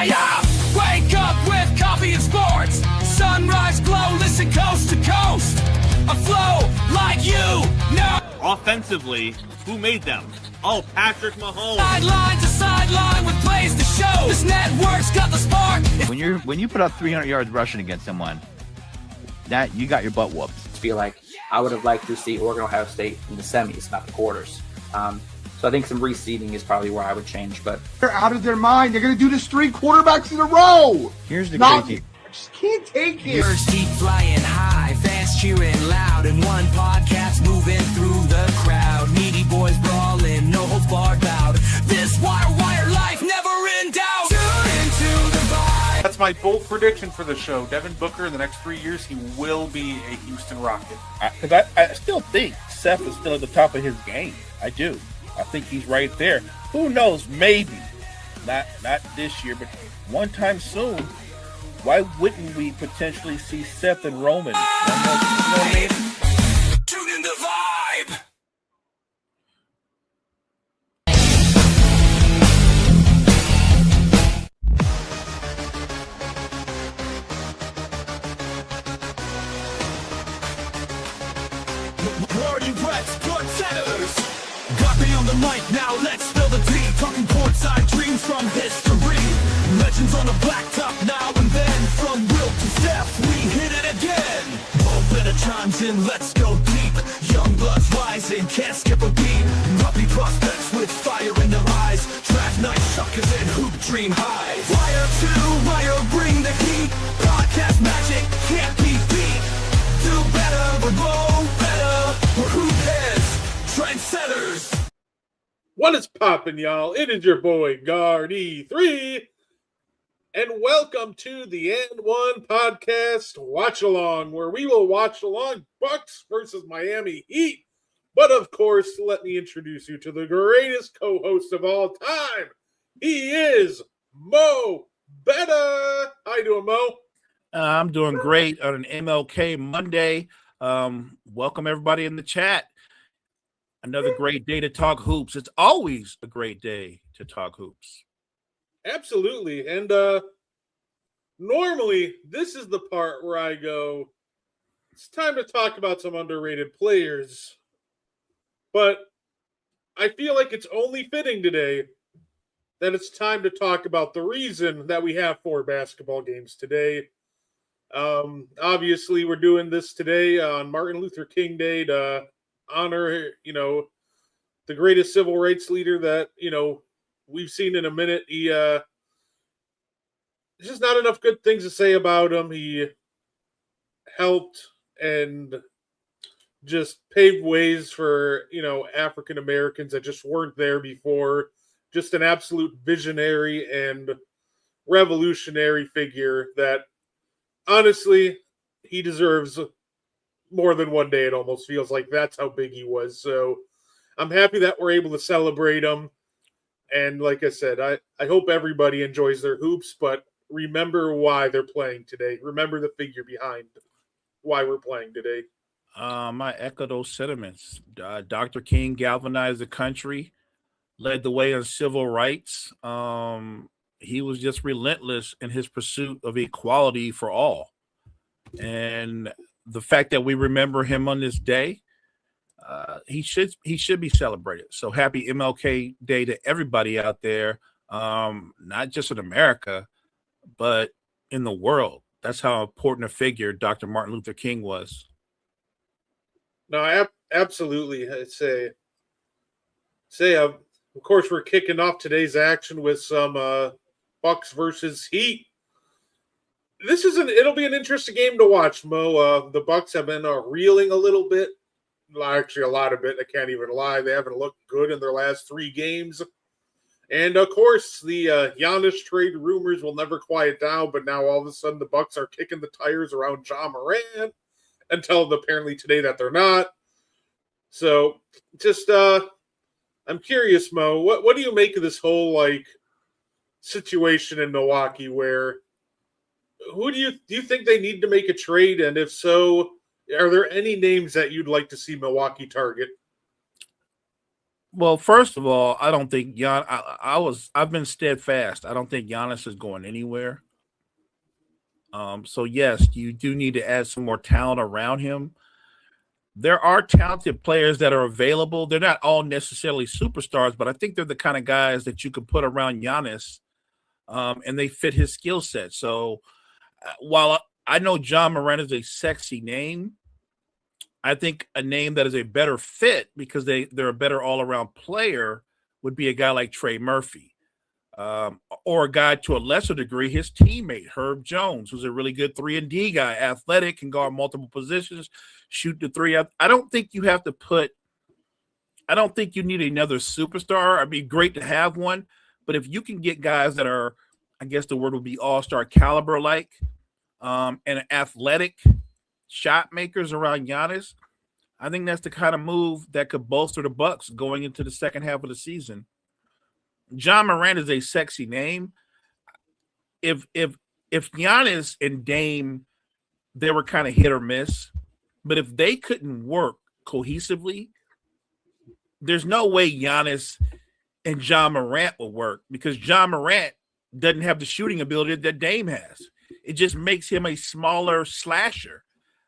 Yeah. Wake up with coffee and sports. Sunrise glow, listen coast to coast. A flow like you know. Offensively, who made them? Oh, Patrick Mahomes. Sideline to sideline with plays to show. This network's got the spark. When you put up 300 yards rushing against someone, that you got your butt whooped. I feel like I would have liked to see Oregon Ohio State in the semis, not the quarters. So I think some reseeding is probably where I would change. But they're out of their mind. They're going to do this 3 quarterbacks in a row. Here's the crazy. I just can't take it. Birds keep flying high, fans cheering loud, and one podcast moving through the crowd. Needy boys brawling, no holds barred bout. This wire life never in doubt. Tune into the vibe. That's my bold prediction for the show. Devin Booker, in the next 3 years, he will be a Houston Rocket. Because I still think Seth is still at the top of his game. I do. I think he's right there. Who knows? Maybe. Not this year, but one time soon. Why wouldn't we potentially see Seth and Roman? Tune in the vibe. Party Rex, blood centers. Got me on the mic now, let's spill the tea. Talking courtside dreams from history. Legends on the blacktop now and then. From Will to Steph, we hit it again. Better chimes in, let's go deep. Young bloods rising, can't skip a beat. Puppy prospects with fire in their eyes. Draft night suckers and hoop dream highs. Wire to wire, bring the heat. Podcast magic can't be beat. Do better, we're glow better. We're hoop heads, trendsetters. What is poppin', y'all? It is your boy, Guard-E3. And welcome to the And One Podcast Watch Along, where we will watch along Bucks versus Miami Heat. But of course, let me introduce you to the greatest co-host of all time. He is Mo Betta. How you doing, Mo? I'm doing great on an MLK Monday. Welcome everybody in the chat. Another great day to talk hoops. It's always a great day to talk hoops. Absolutely. And normally, this is the part where I go, it's time to talk about some underrated players. But I feel like it's only fitting today that it's time to talk about the reason that we have 4 basketball games today. Obviously, we're doing this today on Martin Luther King Day to honor, the greatest civil rights leader that, we've seen in a minute. There's just not enough good things to say about him. He helped and just paved ways for, African Americans that just weren't there before. Just an absolute visionary and revolutionary figure that, honestly, he deserves more than one day. It almost feels like that's how big he was. So I'm happy that we're able to celebrate him. And like I said, I hope everybody enjoys their hoops, but remember why they're playing today. Remember the figure behind why we're playing today. I echo those sentiments. Dr. King galvanized the country, led the way on civil rights. He was just relentless in his pursuit of equality for all. And the fact that we remember him on this day, he should be celebrated. So happy MLK Day to everybody out there, not just in America, but in the world. That's how important a figure Dr. Martin Luther King was. No, absolutely. I'd say, of course, we're kicking off today's action with some Bucks versus Heat. It'll be an interesting game to watch, Mo. The Bucks have been reeling a little bit. Actually, a lot of it. I can't even lie. They haven't looked good in their last 3 games. And, of course, the Giannis trade rumors will never quiet down, but now all of a sudden the Bucks are kicking the tires around Ja Morant until apparently today that they're not. So, just, I'm curious, Mo, what do you make of this whole, situation in Milwaukee where who do you think they need to make a trade? And if so, are there any names that you'd like to see Milwaukee target? Well, first of all, I don't think I've been steadfast. I don't think Giannis is going anywhere. So yes, you do need to add some more talent around him. There are talented players that are available. They're not all necessarily superstars, but I think they're the kind of guys that you could put around Giannis, and they fit his skill set. So while I know John Morant is a sexy name, I think a name that is a better fit because they're a better all-around player would be a guy like Trey Murphy, or a guy to a lesser degree, his teammate Herb Jones, who's a really good 3-and-D guy, athletic, can guard multiple positions, shoot the three. I don't think you have to put. I don't think you need another superstar. It'd be great to have one, but if you can get guys that are, I guess the word would be all-star caliber like, and athletic shot makers around Giannis, I think that's the kind of move that could bolster the Bucks going into the second half of the season. John Morant is a sexy name. If Giannis and Dame, they were kind of hit or miss, but if they couldn't work cohesively, there's no way Giannis and John Morant will work because John Morant doesn't have the shooting ability that Dame has. It just makes him a smaller slasher.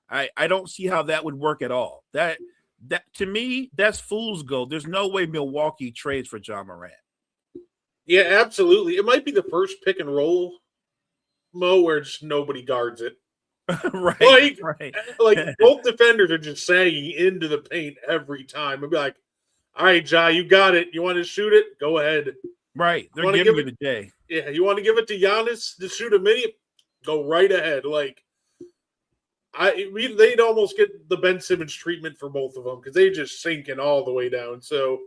I don't see how that would work at all. That to me, that's fool's gold. There's no way Milwaukee trades for John Morant. Yeah, absolutely. It might be the first pick and roll, Mo, where just nobody guards it. Right. Like both defenders are just sagging into the paint every time. I'd be like, all right, Ja, you got it. You want to shoot it? Go ahead. Right. They're giving you the day. Yeah, you want to give it to Giannis to shoot a mini? Go right ahead. Like, they'd almost get the Ben Simmons treatment for both of them because they just sinking all the way down. So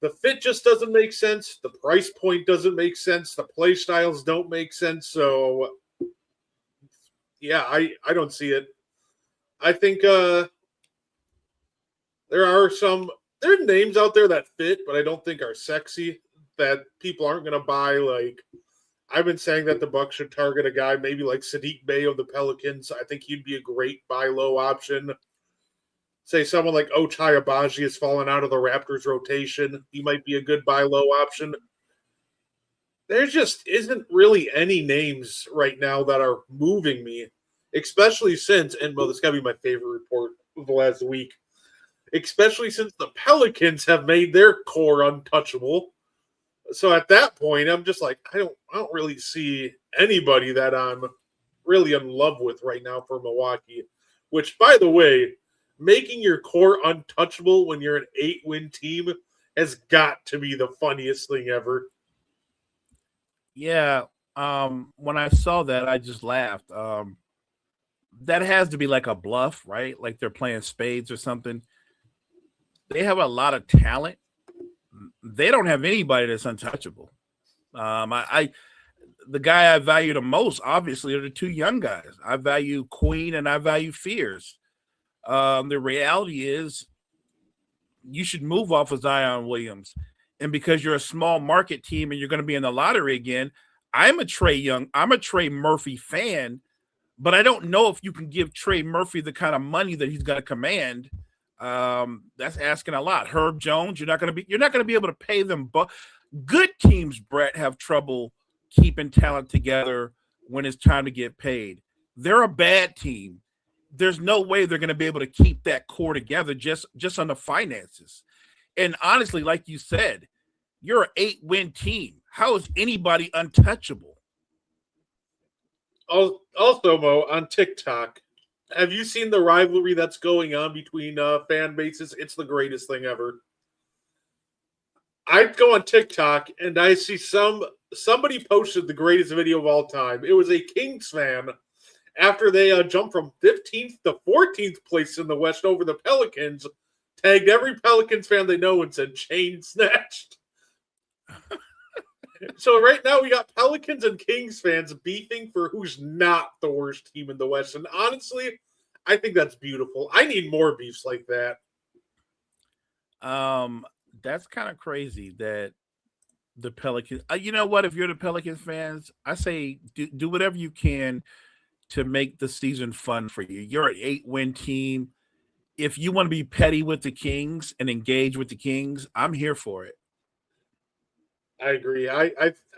the fit just doesn't make sense. The price point doesn't make sense. The play styles don't make sense. So, yeah, I don't see it. I think there are names out there that fit, but I don't think are sexy that people aren't going to buy. Like, I've been saying that the Bucks should target a guy maybe like Sadiq Bey of the Pelicans. I think he'd be a great buy low option. Say someone like Ochai Agbaji has fallen out of the Raptors rotation. He might be a good buy low option. There just isn't really any names right now that are moving me, especially since, and well, this has got to be my favorite report of the last week, especially since the Pelicans have made their core untouchable. So at that point, I'm just like, I don't really see anybody that I'm really in love with right now for Milwaukee. Which, by the way, making your core untouchable when you're an 8-win team has got to be the funniest thing ever. Yeah. When I saw that, I just laughed. That has to be like a bluff, right? Like they're playing spades or something. They have a lot of talent. They don't have anybody that's untouchable. The guy I value the most, obviously, are the two young guys. I value Queen and I value Fears. The reality is you should move off of Zion Williams. And because you're a small market team and you're going to be in the lottery again, I'm a Trey Murphy fan, but I don't know if you can give Trey Murphy the kind of money that he's going to command. That's asking a lot. Herb Jones, you're not going to be able to pay them. But good teams, Brett, have trouble keeping talent together when it's time to get paid. They're a bad team. There's no way they're going to be able to keep that core together just on the finances. And honestly, like you said, you're an 8-win team. How is anybody untouchable? Also, Mo, on TikTok, have you seen the rivalry that's going on between fan bases? It's the greatest thing ever. I go on TikTok and I see somebody posted the greatest video of all time. It was a Kings fan after they jumped from 15th to 14th place in the West over the Pelicans, tagged every Pelicans fan they know and said chain snatched. So right now we got Pelicans and Kings fans beefing for who's not the worst team in the West. And honestly, I think that's beautiful. I need more beefs like that. That's kind of crazy that the Pelicans. You know what? If you're the Pelicans fans, I say do whatever you can to make the season fun for you. You're an 8-win team. If you want to be petty with the Kings and engage with the Kings, I'm here for it. I agree. I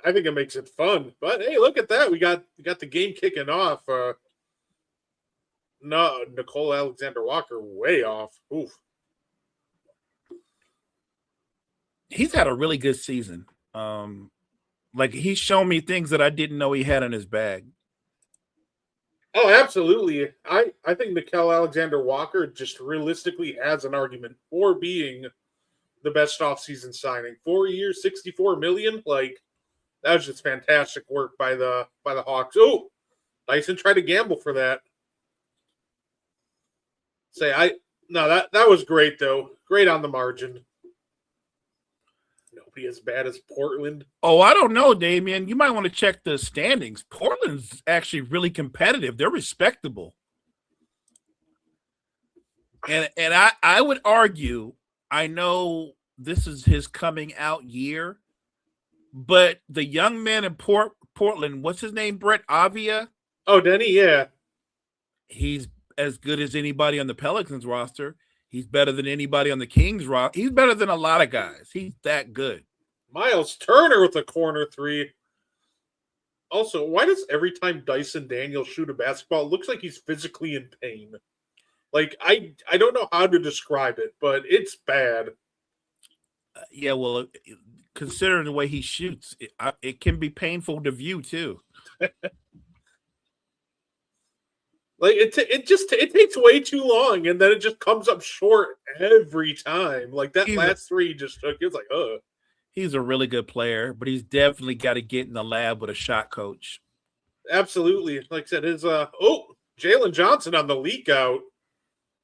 think it makes it fun. But hey, look at that. We got the game kicking off. No, Nicole Alexander Walker way off. Oof. He's had a really good season. Like he's shown me things that I didn't know he had in his bag. Oh, absolutely. I think Nicole Alexander Walker just realistically has an argument for being the best offseason signing. 4 years, $64 million. Like that was just fantastic work by the Hawks. Oh, Dyson tried to gamble for that. That was great though. Great on the margin. Nobody as bad as Portland. Oh, I don't know, Damian. You might want to check the standings. Portland's actually really competitive. They're respectable. And I would argue, I know this is his coming out year, but the young man in Portland, what's his name, Brett Avia? Oh, Denny, yeah. He's as good as anybody on the Pelicans roster. He's better than anybody on the Kings roster. He's better than a lot of guys. He's that good. Miles Turner with a corner three. Also, why does every time Dyson Daniels shoot a basketball, it looks like he's physically in pain? Like, I don't know how to describe it, but it's bad. Yeah, well, considering the way he shoots, it can be painful to view, too. Like it takes way too long, and then it just comes up short every time. Like that last three he just took, it's like, He's a really good player, but he's definitely got to get in the lab with a shot coach. Absolutely. Like I said, his Jalen Johnson on the leak out.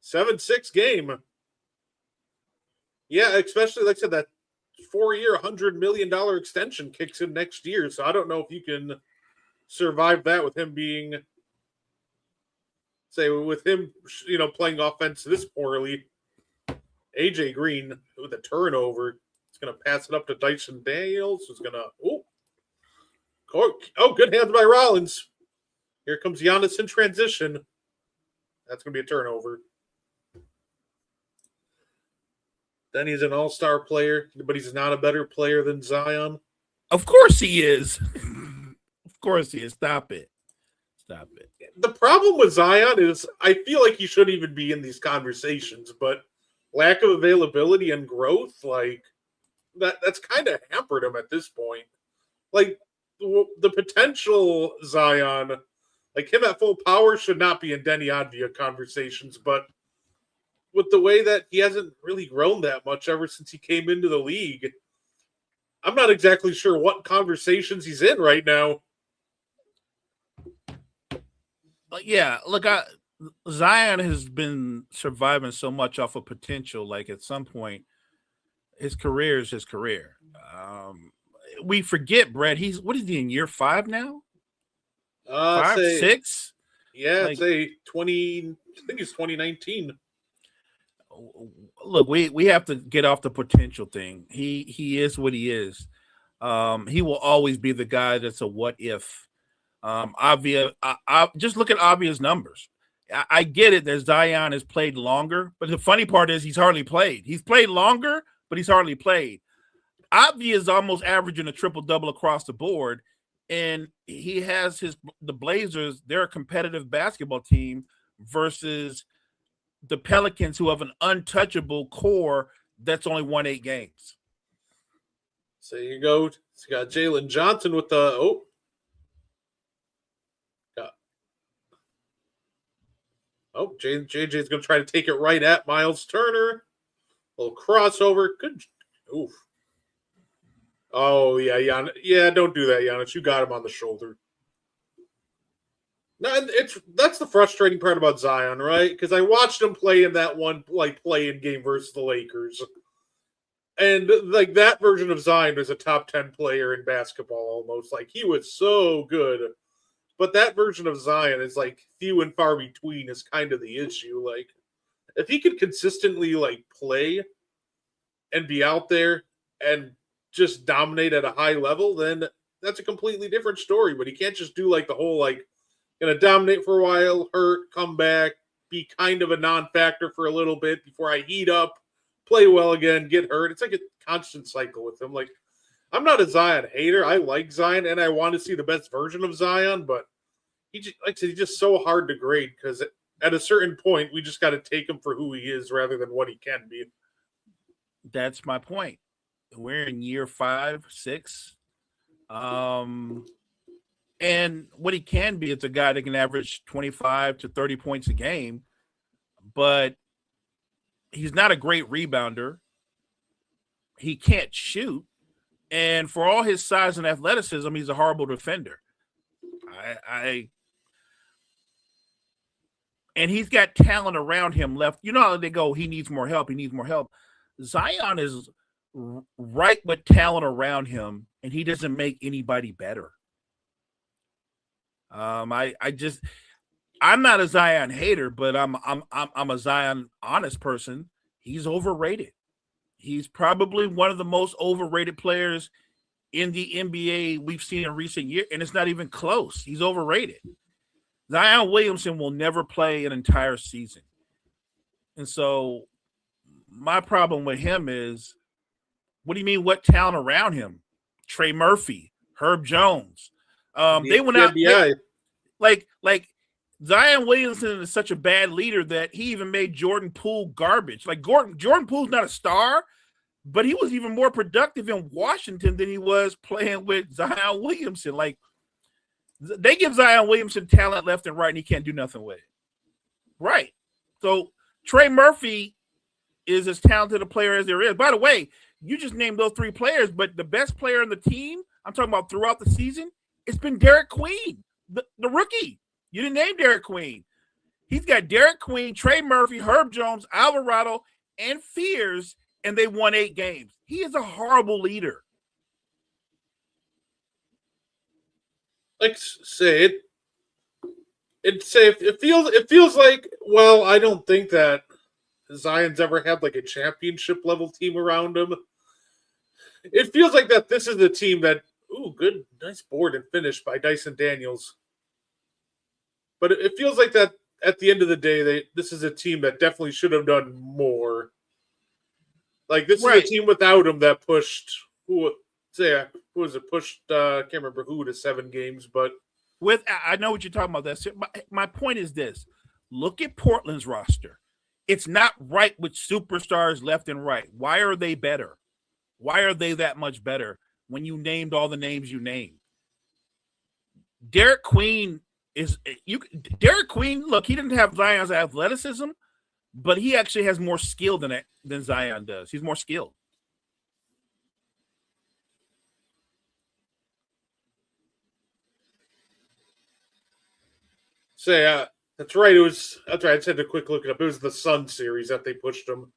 7-6 game. Yeah, especially like I said, that 4-year, $100 million extension kicks in next year. So I don't know if you can survive that with him being. Say with him, playing offense this poorly. AJ Green with a turnover. He's going to pass it up to Dyson Daniels. Who's going to good hands by Rollins. Here comes Giannis in transition. That's going to be a turnover. Then he's an all-star player, but he's not a better player than Zion. Of course he is. Of course he is. Stop it. The problem with Zion is I feel like he shouldn't even be in these conversations, but lack of availability and growth, like that's kind of hampered him at this point. Like the potential Zion, like him at full power should not be in Denny Advia conversations, but with the way that he hasn't really grown that much ever since he came into the league, I'm not exactly sure what conversations he's in right now. Yeah, look, Zion has been surviving so much off of potential. Like at some point, his career is his career. We forget, Brett. What is he in year 5 now? 5, 6? Yeah, like, say 20. I think it's 2019. Look, we have to get off the potential thing. He is what he is. He will always be the guy that's a what if. Just look at Avia's numbers. I get it that Zion has played longer, but the funny part is he's hardly played. He's played longer, but he's hardly played. Avia is almost averaging a triple-double across the board, and he has the Blazers. They're a competitive basketball team versus the Pelicans, who have an untouchable core that's only won 8 games. So you go. You got Jalen Johnson with the JJ's going to try to take it right at Miles Turner. A little crossover. Good. Oof. Oh, yeah, Giannis. Yeah, don't do that, Giannis. You got him on the shoulder. No, that's the frustrating part about Zion, right? Because I watched him play in that one play-in game versus the Lakers. And like that version of Zion is a top 10 player in basketball almost. Like he was so good. But that version of Zion is like few and far between is kind of the issue. Like if he could consistently like play and be out there and just dominate at a high level, then that's a completely different story. But he can't just do like the whole like gonna dominate for a while, hurt, come back, be kind of a non-factor for a little bit before I heat up, play well again, get hurt. It's like a constant cycle with him. Like, I'm not a Zion hater. I like Zion, and I want to see the best version of Zion, but he just, like I said, he's just so hard to grade because at a certain point, we just got to take him for who he is rather than what he can be. That's my point. We're in year 5, 6. And what he can be is a guy that can average 25 to 30 points a game, but he's not a great rebounder. He can't shoot. And for all his size and athleticism, he's a horrible defender. And he's got talent around him left. You know how they go, he needs more help. He needs more help. Zion is right with talent around him, and he doesn't make anybody better. I'm not a Zion hater, but I'm a Zion honest person. He's overrated. He's probably one of the most overrated players in the NBA we've seen in recent years, and it's not even close. He's overrated. Zion Williamson will never play an entire season. And so my problem with him is, what do you mean what talent around him? Trey Murphy, Herb Jones. They went out like Zion Williamson is such a bad leader that he even made Jordan Poole garbage. Like Jordan Poole's not a star, but he was even more productive in Washington than he was playing with Zion Williamson. Like, they give Zion Williamson talent left and right, and he can't do nothing with it. Right. So Trey Murphy is as talented a player as there is. By the way, you just named those 3 players, but the best player on the team, I'm talking about throughout the season, it's been Derek Queen, the rookie. You didn't name Derek Queen. He's got Derek Queen, Trey Murphy, Herb Jones, Alvarado, and Fears, and they won 8 games. He is a horrible leader. Like say it feels like, well, I don't think that Zion's ever had like a championship level team around him. It feels like that this is the team that, good, nice board and finish by Dyson Daniels. But it feels like that at the end of the day, this is a team that definitely should have done more. Like, this is a team without him that pushed pushed can't remember who to 7 games, but I know what you're talking about. That's my point is this. Look at Portland's roster. It's not right with superstars left and right. Why are they better? Why are they that much better when you named all the names you named? Derek Queen, look, he didn't have Zion's athleticism, but he actually has more skill than Zion does. He's more skilled. That's right. That's right. I just had a quick look it up. It was the Sun series that they pushed him.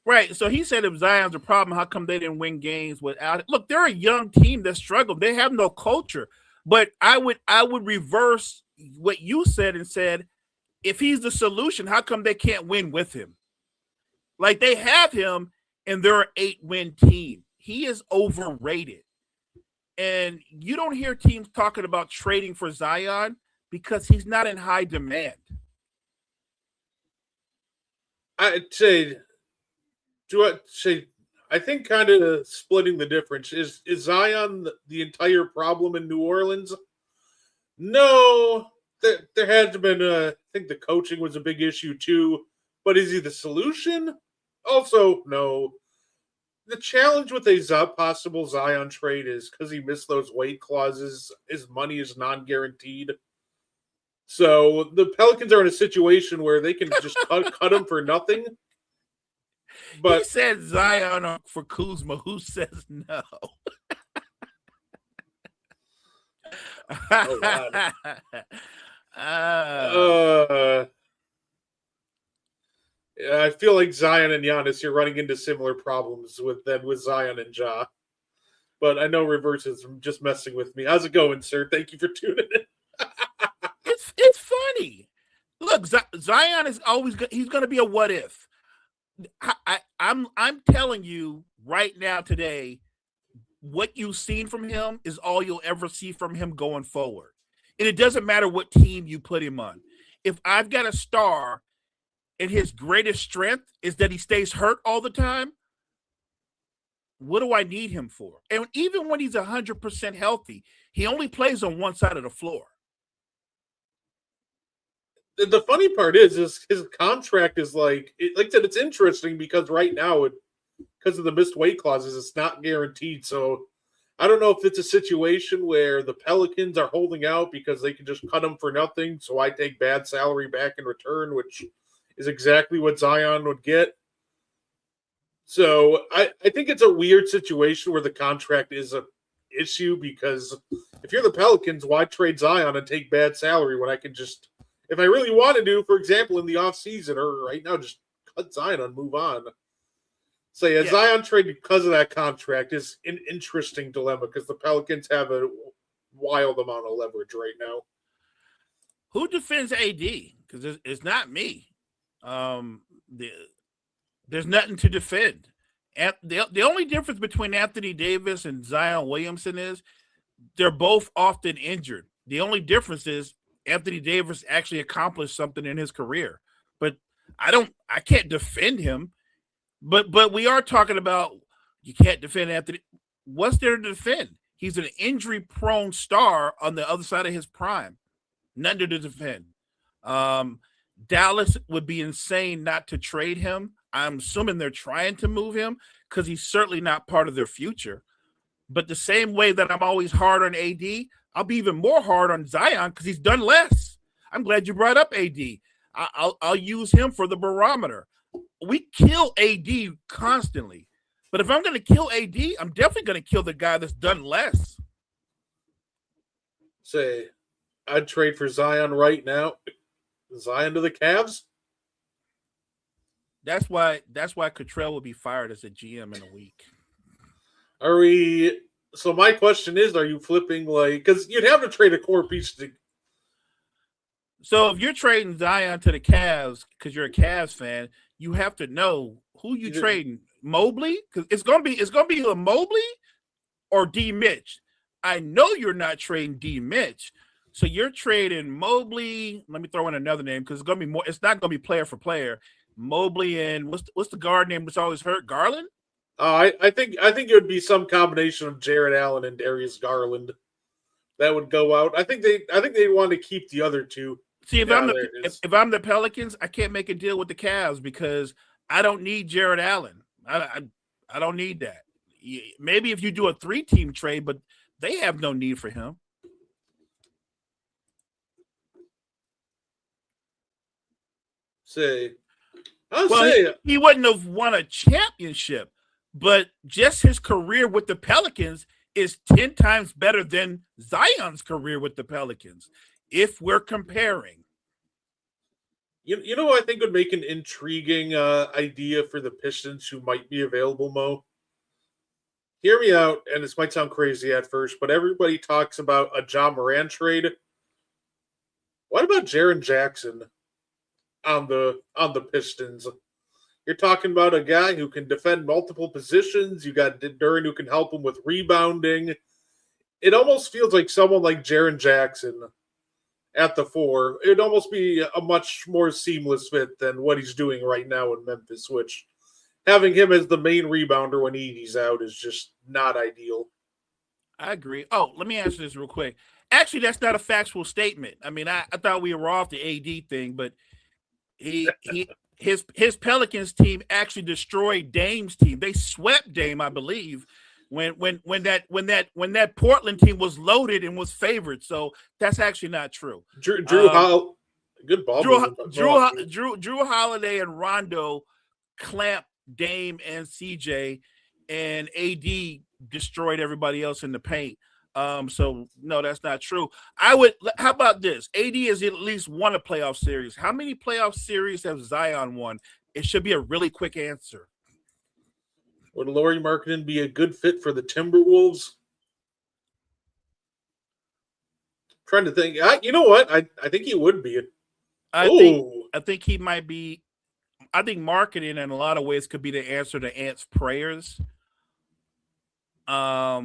Right. So he said if Zion's a problem, how come they didn't win games without it? Look, they're a young team that struggled. They have no culture. But I would reverse what you said and said, if he's the solution, how come they can't win with him? Like, they have him and they're an 8-win team. He is overrated. And you don't hear teams talking about trading for Zion because he's not in high demand. I think kind of splitting the difference. Is Zion the entire problem in New Orleans? No, there had been I think the coaching was a big issue too, but is he the solution? Also, no. The challenge with a possible Zion trade is because he missed those weight clauses, his money is non-guaranteed. So the Pelicans are in a situation where they can just cut him for nothing. But he said Zion for Kuzma. Who says no? Oh, God. I feel like Zion and Giannis, you're running into similar problems with Zion and Ja. But I know Reverse is just messing with me. How's it going, sir? Thank you for tuning in. It's funny. Look, Zion is always he's going to be a what if. I'm telling you right now today, what you've seen from him is all you'll ever see from him going forward. And it doesn't matter what team you put him on. If I've got a star and his greatest strength is that he stays hurt all the time, what do I need him for? And even when he's 100% healthy, he only plays on one side of the floor. The funny part is his contract is like I said, it's interesting because right now, because of the missed weight clauses, it's not guaranteed. So I don't know if it's a situation where the Pelicans are holding out because they can just cut him for nothing. So I take bad salary back in return, which is exactly what Zion would get. So I think it's a weird situation where the contract is an issue because if you're the Pelicans, why trade Zion and take bad salary when I can just, if I really want to do, for example, in the offseason or right now, just cut Zion and move on. So yeah, Zion trade because of that contract is an interesting dilemma because the Pelicans have a wild amount of leverage right now. Who defends AD? Because it's not me. There's nothing to defend. And the only difference between Anthony Davis and Zion Williamson is they're both often injured. The only difference is Anthony Davis actually accomplished something in his career. But I can't defend him. But we are talking about you can't defend Anthony. What's there to defend? He's an injury-prone star on the other side of his prime. Nothing to defend. Dallas would be insane not to trade him. I'm assuming they're trying to move him because he's certainly not part of their future. But the same way that I'm always hard on AD, I'll be even more hard on Zion because he's done less. I'm glad you brought up AD. I'll use him for the barometer. We kill AD constantly. But if I'm going to kill AD, I'm definitely going to kill the guy that's done less. Say, I'd trade for Zion right now. Zion to the Cavs? That's why Cottrell will be fired as a GM in a week. Are we? So my question is, are you flipping because you'd have to trade a core piece to. So if you're trading Zion to the Cavs because you're a Cavs fan, you have to know who you trading. Mobley? Because it's gonna be either Mobley or D Mitch. I know you're not trading D Mitch. So you're trading Mobley. Let me throw in another name because it's gonna be more. It's not gonna be player for player. Mobley and what's the guard name that's always hurt? Garland. I think it would be some combination of Jared Allen and Darius Garland that would go out. I think they want to keep the other two. See, if I'm the Pelicans, I can't make a deal with the Cavs because I don't need Jared Allen. I don't need that. Maybe if you do a 3-team trade, but they have no need for him. He wouldn't have won a championship, but just his career with the Pelicans is 10 times better than Zion's career with the Pelicans, if we're comparing. You know what I think would make an intriguing idea for the Pistons who might be available, Mo? Hear me out, and this might sound crazy at first, but everybody talks about a Ja Morant trade. What about Jaren Jackson on the Pistons? You're talking about a guy who can defend multiple positions. You got Duran who can help him with rebounding. It almost feels like someone like Jaren Jackson at the 4. It'd almost be a much more seamless fit than what he's doing right now in Memphis, which having him as the main rebounder when Edie's out is just not ideal. I agree. Oh, let me answer this real quick. Actually, that's not a factual statement. I mean, I thought we were off the AD thing, but his Pelicans team actually destroyed Dame's team. They swept Dame, I believe, when that Portland team was loaded and was favored. So that's actually not true. Drew good ball. Drew Holiday and Rondo clamped Dame and CJ, and AD destroyed everybody else in the paint. So no, that's not true. How about this? AD has at least won a playoff series. How many playoff series have Zion won? It should be a really quick answer. Would Lauri Markkanen be a good fit for the Timberwolves? I'm trying to think. You know what? I think he would be. I think he might be. I think Markkanen in a lot of ways could be the answer to Ant's prayers. But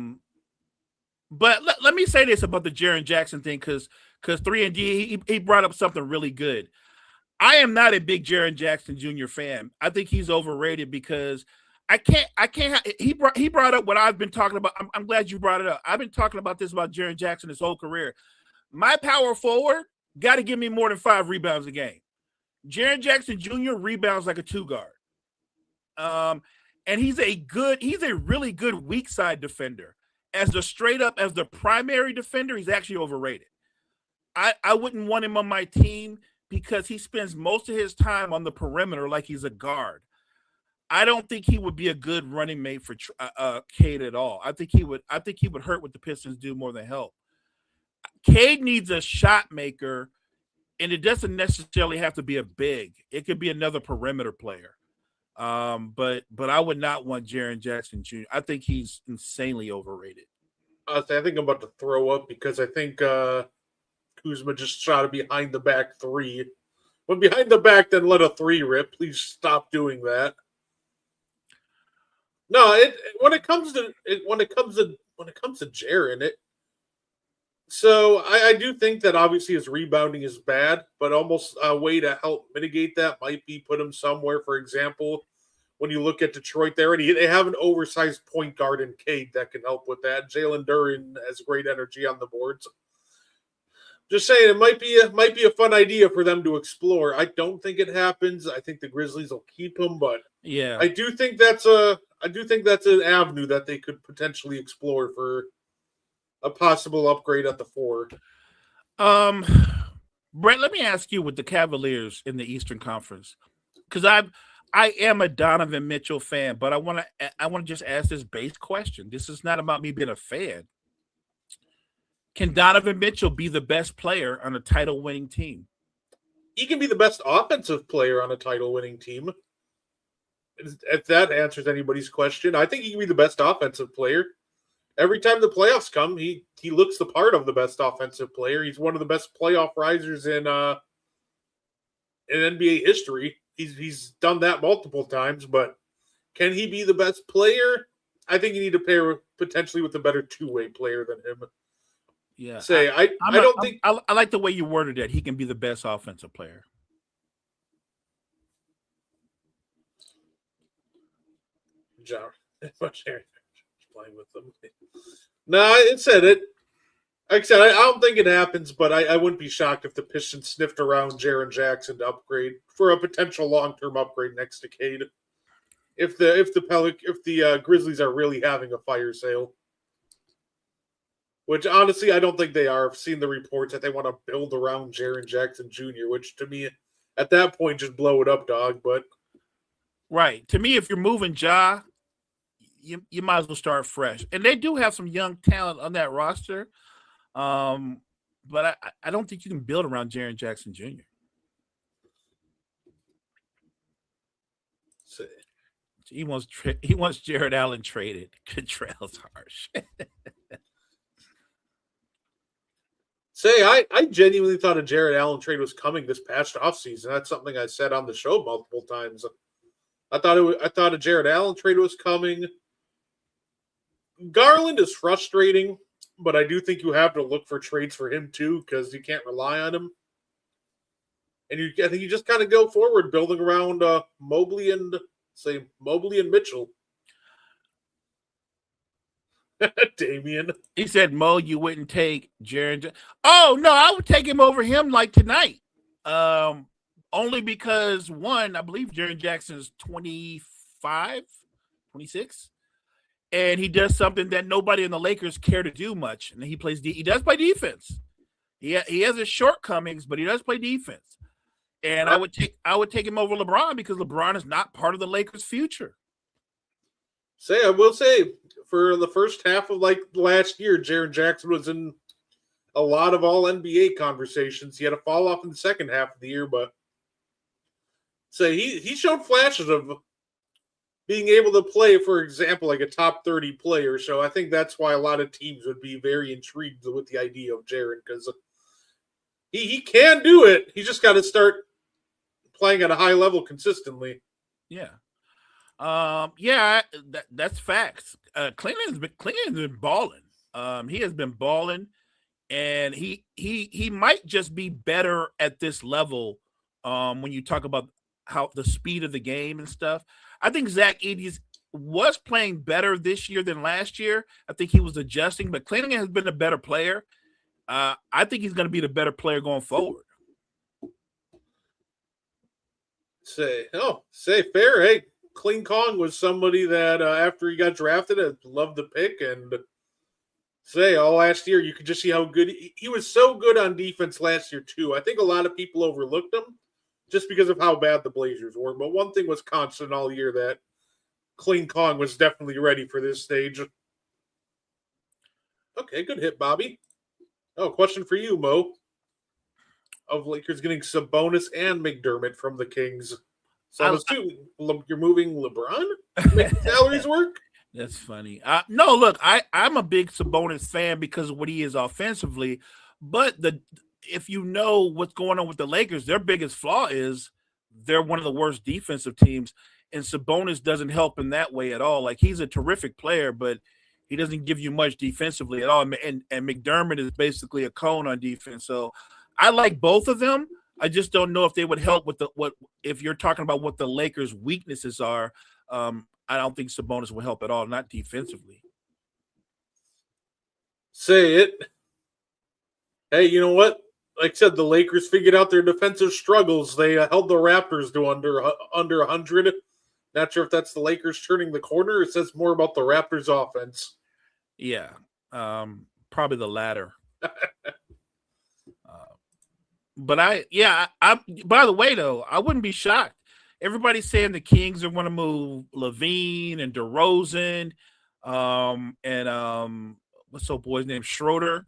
let me say this about the Jaren Jackson thing, because 3 and D, he brought up something really good. I am not a big Jaren Jackson Jr. fan. I think he's overrated because I can't. He brought up what I've been talking about. I'm glad you brought it up. I've been talking about this about Jaren Jackson his whole career. My power forward got to give me more than 5 rebounds a game. Jaren Jackson Jr. rebounds like a 2 guard. And he's a really good weak side defender. As the primary defender, he's actually overrated. I wouldn't want him on my team because he spends most of his time on the perimeter like he's a guard. I don't think he would be a good running mate for Cade at all. I think he would hurt what the Pistons do more than help. Cade needs a shot maker, and it doesn't necessarily have to be a big. It could be another perimeter player. But I would not want Jaren Jackson Jr. I think he's insanely overrated. I think I'm about to throw up because I think Kuzma just shot a behind the back 3. When behind the back, then let a 3 rip. Please stop doing that. No, when it comes to Jaren, so I do think that obviously his rebounding is bad, but almost a way to help mitigate that might be put him somewhere. For example, when you look at Detroit there, and they have an oversized point guard in Cade that can help with that. Jalen Duren has great energy on the boards. Just saying, it might be a fun idea for them to explore. I don't think it happens. I think the Grizzlies will keep him, but yeah, I do think that's an avenue that they could potentially explore for a possible upgrade at the 4. Brett, let me ask you with the Cavaliers in the Eastern Conference, because I am a Donovan Mitchell fan, but I want to just ask this base question. This is not about me being a fan. Can Donovan Mitchell be the best player on a title-winning team? He can be the best offensive player on a title-winning team. If that answers anybody's question, I think he can be the best offensive player. Every time the playoffs come, he looks the part of the best offensive player. He's one of the best playoff risers in NBA history. He's done that multiple times, but can he be the best player? I think you need to pair potentially with a better 2-way player than him. Yeah, I don't think I like the way you worded it. He can be the best offensive player. John, playing with them. No, it said it. Like I said, I don't think it happens, but I wouldn't be shocked if the Pistons sniffed around Jaren Jackson to upgrade for a potential long-term upgrade next to Cade. If the Grizzlies are really having a fire sale. Which, honestly, I don't think they are. I've seen the reports that they want to build around Jaren Jackson Jr., which, to me, at that point, just blow it up, dog. But right. To me, if you're moving Ja, you might as well start fresh. And they do have some young talent on that roster. But I don't think you can build around Jaren Jackson Jr. He wants Jared Allen traded. Contrell's harsh. I genuinely thought a Jared Allen trade was coming this past offseason. That's something I said on the show multiple times. I thought a Jared Allen trade was coming. Garland is frustrating, but I do think you have to look for trades for him too because you can't rely on him. And I think you just kind of go forward building around Mobley and Mitchell. Damian. He said, Mo, you wouldn't take Jaren. Oh, no, I would take him over him like tonight. Only because, one, I believe Jaren Jackson is 25, 26. And he does something that nobody in the Lakers care to do much. And he does play defense. He has his shortcomings, but he does play defense. And I would take him over LeBron because LeBron is not part of the Lakers' future. I will say, for the first half of last year, Jaren Jackson was in a lot of all NBA conversations. He had a fall off in the second half of the year, but he showed flashes of being able to play, for example, like a top 30 player. So I think that's why a lot of teams would be very intrigued with the idea of Jaren because he can do it. He just got to start playing at a high level consistently. Yeah. That's facts. Cleveland's been balling. He has been balling, and he might just be better at this level. When you talk about how the speed of the game and stuff, I think Zach Edey was playing better this year than last year. I think he was adjusting, but Cleveland has been a better player. I think he's going to be the better player going forward. Say fair. Hey, Kling Kong was somebody that after he got drafted, I loved the pick, and all last year you could just see how good he was. So good on defense last year too. I think a lot of people overlooked him just because of how bad the Blazers were. But one thing was constant all year, that Kling Kong was definitely ready for this stage. Okay, good hit, Bobby. Oh, question for you, Mo. Of Lakers getting Sabonis and McDermott from the Kings. So I'm assuming you're moving LeBron to make the salaries work? That's funny. No, look, I'm a big Sabonis fan because of what he is offensively. But if you know what's going on with the Lakers, their biggest flaw is they're one of the worst defensive teams. And Sabonis doesn't help in that way at all. Like, he's a terrific player, but he doesn't give you much defensively at all. And McDermott is basically a cone on defense. So I like both of them. I just don't know if they would help with if you're talking about what the Lakers' weaknesses are. I don't think Sabonis will help at all, not defensively. Say it. Hey, you know what? Like I said, the Lakers figured out their defensive struggles. They held the Raptors to under 100. Not sure if that's the Lakers turning the corner. It says more about the Raptors' offense. Yeah, probably the latter. But by the way, though, I wouldn't be shocked. Everybody's saying the Kings are going to move Levine and DeRozan, and what's old boy's name, Schroeder.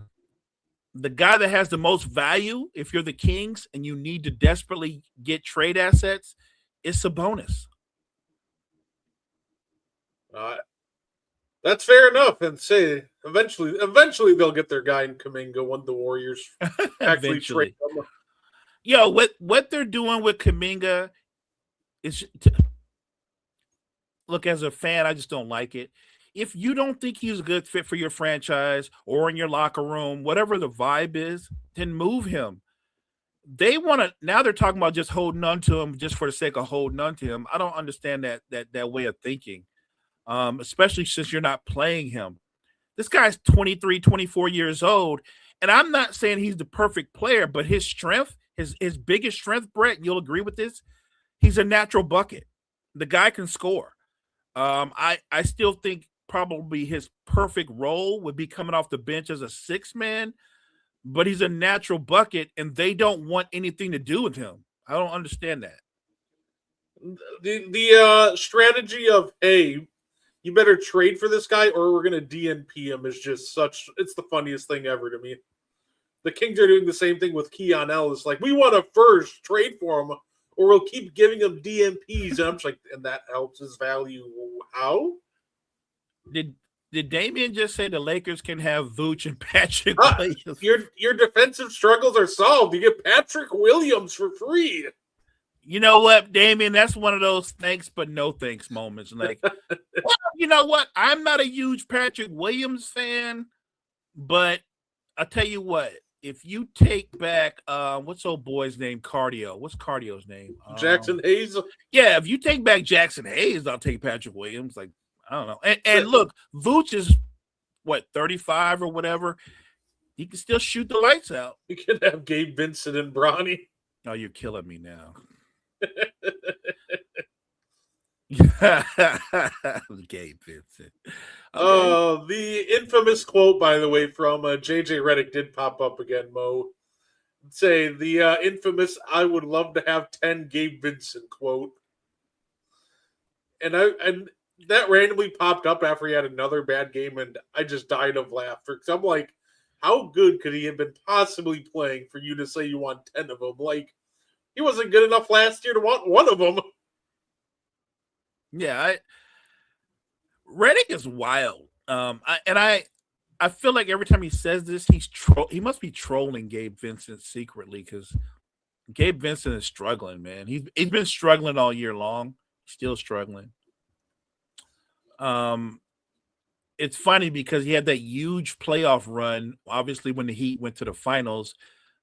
The guy that has the most value, if you're the Kings and you need to desperately get trade assets, is Sabonis. That's fair enough. And say eventually they'll get their guy in Kuminga when the Warriors actually trade them. Yo, what they're doing with Kuminga is, look, as a fan, I just don't like it. If you don't think he's a good fit for your franchise or in your locker room, whatever the vibe is, then move him. They want to, now they're talking about just holding on to him just for the sake of holding on to him. I don't understand that way of thinking, especially since you're not playing him. This guy's 23, 24 years old, and I'm not saying he's the perfect player, but his strength, his biggest strength, Brett, you'll agree with this, he's a natural bucket. The guy can score. I still think probably his perfect role would be coming off the bench as a sixth man, but he's a natural bucket, and they don't want anything to do with him. I don't understand that. The strategy of, hey, you better trade for this guy or we're going to DNP him is just it's the funniest thing ever to me. The Kings are doing the same thing with Keon Ellis. Like, we want to first trade for him or we'll keep giving him DNPs. And I'm just like, and that helps his value. How? Did Damian just say the Lakers can have Vooch and Patrick Williams? Your defensive struggles are solved. You get Patrick Williams for free. You know what, Damian? That's one of those thanks but no thanks moments. Like, well, you know what? I'm not a huge Patrick Williams fan, but I'll tell you what. If you take back what's old boy's name? Cardio. What's Cardio's name? Jackson Hayes. Yeah, if you take back Jackson Hayes, I'll take Patrick Williams. Like, I don't know. And look, Vooch is what, 35 or whatever. He can still shoot the lights out. You could have Gabe Vincent and Bronny. Oh, you're killing me now. Gabe Vincent. Okay. The infamous quote, by the way, from JJ Redick did pop up again, Mo. Say the infamous "I would love to have 10 Gabe Vincent" quote. And that randomly popped up after he had another bad game, and I just died of laughter. Because I'm like, how good could he have been possibly playing for you to say you want 10 of them? Like, he wasn't good enough last year to want one of them. Yeah, Redick is wild. I feel like every time he says this, he must be trolling Gabe Vincent secretly, because Gabe Vincent is struggling, man. He's been struggling all year long. Still struggling. it's funny because he had that huge playoff run. Obviously, when the Heat went to the finals,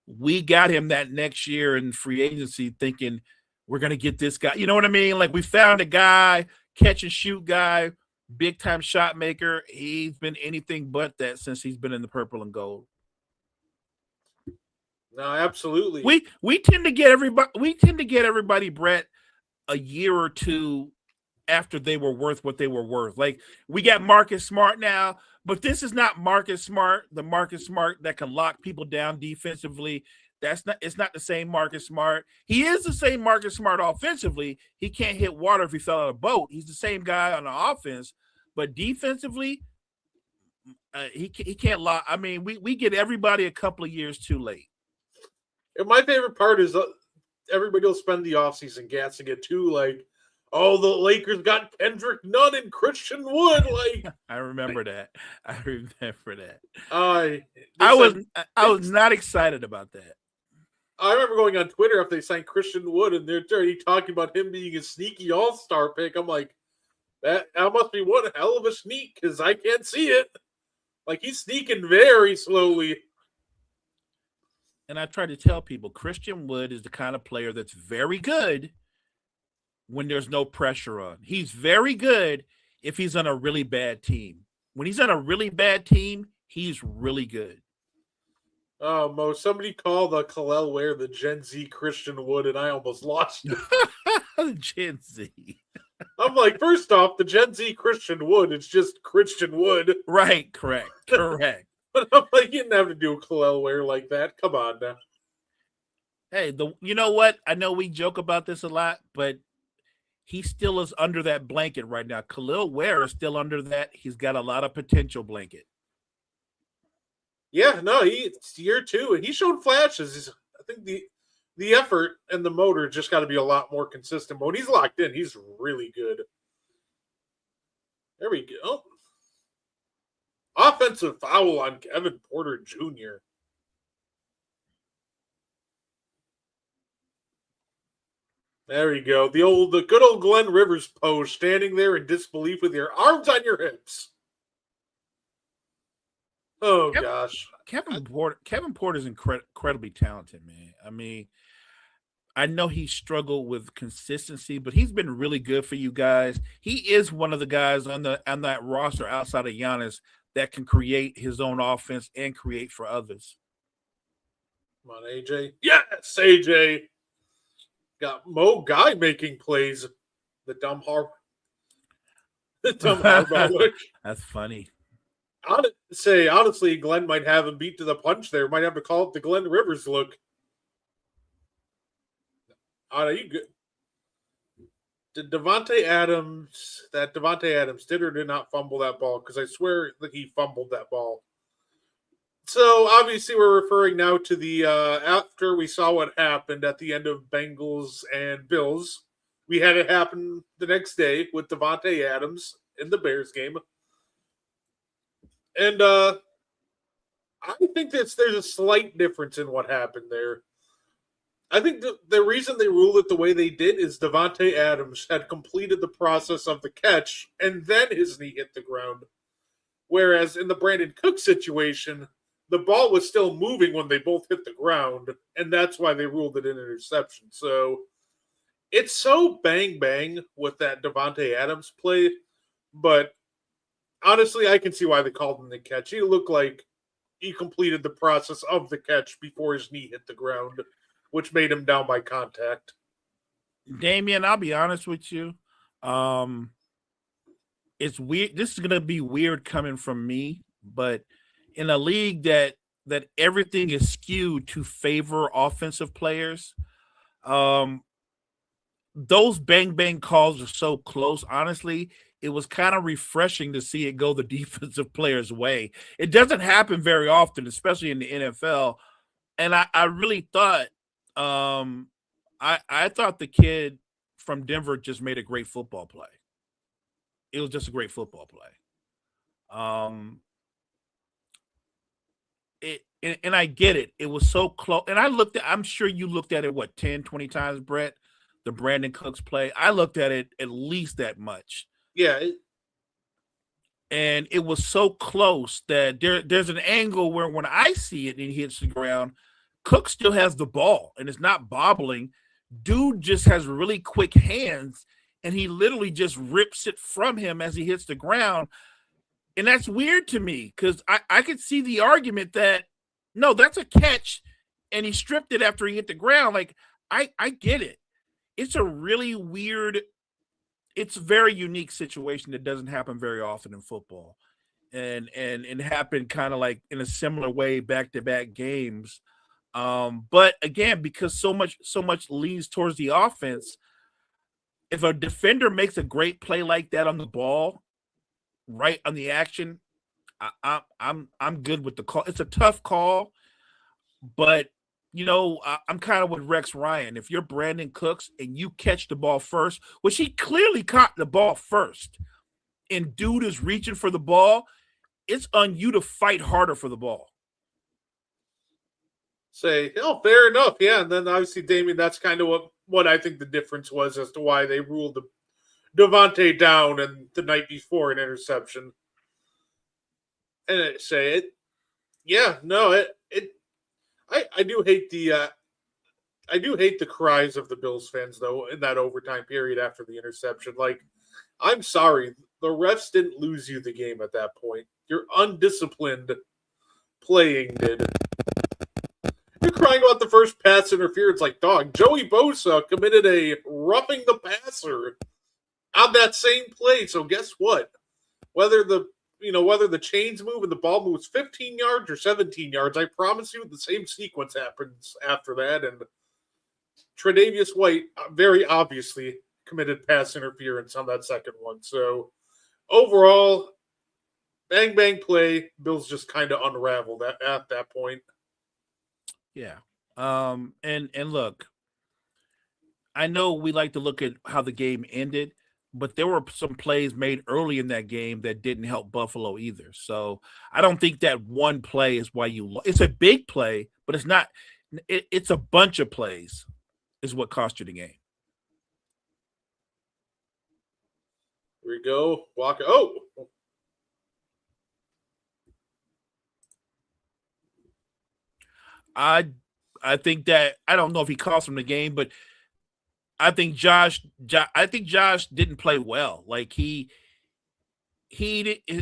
we got him that next year in free agency, thinking we're gonna get this guy. You know what I mean? Like we found a guy, catch and shoot guy, big time shot maker. He's been anything but that since he's been in the purple and gold. No, absolutely. We tend to get everybody, Brett, a year or two after they were worth what they were worth. Like we got Marcus Smart now, but this is not Marcus Smart, the Marcus Smart that can lock people down defensively. It's not the same Marcus Smart. He is the same Marcus Smart offensively. He can't hit water if he fell on a boat. He's the same guy on the offense, but defensively, he can't lock. I mean, we get everybody a couple of years too late. And my favorite part is everybody will spend the offseason gassing it too, like, oh, the Lakers got Kendrick Nunn and Christian Wood. Like I remember that. I was not excited about that. I remember going on Twitter after they signed Christian Wood, and they're already talking about him being a sneaky all-star pick. I'm like, that must be one hell of a sneak because I can't see it. Like he's sneaking very slowly. And I try to tell people Christian Wood is the kind of player that's very good when there's no pressure on. He's very good if he's on a really bad team. When he's on a really bad team, he's really good. Oh, Mo, somebody called Khalil Ware the Gen Z Christian Wood, and I almost lost it. Gen Z. I'm like, first off, the Gen Z Christian Wood, it's just Christian Wood. Right, correct. But I'm like, you didn't have to do Khalil Ware like that. Come on now. Hey, you know what? I know we joke about this a lot, but he still is under that blanket right now. Khalil Ware is still under that. He's got a lot of potential blanket. Yeah, no, it's year two, and he showed flashes. I think the effort and the motor just got to be a lot more consistent. But when he's locked in, he's really good. There we go. Offensive foul on Kevin Porter Jr. There we go. The good old Glenn Rivers pose, standing there in disbelief with your arms on your hips. Oh gosh, Kevin Porter's incredibly talented, man. I mean, I know he struggled with consistency, but he's been really good for you guys. He is one of the guys on that roster outside of Giannis that can create his own offense and create for others. Come on, AJ. Yes, AJ. Got Mo Guy making plays. The dumb Harbaugh. That's funny. Honestly, Glenn might have him beat to the punch there. Might have to call it the Glenn Rivers look. You good? Did Devontae Adams did or did not fumble that ball? Because I swear that he fumbled that ball. So obviously we're referring now to the after we saw what happened at the end of Bengals and Bills. We had it happen the next day with Devontae Adams in the Bears game. And I think there's a slight difference in what happened there. I think the reason they ruled it the way they did is Devontae Adams had completed the process of the catch, and then his knee hit the ground. Whereas in the Brandon Cook situation, the ball was still moving when they both hit the ground, and that's why they ruled it an interception. So it's so bang-bang with that Devontae Adams play, but honestly, I can see why they called him the catch. He looked like he completed the process of the catch before his knee hit the ground, which made him down by contact. Damian, I'll be honest with you. It's weird. This is going to be weird coming from me, but in a league that everything is skewed to favor offensive players, those bang calls are so close. Honestly, it was kind of refreshing to see it go the defensive player's way. It doesn't happen very often, especially in the NFL. And I really thought, I thought the kid from Denver just made a great football play. It was just a great football play. And I get it. It was so close. And I'm sure you looked at it, 10, 20 times, Brett, the Brandon Cooks play. I looked at it at least that much. Yeah. and it was so close that there's an angle where when I see it and he hits the ground, Cook still has the ball and it's not bobbling. Dude just has really quick hands and he literally just rips it from him as he hits the ground. And that's weird to me because I could see the argument that no, that's a catch and he stripped it after he hit the ground. Like, I get it. It's a really weird, it's a very unique situation that doesn't happen very often in football. And it happened kind of like in a similar way, back-to-back games. But again, because so much leans towards the offense, if a defender makes a great play like that on the ball, right on the action, I'm good with the call. It's a tough call, but I'm kind of with Rex Ryan. If you're Brandon Cooks and you catch the ball first, which he clearly caught the ball first, and dude is reaching for the ball, it's on you to fight harder for the ball. Say, oh, fair enough. Yeah. And then obviously, Damien, that's kind of what I think the difference was as to why they ruled the Devontae down and the night before an interception. And I say it. Yeah, no, I do hate the cries of the Bills fans though in that overtime period after the interception. Like, I'm sorry, the refs didn't lose you the game at that point. Your undisciplined playing did. You're crying about the first pass interference like, dog, Joey Bosa committed a roughing the passer on that same play. So guess what? Whether the chains move and the ball moves 15 yards or 17 yards, I promise you the same sequence happens after that. And Tre'Davious White very obviously committed pass interference on that second one. So overall, bang, bang play. Bills just kind of unraveled at that point. Yeah. And look, I know we like to look at how the game ended, but there were some plays made early in that game that didn't help Buffalo either. So I don't think that one play is why it's a big play, but it's not. It's a bunch of plays is what cost you the game. Here we go. Walker. Oh. I think that I don't know if he cost him the game, but I think Josh didn't play well. Like he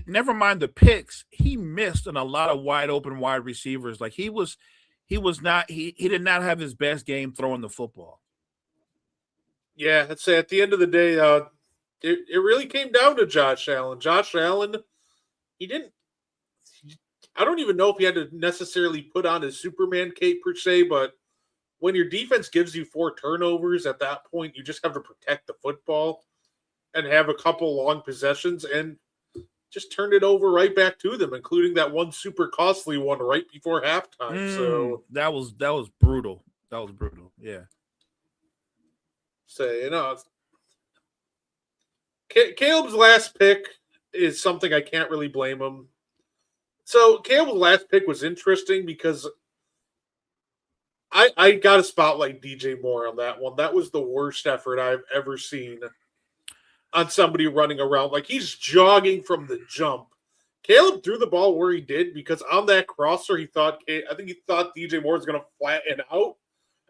never mind the picks, he missed on a lot of wide open wide receivers. Like he did not have his best game throwing the football. Yeah, I'd say at the end of the day, it really came down to Josh Allen. Josh Allen, I don't even know if he had to necessarily put on his Superman cape per se, but when your defense gives you 4 turnovers, at that point, you just have to protect the football and have a couple long possessions and just turn it over right back to them, including that one super costly one right before halftime. So that was brutal. That was brutal. Yeah. Say, Caleb's last pick is something I can't really blame him. So Caleb's last pick was interesting because I got to spotlight DJ Moore on that one. That was the worst effort I've ever seen on somebody running around. Like, he's jogging from the jump. Caleb threw the ball where he did because on that crosser, he thought DJ Moore was going to flatten out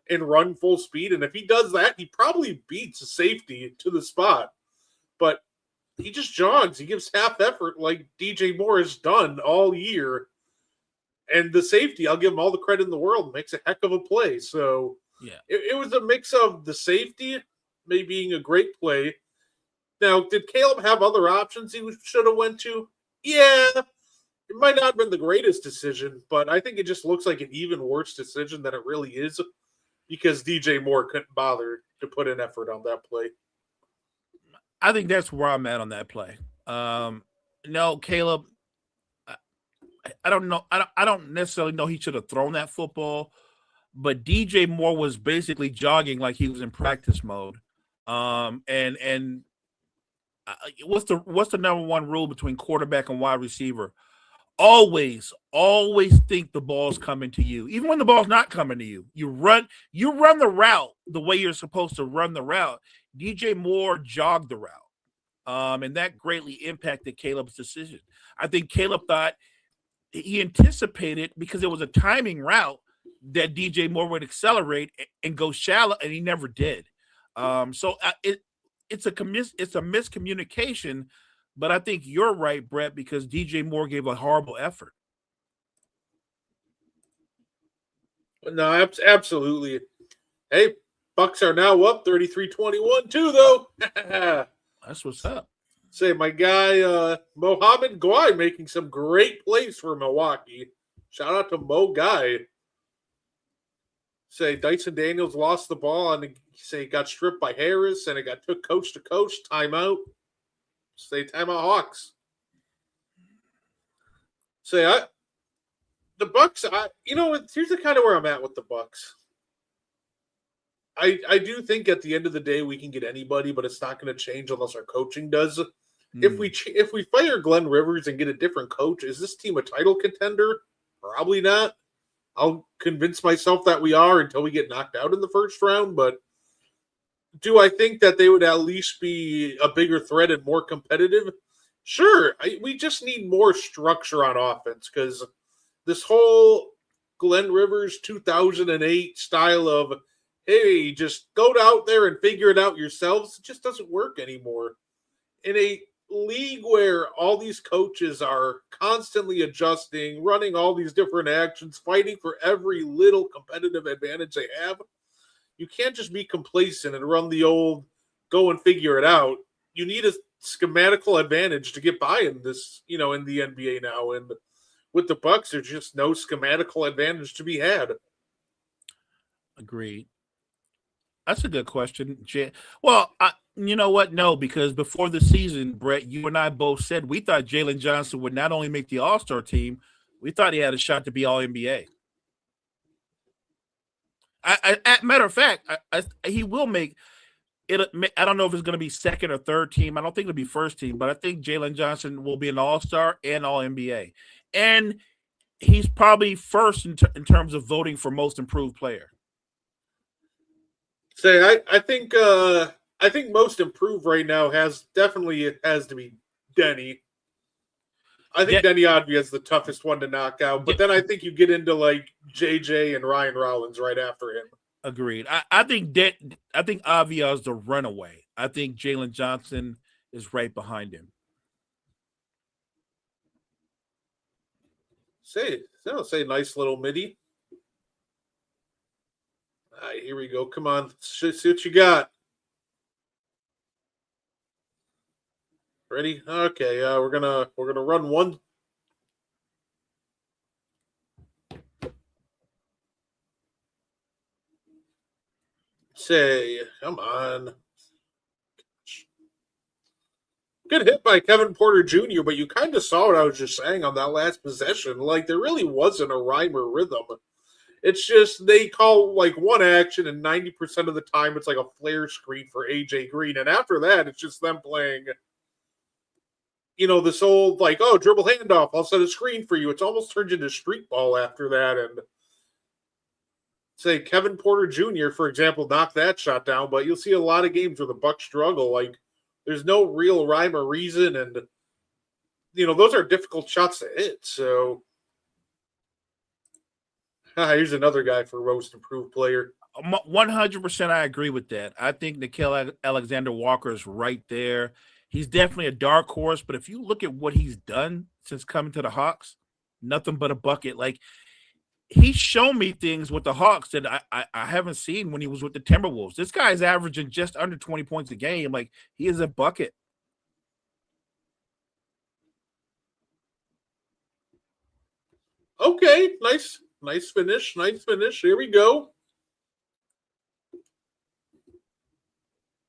and run full speed. And if he does that, he probably beats a safety to the spot. But he just jogs. He gives half effort like DJ Moore has done all year. And the safety, I'll give him all the credit in the world, makes a heck of a play. So yeah, it was a mix of the safety maybe being a great play. Now, did Caleb have other options he should have went to? Yeah, it might not have been the greatest decision, but I think it just looks like an even worse decision than it really is because DJ Moore couldn't bother to put an effort on that play. I think that's where I'm at on that play. No, Caleb, I don't know. I don't necessarily know he should have thrown that football, but DJ Moore was basically jogging like he was in practice mode. And what's the number one rule between quarterback and wide receiver? Always think the ball's coming to you, even when the ball's not coming to you. You run the route the way you're supposed to run the route. DJ Moore jogged the route. and that greatly impacted Caleb's decision. I think Caleb thought he anticipated, because it was a timing route, that DJ Moore would accelerate and go shallow, and he never did. It's a miscommunication, but I think you're right, Brett, because DJ Moore gave a horrible effort. No, absolutely. Hey, Bucks are now up 33-21 too, though. That's what's up. Say, my guy Mohamed Guy making some great plays for Milwaukee. Shout out to Mo Guy. Say, Dyson Daniels lost the ball and say got stripped by Harris, and it got took coach to coach. Timeout. Say timeout Hawks. Say the Bucks. Here's the kind of where I'm at with the Bucks. I do think at the end of the day we can get anybody, but it's not going to change unless our coaching does. If we fire Glenn Rivers and get a different coach, is this team a title contender? Probably not. I'll convince myself that we are until we get knocked out in the first round. But do I think that they would at least be a bigger threat and more competitive? Sure. We just need more structure on offense, because this whole Glenn Rivers 2008 style of, hey, just go out there and figure it out yourselves, it just doesn't work anymore. In a league where all these coaches are constantly adjusting, running all these different actions, fighting for every little competitive advantage they have, you can't just be complacent and run the old go and figure it out. You need a schematical advantage to get by in this, in the NBA now. And with the Bucks, there's just no schematical advantage to be had. Agreed. That's a good question. Well, you know what? No, because before the season, Brett, you and I both said we thought Jalen Johnson would not only make the All-Star team, we thought he had a shot to be All-NBA. Matter of fact, he will make it. I don't know if it's going to be second or third team. I don't think it'll be first team, but I think Jalen Johnson will be an All-Star and All-NBA. And he's probably first in terms of voting for most improved player. Say, I think most improved right now has to be Denny. I think Denny Advia is the toughest one to knock out, but then I think you get into like JJ and Ryan Rollins right after him. Agreed. I think Avia is the runaway. I think Jalen Johnson is right behind him. Say nice little midi. All right, here we go. Come on, see what you got. Ready? Okay. We're gonna run one. Say, come on. Good hit by Kevin Porter Jr., but you kind of saw what I was just saying on that last possession. Like, there really wasn't a rhyme or rhythm. It's just they call like one action, and 90% of the time it's like a flare screen for AJ Green. And after that, it's just them playing, this old like, oh, dribble handoff, I'll set a screen for you. It's almost turned into street ball after that. And say Kevin Porter Jr., for example, knocked that shot down, but you'll see a lot of games where the Bucks struggle. Like, there's no real rhyme or reason, and those are difficult shots to hit. So here's another guy for most improved player. 100% I agree with that. I think Nickeil Alexander-Walker is right there. He's definitely a dark horse, but if you look at what he's done since coming to the Hawks, nothing but a bucket. Like, he's shown me things with the Hawks that I haven't seen when he was with the Timberwolves. This guy's averaging just under 20 points a game. Like, he is a bucket. Okay, nice finish. Here we go.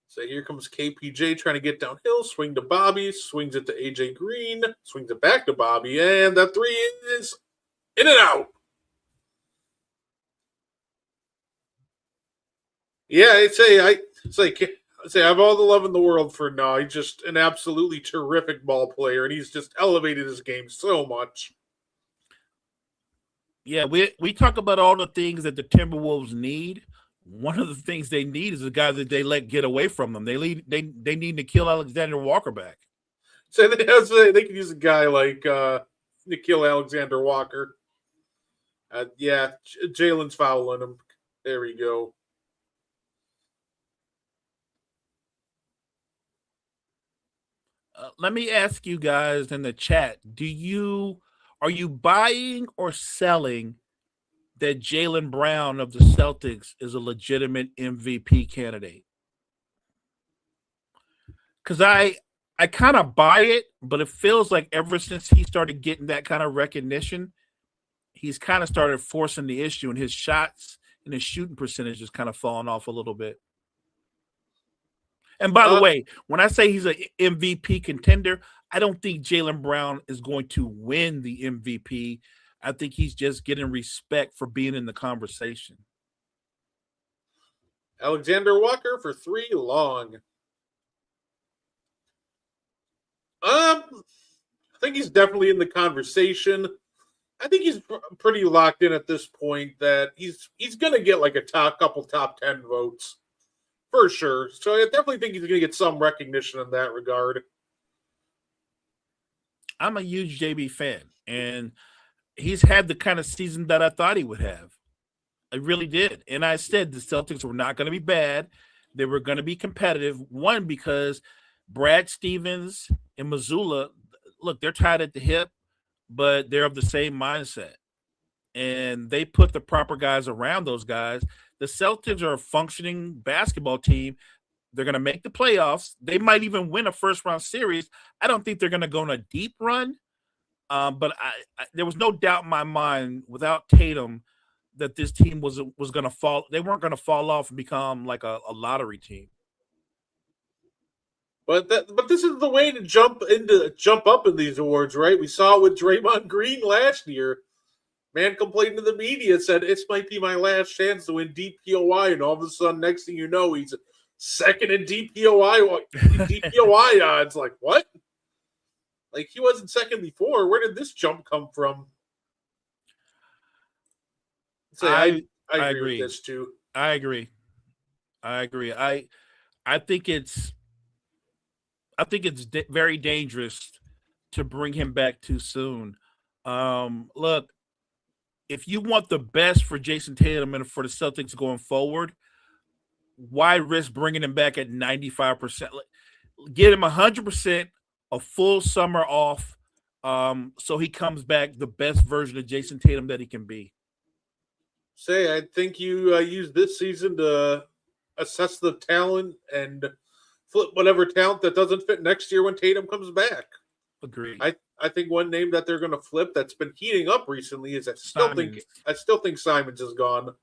So here comes KPJ trying to get downhill. Swing to Bobby. Swings it to AJ Green. Swings it back to Bobby. And that three is in and out. Yeah, I have all the love in the world for No. He's just an absolutely terrific ball player, and he's just elevated his game so much. Yeah, we talk about all the things that the Timberwolves need, one of the things they need is a guy that they let get away from them. They need to kill Alexander Walker back. So they could use a guy like Nikhil Alexander Walker. Yeah, Jalen's fouling him. There we go. Let me ask you guys in the chat: are you buying or selling that Jaylen Brown of the Celtics is a legitimate MVP candidate? Because I kind of buy it, but it feels like ever since he started getting that kind of recognition, he's kind of started forcing the issue, and his shots and his shooting percentage is kind of falling off a little bit. And by the way, when I say he's an MVP contender, I don't think Jaylen Brown is going to win the MVP. I think he's just getting respect for being in the conversation. Alexander Walker for 3 long. I think he's definitely in the conversation. I think he's pretty locked in at this point that he's going to get like a couple top 10 votes for sure. So I definitely think he's going to get some recognition in that regard. I'm a huge JB fan, and he's had the kind of season that I thought he would have. I really did. And I said the Celtics were not going to be bad. They were going to be competitive. One, because Brad Stevens and Missoula, look, they're tied at the hip, but they're of the same mindset. And they put the proper guys around those guys. The Celtics are a functioning basketball team. They're going to make the playoffs. They might even win a first-round series. I don't think they're going to go on a deep run. But there was no doubt in my mind without Tatum that this team was going to fall. They weren't going to fall off and become like a lottery team. But this is the way to jump up in these awards, right? We saw it with Draymond Green last year. Man complained to the media, said, "It might be my last chance to win DPOI," and all of a sudden, next thing you know, he's second in DPOI odds. Like, what? Like, he wasn't second before. Where did this jump come from? So I agree with this too. I agree. I think it's very dangerous to bring him back too soon. Look, if you want the best for Jason Tatum and for the Celtics going forward, why risk bringing him back at 95%? Get him 100%, a full summer off, so he comes back the best version of Jason Tatum that he can be. I think you use this season to assess the talent and flip whatever talent that doesn't fit next year when Tatum comes back. Agreed. I think one name that they're going to flip that's been heating up recently is I still think Simons is gone.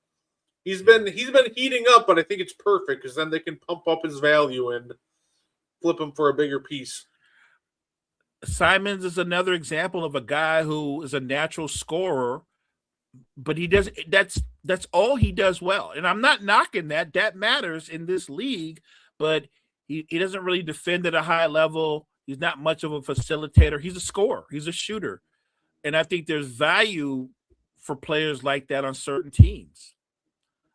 He's been heating up, but I think it's perfect because then they can pump up his value and flip him for a bigger piece. Simons is another example of a guy who is a natural scorer, but he does that's all he does well. And I'm not knocking that. That matters in this league, but he doesn't really defend at a high level. He's not much of a facilitator. He's a scorer. He's a shooter. And I think there's value for players like that on certain teams.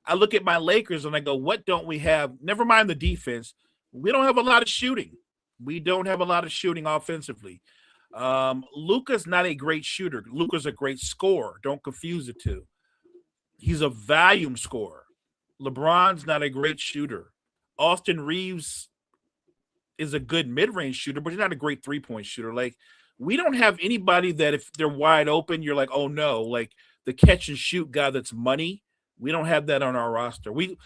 I look at my Lakers and I go, what don't we have? Never mind the defense. We don't have a lot of shooting. We don't have a lot of shooting offensively. Luka's not a great shooter. Luka's a great scorer. Don't confuse the two. He's a volume scorer. LeBron's not a great shooter. Austin Reeves is a good mid-range shooter, but he's not a great three-point shooter. Like, we don't have anybody that if they're wide open, you're like, oh no, like the catch and shoot guy that's money. We don't have that on our roster. We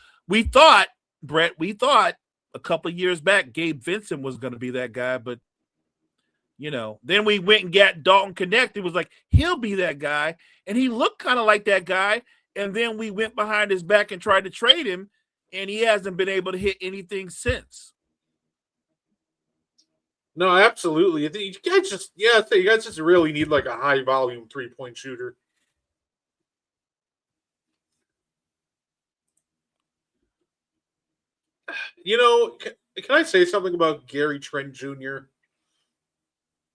thought, Brett, a couple of years back, Gabe Vincent was going to be that guy, but then we went and got Dalton Connect. It was like, he'll be that guy. And he looked kind of like that guy. And then we went behind his back and tried to trade him, and he hasn't been able to hit anything since. No, absolutely. I think you guys just really need like a high volume 3-point shooter. Can I say something about Gary Trent Jr.?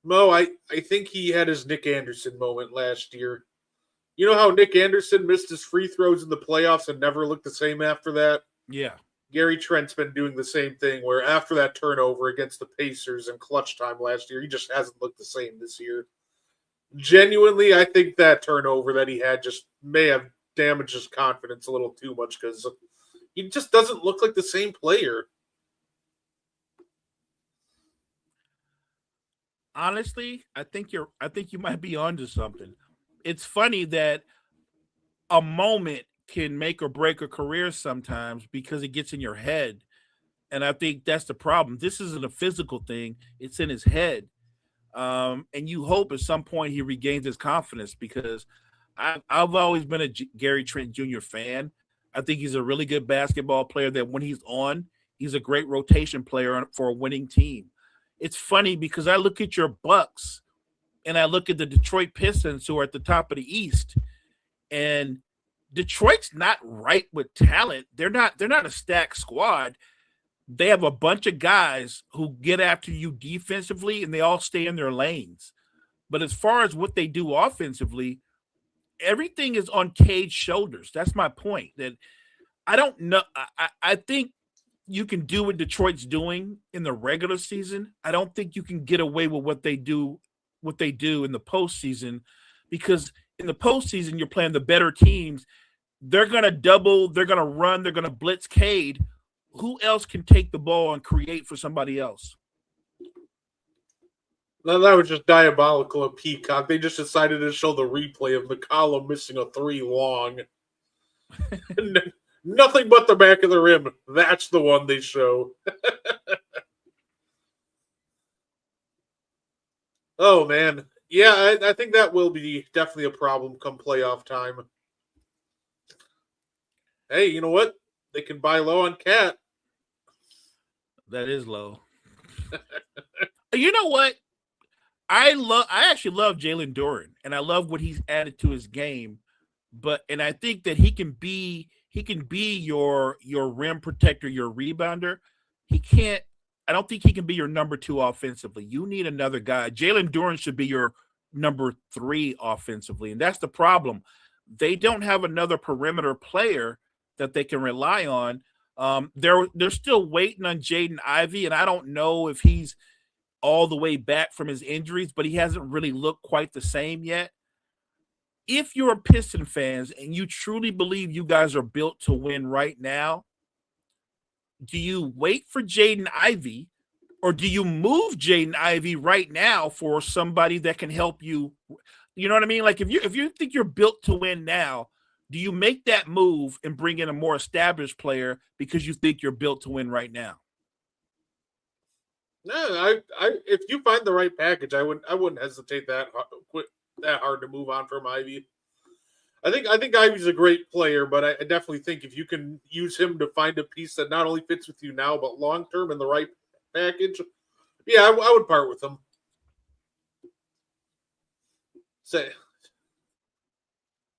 Mo, I think he had his Nick Anderson moment last year. You know how Nick Anderson missed his free throws in the playoffs and never looked the same after that? Yeah. Gary Trent's been doing the same thing where after that turnover against the Pacers in clutch time last year, he just hasn't looked the same this year. Genuinely, I think that turnover that he had just may have damaged his confidence a little too much because he just doesn't look like the same player. Honestly, I think you might be onto something. It's funny that a moment can make or break a career sometimes because it gets in your head. And I think that's the problem. This isn't a physical thing, it's in his head. And you hope at some point he regains his confidence because I've always been a Gary Trent Jr. fan. I think he's a really good basketball player that when he's on, he's a great rotation player for a winning team. It's funny because I look at your Bucks and I look at the Detroit Pistons who are at the top of the East, and Detroit's not right with talent. They're not a stacked squad. They have a bunch of guys who get after you defensively and they all stay in their lanes. But as far as what they do offensively, everything is on Cade's shoulders. That's my point. That I don't know. I think you can do what Detroit's doing in the regular season. I don't think you can get away with what they do in the postseason, because in the postseason you're playing the better teams. They're gonna double, they're gonna run, they're gonna blitz Cade. Who else can take the ball and create for somebody else? Now that was just diabolical of Peacock. They just decided to show the replay of McCollum missing a three long. Nothing but the back of the rim. That's the one they show. Oh, man. Yeah, I think that will be definitely a problem come playoff time. Hey, you know what? They can buy low on Cat. That is low. You know what? I actually love Jalen Duren, and I love what he's added to his game. And I think that he can be your rim protector, your rebounder. I don't think he can be your number 2 offensively. You need another guy. Jalen Duren should be your number 3 offensively, and that's the problem. They don't have another perimeter player that they can rely on. They're still waiting on Jaden Ivey, and I don't know if he's all the way back from his injuries, but he hasn't really looked quite the same yet. If you're a Piston fans and you truly believe you guys are built to win right now, do you wait for Jaden Ivey, or do you move Jaden Ivey right now for somebody that can help you? You know what I mean? Like if you think you're built to win now, do you make that move and bring in a more established player because you think you're built to win right now? No, I if you find the right package, I wouldn't hesitate that hard to move on from Ivy. I think Ivy's a great player, but I definitely think if you can use him to find a piece that not only fits with you now but long term in the right package, yeah, I would part with him. Say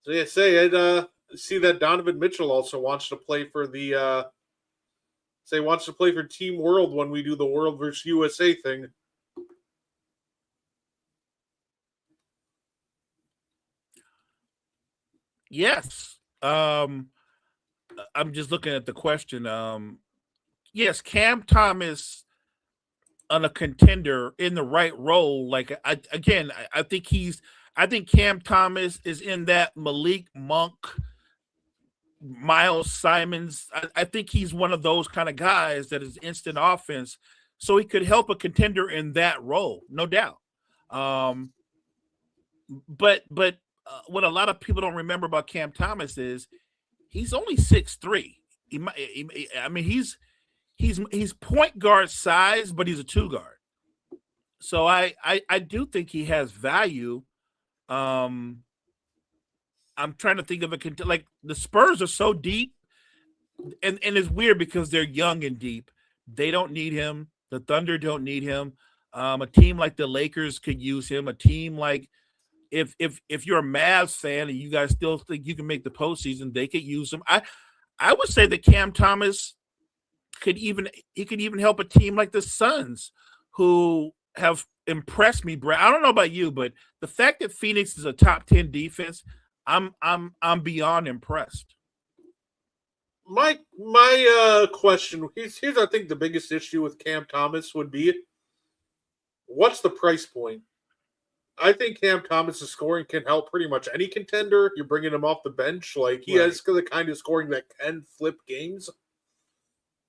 I'd see that Donovan Mitchell also wants to play for the wants to play for Team World when we do the World versus USA thing. Yes. I'm just looking at the question. Yes, Cam Thomas on a contender in the right role. Like I think Cam Thomas is in that Malik Monk, Miles Simons. I think he's one of those kind of guys that is instant offense. So he could help a contender in that role, no doubt. But what a lot of people don't remember about Cam Thomas is he's only 6'3". He's point guard size, but he's a 2 guard. So I do think he has value. I'm trying to think of like the Spurs are so deep, and it's weird because they're young and deep. They don't need him. The Thunder don't need him. A team like the Lakers could use him. A team like if you're a Mavs fan and you guys still think you can make the postseason, they could use him. I would say that Cam Thomas could even help a team like the Suns, who have impressed me, Brad. I don't know about you, but the fact that Phoenix is a top 10 defense, I'm beyond impressed. My question here's I think the biggest issue with Cam Thomas would be what's the price point? I think Cam Thomas's scoring can help pretty much any contender. You're bringing him off the bench, like he has the kind of scoring that can flip games.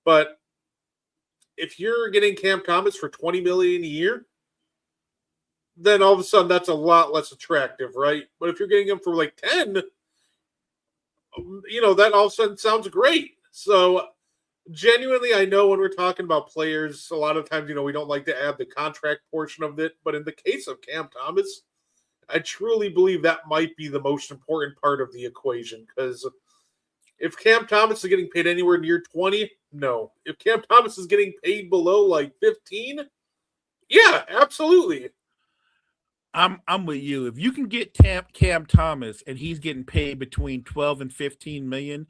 But if you're getting Cam Thomas for $20 million a year, then all of a sudden that's a lot less attractive, right? But if you're getting him for like 10, that all of a sudden sounds great. So genuinely, I know when we're talking about players, a lot of times, we don't like to add the contract portion of it. But in the case of Cam Thomas, I truly believe that might be the most important part of the equation. Because if Cam Thomas is getting paid anywhere near 20, no. If Cam Thomas is getting paid below like 15, yeah, absolutely. I'm with you. If you can get Cam Thomas and he's getting paid between 12 and 15 million,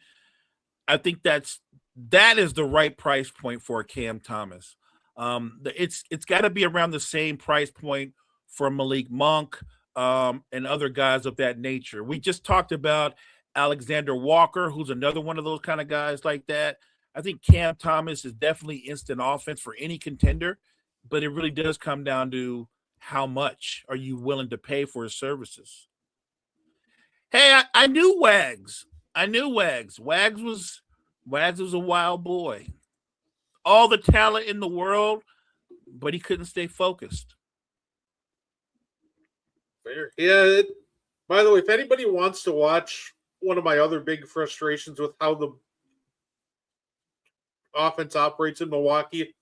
I think that is the right price point for Cam Thomas. It's got to be around the same price point for Malik Monk and other guys of that nature. We just talked about Alexander Walker, who's another one of those kind of guys like that. I think Cam Thomas is definitely instant offense for any contender, but it really does come down to how much are you willing to pay for his services. Hey, I knew Wags. Wags was a wild boy. All the talent in the world, but he couldn't stay focused. Fair. Yeah. By the way, if anybody wants to watch one of my other big frustrations with how the offense operates in Milwaukee,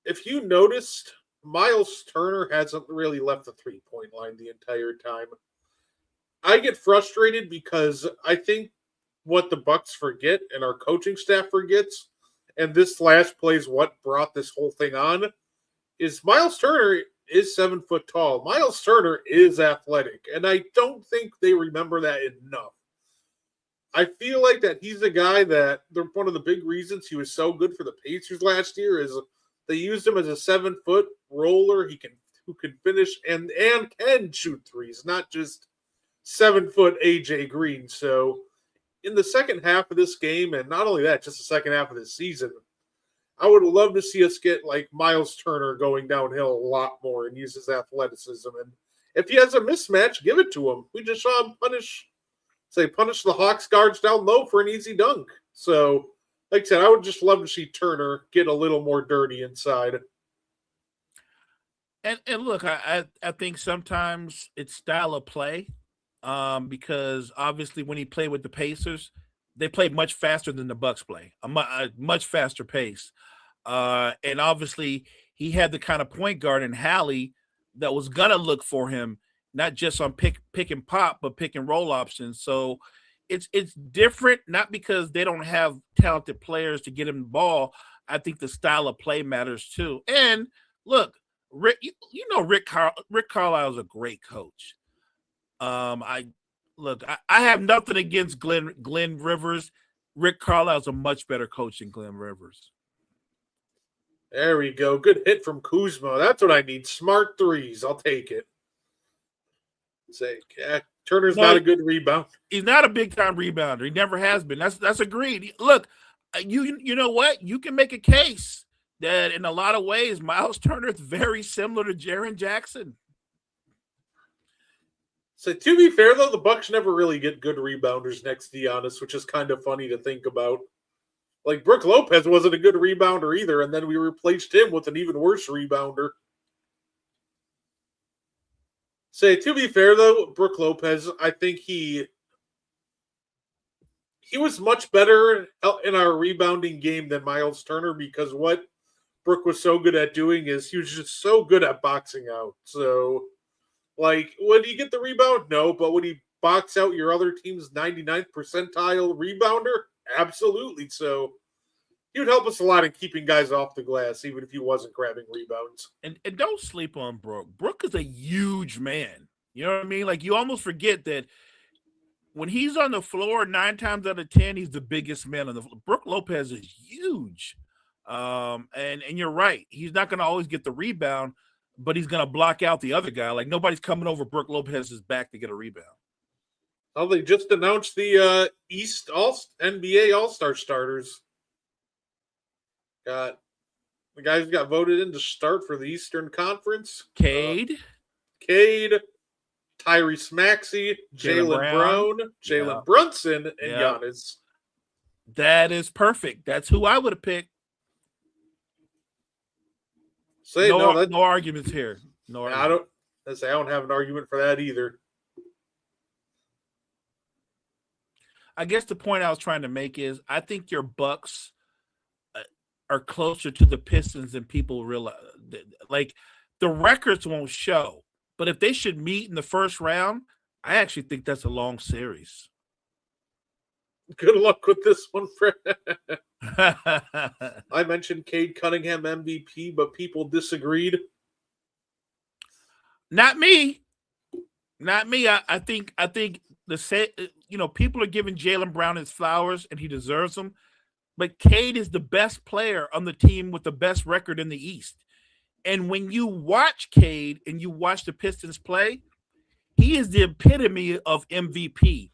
if you noticed, Miles Turner hasn't really left the three-point line the entire time. I get frustrated because I think what the Bucks forget and our coaching staff forgets, and this last play is what brought this whole thing on, is Miles Turner is 7 foot tall. Miles Turner is athletic, and I don't think they remember that enough. I feel like that he's a guy that one of the big reasons he was so good for the Pacers last year is they used him as a 7 foot roller. Who can finish and can shoot threes, not just 7 foot AJ Green. So in the second half of this game, and not only that, just the second half of this season, I would love to see us get like Miles Turner going downhill a lot more and use his athleticism. And if he has a mismatch, give it to him. We just saw him punish the Hawks guards down low for an easy dunk. So, like I said, I would just love to see Turner get a little more dirty inside. And look, I think sometimes it's style of play, because obviously when he played with the Pacers, they played much faster than the Bucks play, a much faster pace. And obviously he had the kind of point guard in Hallie that was gonna look for him, not just on pick and pop, but pick and roll options. So it's different, not because they don't have talented players to get him the ball. I think the style of play matters too. And look, Rick Carlisle is a great coach. I have nothing against Glenn Rivers. Rick Carlisle's a much better coach than Glenn Rivers. There we go. Good hit from Kuzma. That's what I need. Smart threes. I'll take it. Turner's not a good rebounder. He's not a big time rebounder. He never has been. That's agreed. Look, you know what? You can make a case that in a lot of ways, Miles Turner is very similar to Jaren Jackson. So to be fair, though, the Bucks never really get good rebounders next to Giannis, which is kind of funny to think about. Like, Brook Lopez wasn't a good rebounder either, and then we replaced him with an even worse rebounder. To be fair, though, Brook Lopez, I think he was much better in our rebounding game than Miles Turner, because what Brook was so good at doing is he was just so good at boxing out. So, like, would he get the rebound? No, but would he box out your other team's 99th percentile rebounder? Absolutely. So he would help us a lot in keeping guys off the glass, even if he wasn't grabbing rebounds. And don't sleep on Brook. Brook is a huge man. You know what I mean? Like, you almost forget that when he's on the floor, 9 times out of 10, he's the biggest man on the floor. Brook Lopez is huge. And you're right. He's not going to always get the rebound, but he's going to block out the other guy. Like, nobody's coming over Brook Lopez's back to get a rebound. Oh, they just announced the East NBA All-Star starters. Got the guys who got voted in to start for the Eastern Conference. Cade, Tyrese Maxey, Jaylen Brown, Jalen Brunson, and Giannis. That is perfect. That's who I would have picked. No arguments here. No arguments. I don't have an argument for that either. I guess the point I was trying to make is I think your Bucks are closer to the Pistons than people realize. Like, the records won't show, but if they should meet in the first round, I actually think that's a long series. Good luck with this one, Fred. I mentioned Cade Cunningham MVP, but people disagreed. Not me. I think people are giving Jaylen Brown his flowers, and he deserves them. But Cade is the best player on the team with the best record in the East. And when you watch Cade and you watch the Pistons play, he is the epitome of MVP.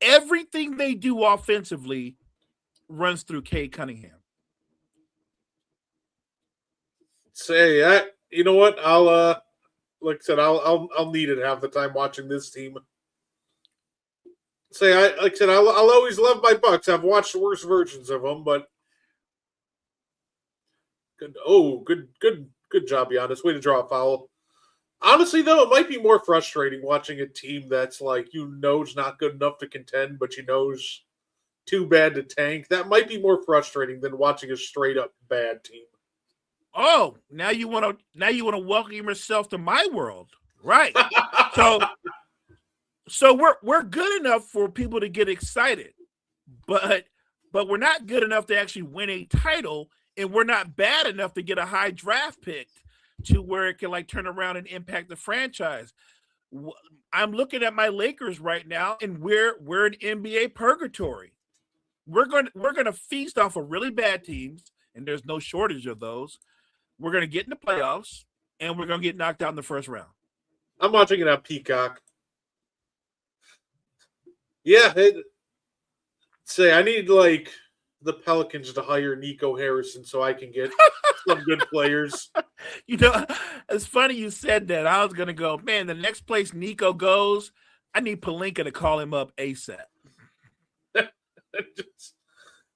Everything they do offensively runs through Cade Cunningham. Say, you know what? I'll need it half the time watching this team. I'll always love my Bucks. I've watched worse versions of them, but good job, Giannis. Way to draw a foul. Honestly, though, it might be more frustrating watching a team that's is not good enough to contend, but is too bad to tank. That might be more frustrating than watching a straight up bad team. Oh, now you want to welcome yourself to my world, right? So we're good enough for people to get excited, but we're not good enough to actually win a title, and we're not bad enough to get a high draft pick to where it can turn around and impact the franchise. I'm looking at my Lakers right now, and we're in NBA purgatory. We're going to feast off of really bad teams, and there's no shortage of those. We're going to get in the playoffs, and we're going to get knocked out in the first round. I'm watching it on Peacock. Yeah, I need the Pelicans to hire Nico Harrison so I can get some good players. It's funny you said that. I was going to go, man, the next place Nico goes, I need Pelinka to call him up ASAP.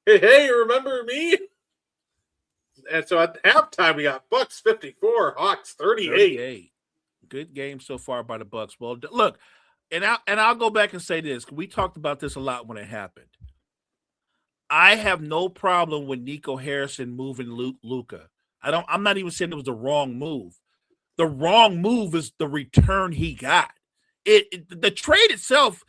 Hey, remember me? And so at halftime, we got Bucks 54, Hawks 38. Good game so far by the Bucks. Well, look, and I'll go back and say this. We talked about this a lot when it happened. I have no problem with Nico Harrison moving Luka. I'm not even saying it was the wrong move. The wrong move is the return he got. The trade itself,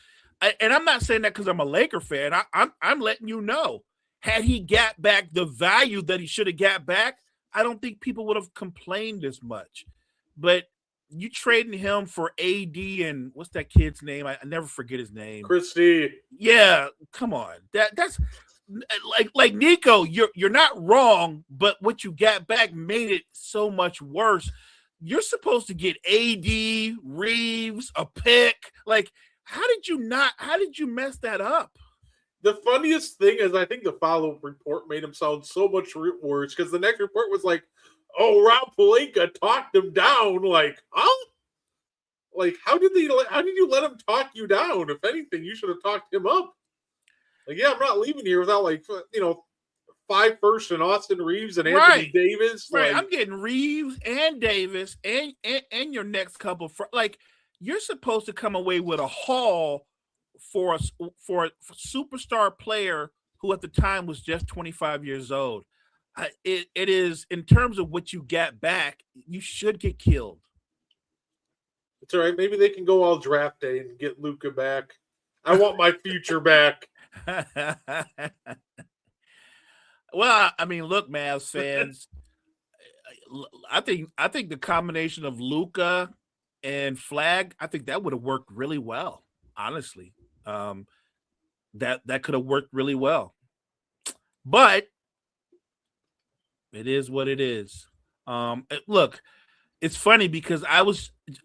and I'm not saying that because I'm a Laker fan. I'm letting you know, had he got back the value that he should have got back, I don't think people would have complained as much. But you trading him for AD and what's that kid's name? I never forget his name. Christie. Yeah, come on. That's like Nico, you're not wrong, but what you got back made it so much worse. You're supposed to get AD, Reeves, a pick. How did you mess that up? The funniest thing is I think the follow-up report made him sound so much worse because the next report was Rob Pelinka talked him down. Huh? How did you let him talk you down? If anything, you should have talked him up. I'm not leaving here without 5 firsts and Austin Reeves and Anthony Davis. Right, I'm getting Reeves and Davis and your next couple. You're supposed to come away with a haul for a superstar player who at the time was just 25 years old. It is, in terms of what you got back, you should get killed. It's all right. Maybe they can go all draft day and get Luka back. I want my future back. Well, I mean, look, Mavs fans, I think the combination of Luka and Flag, I think that would have worked really well. Honestly, that could have worked really well. But it is what it is. Look, it's funny because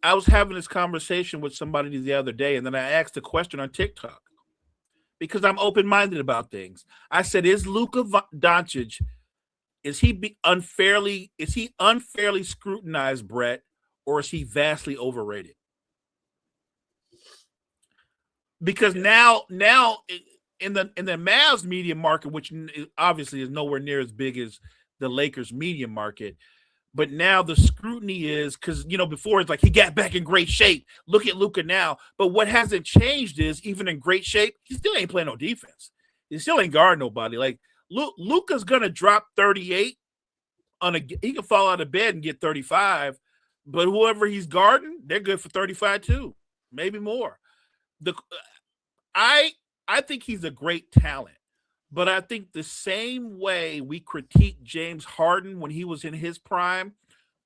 I was having this conversation with somebody the other day, and then I asked a question on TikTok because I'm open-minded about things. I said, "Is Luka Doncic unfairly scrutinized, Brett, or is he vastly overrated?" Because now in the Mavs media market, which obviously is nowhere near as big as the Lakers media market, but now the scrutiny is because, before it's like he got back in great shape. Look at Luka now. But what hasn't changed is even in great shape, he still ain't playing no defense. He still ain't guarding nobody. Like Luka's gonna drop 38 he can fall out of bed and get 35, but whoever he's guarding, they're good for 35 too, maybe more. I think he's a great talent, but I think the same way we critique James Harden when he was in his prime,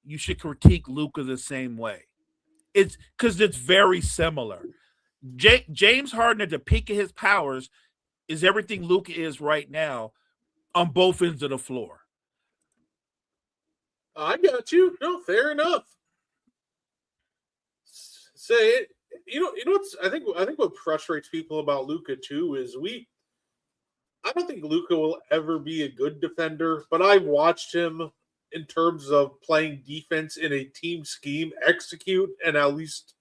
you should critique Luka the same way. It's because it's very similar. James Harden at the peak of his powers is everything Luka is right now on both ends of the floor. I got you. No, fair enough. Say it. You know what's I think what frustrates people about Luka too is I don't think Luka will ever be a good defender, but I watched him in terms of playing defense in a team scheme, execute, and at least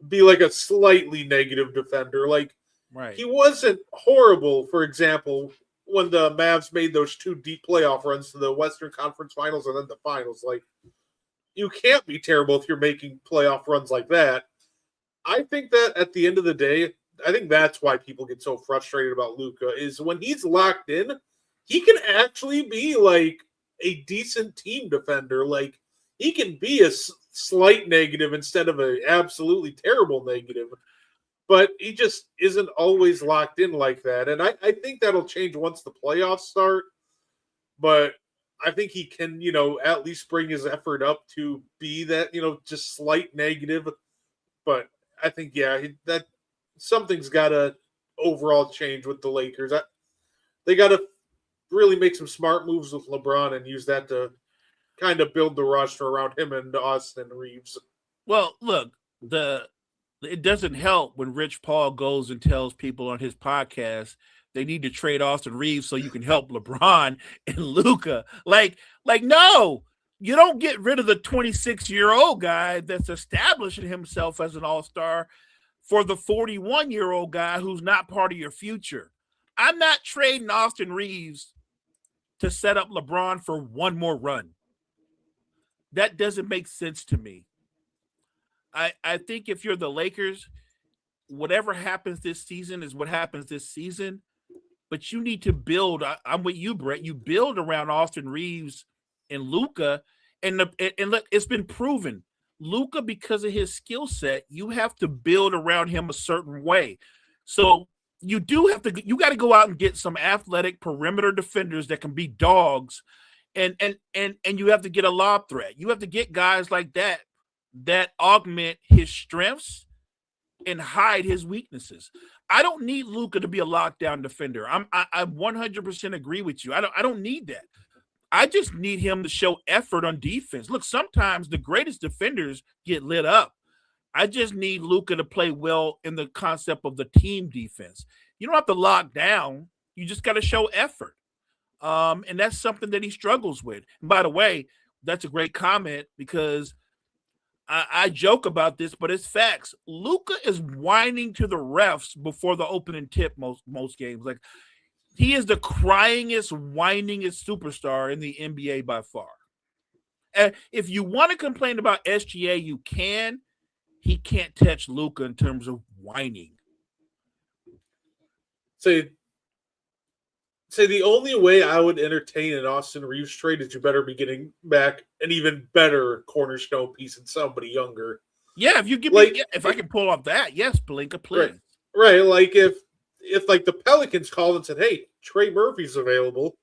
be like a slightly negative defender. Like, right. He wasn't horrible, for example, when the Mavs made those 2 deep playoff runs to the Western Conference Finals and then the Finals. Like, you can't be terrible if you're making playoff runs like that. I think that at the end of the day, I think that's why people get so frustrated about Luka is when he's locked in, he can actually be like a decent team defender. Like, he can be a slight negative instead of an absolutely terrible negative. But he just isn't always locked in like that. And I think that'll change once the playoffs start. But I think he can, at least bring his effort up to be that, just slight negative. But I think, that something's got to overall change with the Lakers. They got to really make some smart moves with LeBron and use that to kind of build the roster around him and Austin Reeves. Well, look, it doesn't help when Rich Paul goes and tells people on his podcast they need to trade Austin Reeves so you can help LeBron and Luka. Like, no, you don't get rid of the 26-year-old guy that's establishing himself as an all-star for the 41-year-old guy who's not part of your future. I'm not trading Austin Reeves to set up LeBron for one more run. That doesn't make sense to me. I think if you're the Lakers, whatever happens this season is what happens this season. But you need to build. I'm with you, Brett. You build around Austin Reeves and Luka, and look, it's been proven. Luka, because of his skill set, you have to build around him a certain way. So you got to go out and get some athletic perimeter defenders that can be dogs, and you have to get a lob threat. You have to get guys like that augment his strengths and hide his weaknesses. I don't need Luka to be a lockdown defender. I 100% agree with you. I don't need that. I just need him to show effort on defense. Look, sometimes the greatest defenders get lit up. I just need Luka to play well in the concept of the team defense. You don't have to lock down. You just got to show effort. And that's something that he struggles with. And by the way, that's a great comment because I joke about this, but it's facts. Luka is whining to the refs before the opening tip most games. Like, he is the cryingest, whiningest superstar in the NBA by far. And if you want to complain about SGA, you can. He can't touch Luka in terms of whining. Say the only way I would entertain an Austin Reeves trade is you better be getting back an even better cornerstone piece and somebody younger. Yeah, if you give me, if I can pull off that, yes, Pelinka, please. Right. Like if like the Pelicans called and said, "Hey, Trey Murphy's available,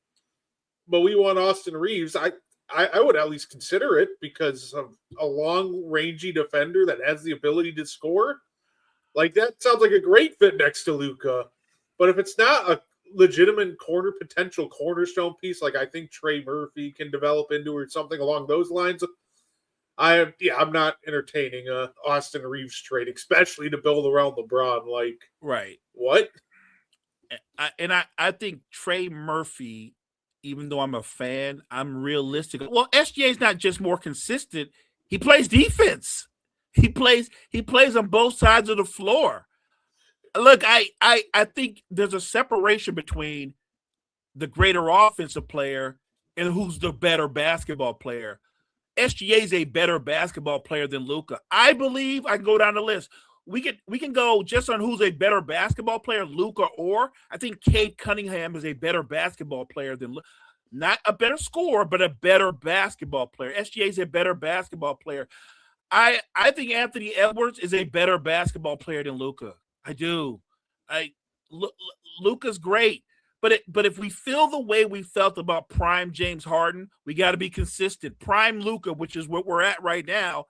but we want Austin Reeves," I would at least consider it because of a long, rangy defender that has the ability to score. Like, that sounds like a great fit next to Luka. But if it's not a legitimate potential cornerstone piece, like I think Trey Murphy can develop into or something along those lines, I'm not entertaining a Austin Reeves trade, especially to build around LeBron. Like, Right. what? I think Trey Murphy, even though I'm a fan, I'm realistic. Well, SGA is not just more consistent; he plays defense. He plays on both sides of the floor. Look, I think there's a separation between the greater offensive player and who's the better basketball player. SGA is a better basketball player than Luka. I believe I can go down the list. We can go just on who's a better basketball player, Luka, or I think Cade Cunningham is a better basketball player than not a better scorer, but a better basketball player. SGA is a better basketball player. I think Anthony Edwards is a better basketball player than Luka. I do. Luka's great. But if we feel the way we felt about prime James Harden, we got to be consistent. Prime Luka, which is what we're at right now,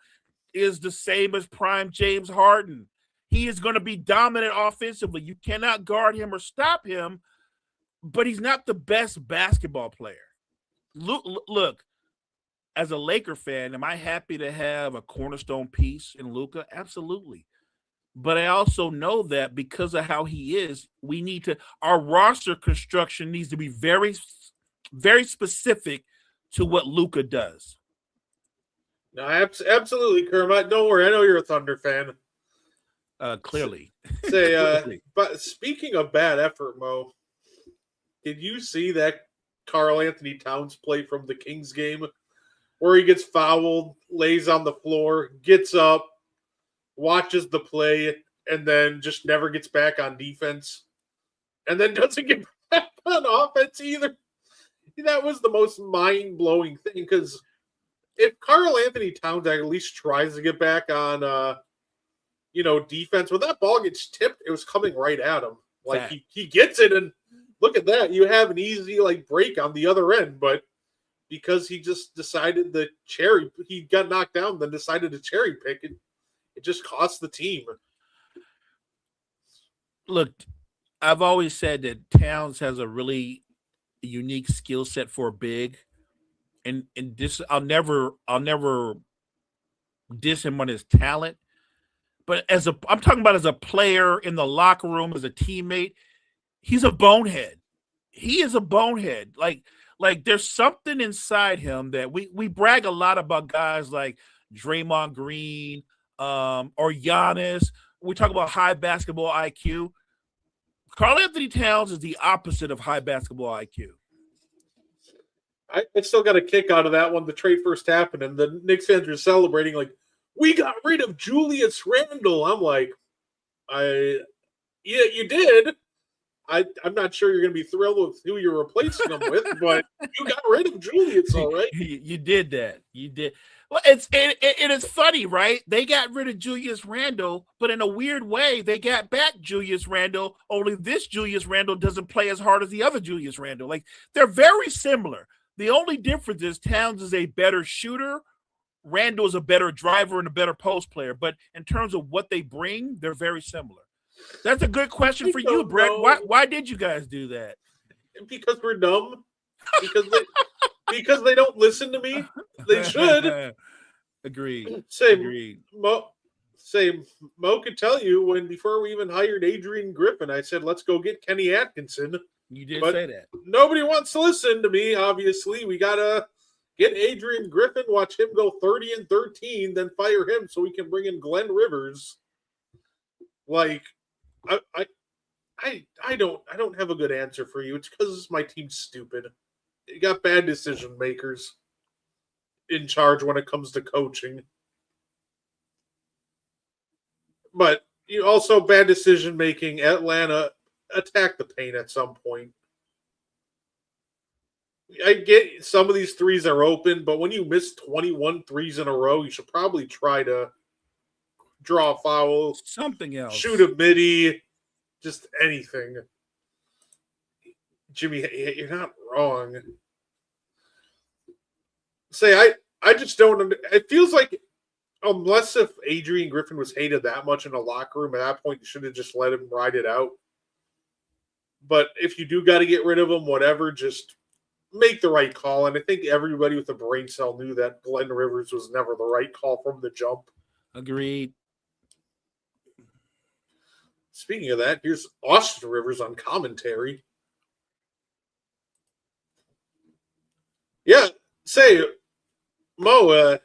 is the same as prime James Harden. He is going to be dominant offensively. You cannot guard him or stop him, but he's not the best basketball player. Look, as a Laker fan, am I happy to have a cornerstone piece in Luka? Absolutely. But I also know that because of how he is, our roster construction needs to be very, very specific to what Luka does. No, absolutely, Kermit. Don't worry. I know you're a Thunder fan. Clearly. Say, but speaking of bad effort, Mo, did you see that Karl Anthony Towns play from the Kings game where he gets fouled, lays on the floor, gets up, watches the play, and then just never gets back on defense, and then doesn't get back on offense either? That was the most mind-blowing thing, because if Karl Anthony Towns at least tries to get back on defense, when that ball gets tipped, it was coming right at him. Like, he gets it, and look at that. You have an easy break on the other end, but because he just decided he got knocked down, then decided to cherry pick it, it just cost the team. Look, I've always said that Towns has a really unique skill set for a big, and this I'll never diss him on his talent, but I'm talking about as a player in the locker room, as a teammate, he's a bonehead. He is a bonehead. Like there's something inside him that we brag a lot about guys like Draymond Green or Giannis. We talk about high basketball IQ. Karl Anthony Towns is the opposite of high basketball IQ. I still got a kick out of that when the trade first happened, and the Knicks fans were celebrating like, we got rid of Julius Randle. I'm like, yeah, you did. I'm not sure you're going to be thrilled with who you're replacing him with, but you got rid of Julius, all right? You did that. You did. Well, it's funny, right? They got rid of Julius Randle, but in a weird way, they got back Julius Randle. Only this Julius Randle doesn't play as hard as the other Julius Randle. Like, they're very similar. The only difference is Towns is a better shooter. Randle is a better driver and a better post player. But in terms of what they bring, they're very similar. That's a good question for you, Brett. Why did you guys do that? Because we're dumb. Because they don't listen to me. They should. Agreed. Agreed. Mo could tell you before we even hired Adrian Griffin, I said, let's go get Kenny Atkinson. You did say that. Nobody wants to listen to me, obviously. We got to get Adrian Griffin, watch him go 30-13, then fire him so we can bring in Glenn Rivers. Like, I don't have a good answer for you. It's because my team's stupid. You got bad decision makers in charge when it comes to coaching. But you also bad decision making. Atlanta attack the paint at some point. I get some of these threes are open, but when you miss 21 threes in a row, you should probably try to draw a foul, something else, shoot a midi, just anything. Jimmy, you're not wrong. I just don't. It feels like, unless if Adrian Griffin was hated that much in the locker room, at that point you should have just let him ride it out. But if you do got to get rid of him, whatever, just make the right call. And I think everybody with a brain cell knew that Glenn Rivers was never the right call from the jump. Agreed. Speaking of that, here's Austin Rivers on commentary. Yeah, say, Mo,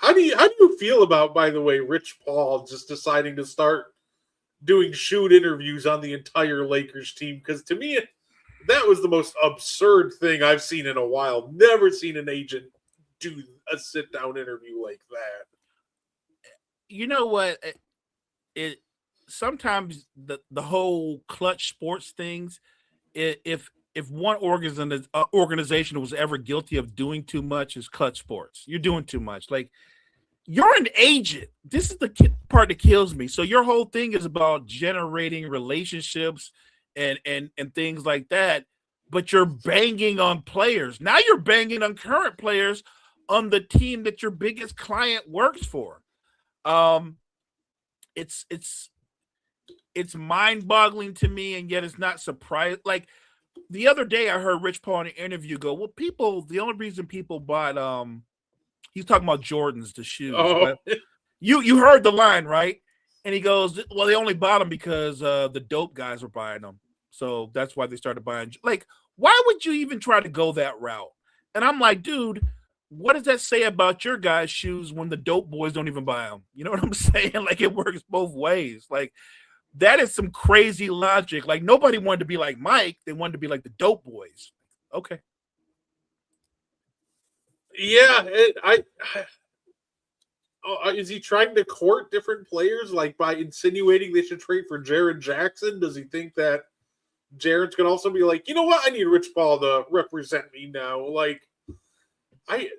how do you feel about, by the way, Rich Paul just deciding to start doing shoot interviews on the entire Lakers team? Because to me, that was the most absurd thing I've seen in a while. Never seen an agent do a sit down interview like that. You know what? It sometimes the whole clutch sports things. If one organization was ever guilty of doing too much, is clutch sports. You're doing too much. Like, you're an agent. This is the part that kills me. So your whole thing is about generating relationships and things like that, but you're banging on players. Now you're banging on current players on the team that your biggest client works for. It's mind-boggling to me, and yet it's not surprising. Like, the other day I heard Rich Paul in an interview go, well, the only reason people bought he's talking about Jordans, the shoes. Oh. You heard the line, right? And he goes, well, they only bought them because the dope guys were buying them. So that's why they started buying. Like, why would you even try to go that route? And I'm like, dude, what does that say about your guys' shoes when the dope boys don't even buy them? You know what I'm saying? Like, it works both ways. Like, that is some crazy logic. Like, nobody wanted to be like Mike. They wanted to be like the dope boys. Okay. Yeah, is he trying to court different players, like by insinuating they should trade for Jaren Jackson? Does he think that Jaren's going to also be like, you know what, I need Rich Paul to represent me now? Like, I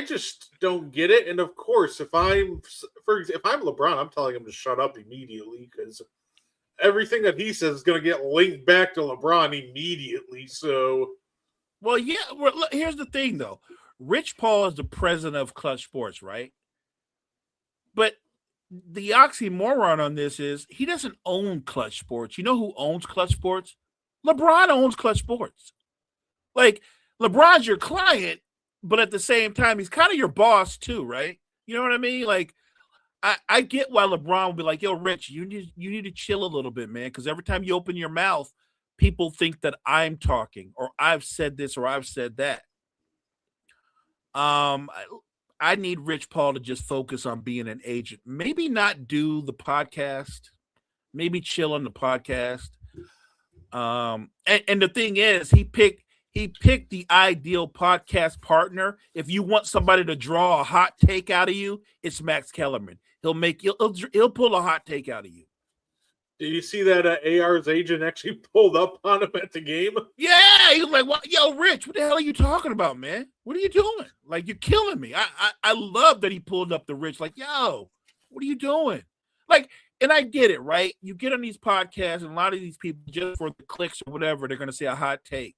just don't get it. And of course, if I'm LeBron, I'm telling him to shut up immediately, because everything that he says is going to get linked back to LeBron immediately. So, well, yeah. Well, here's the thing, though. Rich Paul is the president of Clutch Sports, right? But the oxymoron on this is he doesn't own Clutch Sports. You know who owns Clutch Sports? LeBron owns Clutch Sports. Like, LeBron's your client, but at the same time, he's kind of your boss too, right? You know what I mean? Like, I get why LeBron would be like, yo, Rich, you need to chill a little bit, man, because every time you open your mouth, people think that I'm talking or I've said this or I've said that. I need Rich Paul to just focus on being an agent. Maybe not do the podcast. Maybe chill on the podcast. And the thing is, he picked the ideal podcast partner. If you want somebody to draw a hot take out of you, it's Max Kellerman. He'll pull a hot take out of you. did you see that AR's agent actually pulled up on him at the game? Yeah, he was like, "What, yo, Rich? What the hell are you talking about, man? What are you doing? Like, you're killing me." I love that he pulled up the Rich. Like, yo, what are you doing? Like, and I get it, right? You get on these podcasts, and a lot of these people, just for the clicks or whatever, they're going to say a hot take.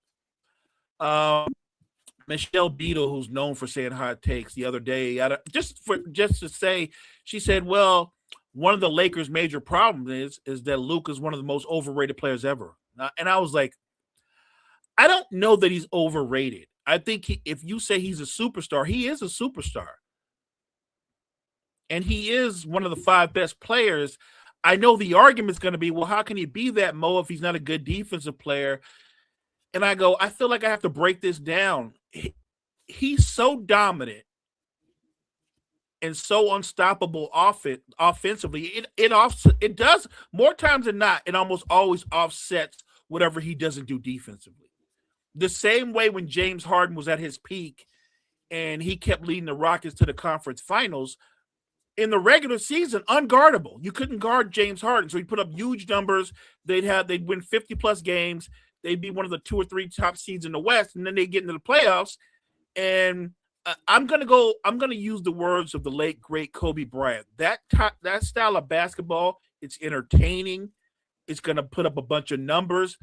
Michelle Beadle, who's known for saying hot takes, the other day, just to say, she said, well, one of the Lakers' major problems is that Luke is one of the most overrated players ever. And I was like, I don't know that he's overrated. I think if you say he's a superstar, he is a superstar. And he is one of the 5 best players. I know the argument's going to be, well, how can he be that, Mo, if he's not a good defensive player? And I go, I feel like I have to break this down. He's so dominant and so unstoppable offensively. It does more times than not. It almost always offsets whatever he doesn't do defensively. The same way when James Harden was at his peak and he kept leading the Rockets to the conference finals in the regular season, unguardable. You couldn't guard James Harden, so he put up huge numbers. They'd win 50 plus games. They'd be one of the 2 or 3 top seeds in the West, and then they get into the playoffs. And I'm gonna use the words of the late great Kobe Bryant. That style of basketball, it's entertaining. It's gonna put up a bunch of numbers.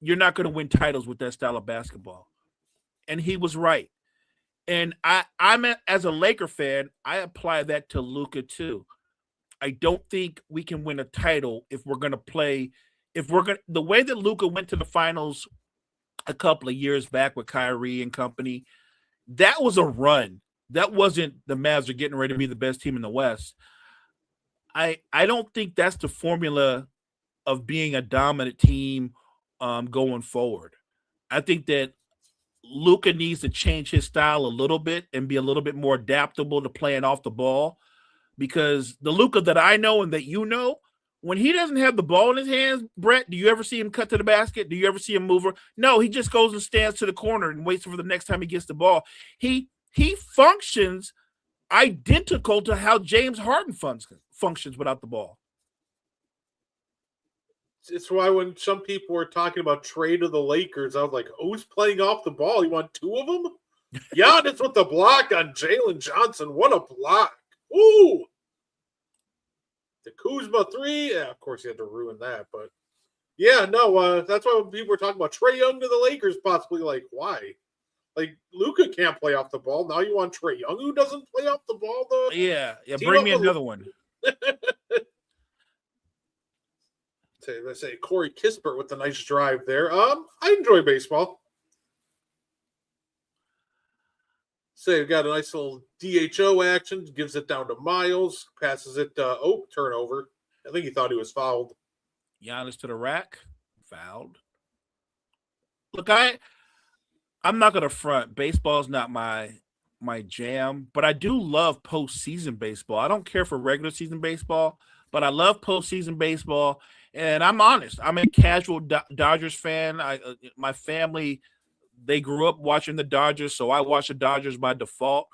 You're not gonna win titles with that style of basketball. And he was right. And as a Laker fan, I apply that to Luka too. I don't think we can win a title if we're gonna play. The way that Luka went to the finals a couple of years back with Kyrie and company. That was a run. That wasn't the Mavs are getting ready to be the best team in the West. I don't think that's the formula of being a dominant team going forward. I think that Luka needs to change his style a little bit and be a little bit more adaptable to playing off the ball, because the Luka that I know and that you know, when he doesn't have the ball in his hands, Brett, do you ever see him cut to the basket? Do you ever see him move? No, he just goes and stands to the corner and waits for the next time he gets the ball. He functions identical to how James Harden functions without the ball. It's why when some people were talking about trade of the Lakers, I was like, who's playing off the ball? You want two of them? Giannis with the block on Jalen Johnson. What a block. Ooh. The Kuzma 3. Yeah, of course, he had to ruin that. But, yeah, no, that's why when people were talking about Trae Young to the Lakers, possibly, like, why? Like, Luka can't play off the ball. Now you want Trae Young, who doesn't play off the ball, though? Yeah, bring me another one. Let's say Corey Kispert with the nice drive there. I enjoy baseball. Say we got a nice little DHO action. Gives it down to Miles. Passes it to turnover. I think he thought he was fouled. Giannis to the rack. Fouled. Look, I'm not gonna front. Baseball's not my jam, but I do love postseason baseball. I don't care for regular season baseball, but I love postseason baseball. And I'm honest, I'm a casual Dodgers fan. My family, they grew up watching the Dodgers, so I watch the Dodgers by default.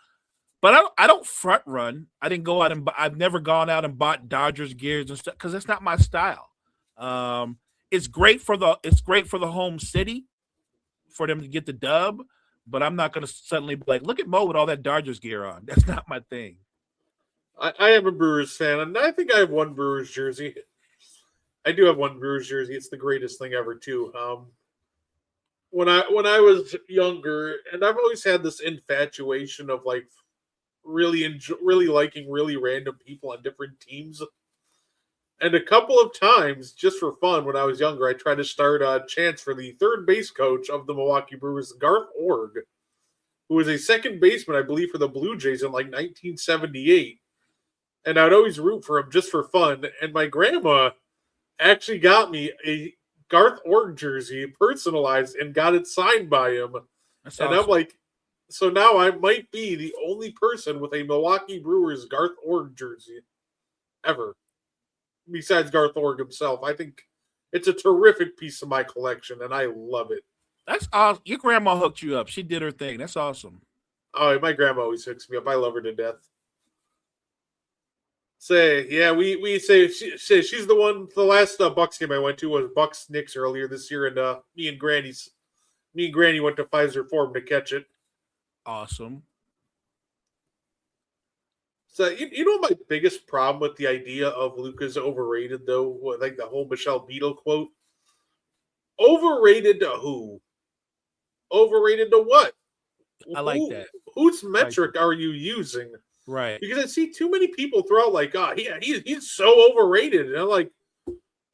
But I don't front run. I didn't go out and I've never gone out and bought Dodgers gears and stuff because that's not my style. It's great for the home city for them to get the dub, but I'm not going to suddenly be like, look at Mo with all that Dodgers gear on. That's not my thing. I am a Brewers fan, and I think I have one Brewers jersey. I do have one Brewers jersey. It's the greatest thing ever, too. When I was younger, and I've always had this infatuation of like really liking really random people on different teams. And a couple of times, just for fun, when I was younger, I tried to start a chance for the third base coach of the Milwaukee Brewers, Garth Org, who was a second baseman, I believe, for the Blue Jays in like 1978. And I'd always root for him just for fun. And my grandma actually got me a Garth Org jersey personalized and got it signed by him. That's and awesome. I'm like, so now I might be the only person with a Milwaukee Brewers Garth Org jersey ever, besides Garth Org himself. I think it's a terrific piece of my collection, and I love it. That's awesome. Your grandma hooked you up. She did her thing. That's awesome. Oh, my grandma always hooks me up. I love her to death. We say she's the one. The last Bucks game I went to was Bucks Knicks earlier this year, and me and Granny went to Pfizer Forum to catch it. Awesome. So you know my biggest problem with the idea of Luka's overrated though, like the whole Michelle Beadle quote. Overrated to who? Overrated to what? I like that. Whose metric are you using? Right. Because I see too many people throw out like, he's so overrated. And I'm like,